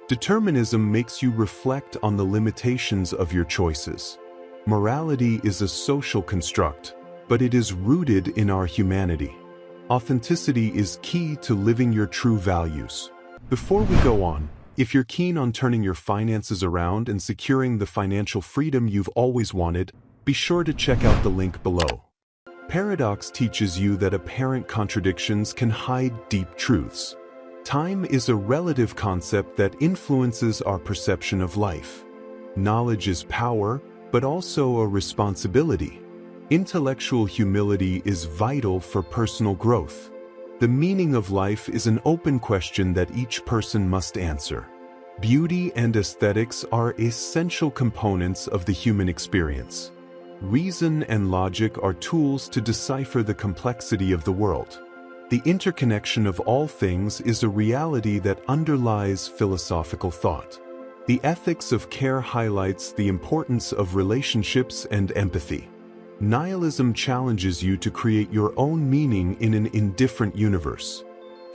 Determinism makes you reflect on the limitations of your choices. Morality is a social construct, but it is rooted in our humanity. Authenticity is key to living your true values. Before we go on, if you're keen on turning your finances around and securing the financial freedom you've always wanted, be sure to check out the link below. Paradox teaches you that apparent contradictions can hide deep truths. Time is a relative concept that influences our perception of life. Knowledge is power, but also a responsibility. Intellectual humility is vital for personal growth. The meaning of life is an open question that each person must answer. Beauty and aesthetics are essential components of the human experience. Reason and logic are tools to decipher the complexity of the world. The interconnection of all things is a reality that underlies philosophical thought. The ethics of care highlights the importance of relationships and empathy. Nihilism challenges you to create your own meaning in an indifferent universe.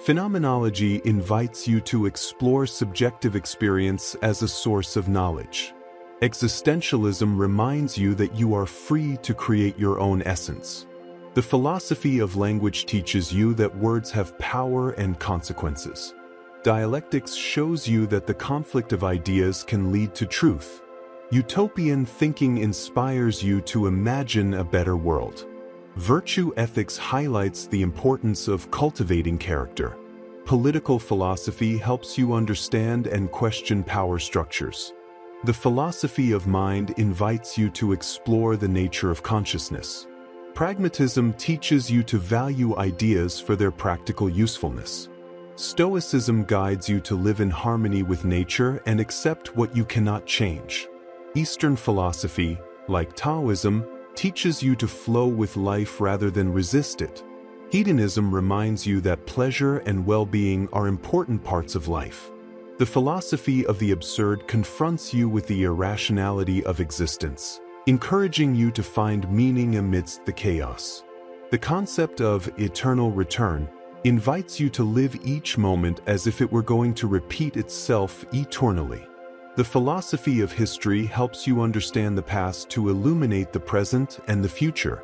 Phenomenology invites you to explore subjective experience as a source of knowledge. Existentialism reminds you that you are free to create your own essence. The philosophy of language teaches you that words have power and consequences. Dialectics shows you that the conflict of ideas can lead to truth. Utopian thinking inspires you to imagine a better world. Virtue ethics highlights the importance of cultivating character. Political philosophy helps you understand and question power structures. The philosophy of mind invites you to explore the nature of consciousness. Pragmatism teaches you to value ideas for their practical usefulness. Stoicism guides you to live in harmony with nature and accept what you cannot change. Eastern philosophy, like Taoism, teaches you to flow with life rather than resist it. Hedonism reminds you that pleasure and well-being are important parts of life. The philosophy of the absurd confronts you with the irrationality of existence, encouraging you to find meaning amidst the chaos. The concept of eternal return invites you to live each moment as if it were going to repeat itself eternally. The philosophy of history helps you understand the past to illuminate the present and the future.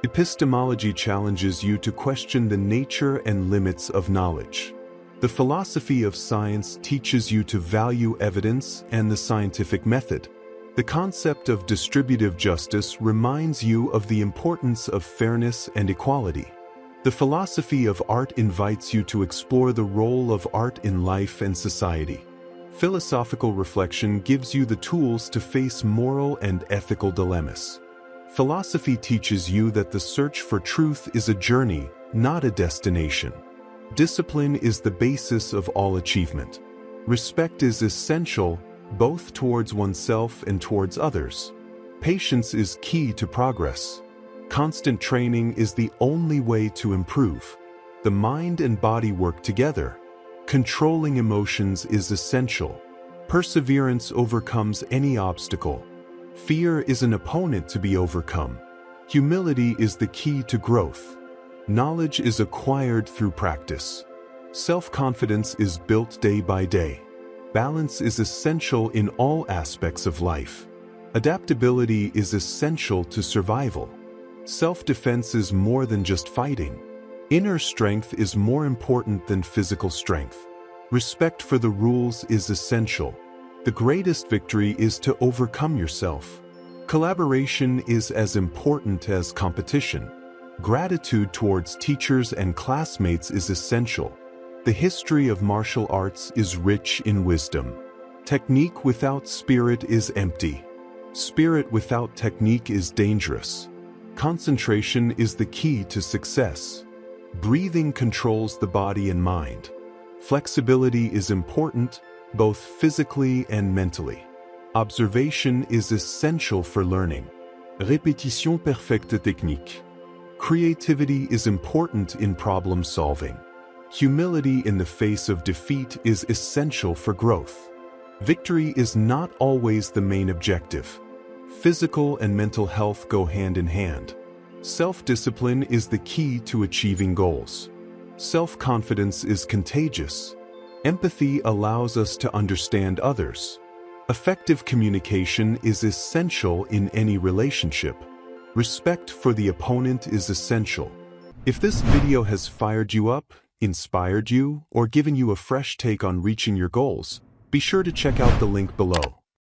Epistemology challenges you to question the nature and limits of knowledge. The philosophy of science teaches you to value evidence and the scientific method. The concept of distributive justice reminds you of the importance of fairness and equality. The philosophy of art invites you to explore the role of art in life and society. Philosophical reflection gives you the tools to face moral and ethical dilemmas. Philosophy teaches you that the search for truth is a journey, not a destination. Discipline is the basis of all achievement. Respect is essential, both towards oneself and towards others. Patience is key to progress. Constant training is the only way to improve. The mind and body work together. Controlling emotions is essential. Perseverance overcomes any obstacle. Fear is an opponent to be overcome. Humility is the key to growth. Knowledge is acquired through practice. Self-confidence is built day by day. Balance is essential in all aspects of life. Adaptability is essential to survival. Self-defense is more than just fighting. Inner strength is more important than physical strength. Respect for the rules is essential. The greatest victory is to overcome yourself. Collaboration is as important as competition. Gratitude towards teachers and classmates is essential. The history of martial arts is rich in wisdom. Technique without spirit is empty. Spirit without technique is dangerous. Concentration is the key to success. Breathing controls the body and mind. Flexibility is important, both physically and mentally. Observation is essential for learning. Répétition perfecte technique. Creativity is important in problem solving. Humility in the face of defeat is essential for growth. Victory is not always the main objective. Physical and mental health go hand in hand. Self-discipline is the key to achieving goals. Self-confidence is contagious. Empathy allows us to understand others. Effective communication is essential in any relationship. Respect for the opponent is essential. If this video has fired you up, inspired you, or given you a fresh take on reaching your goals, be sure to check out the link below.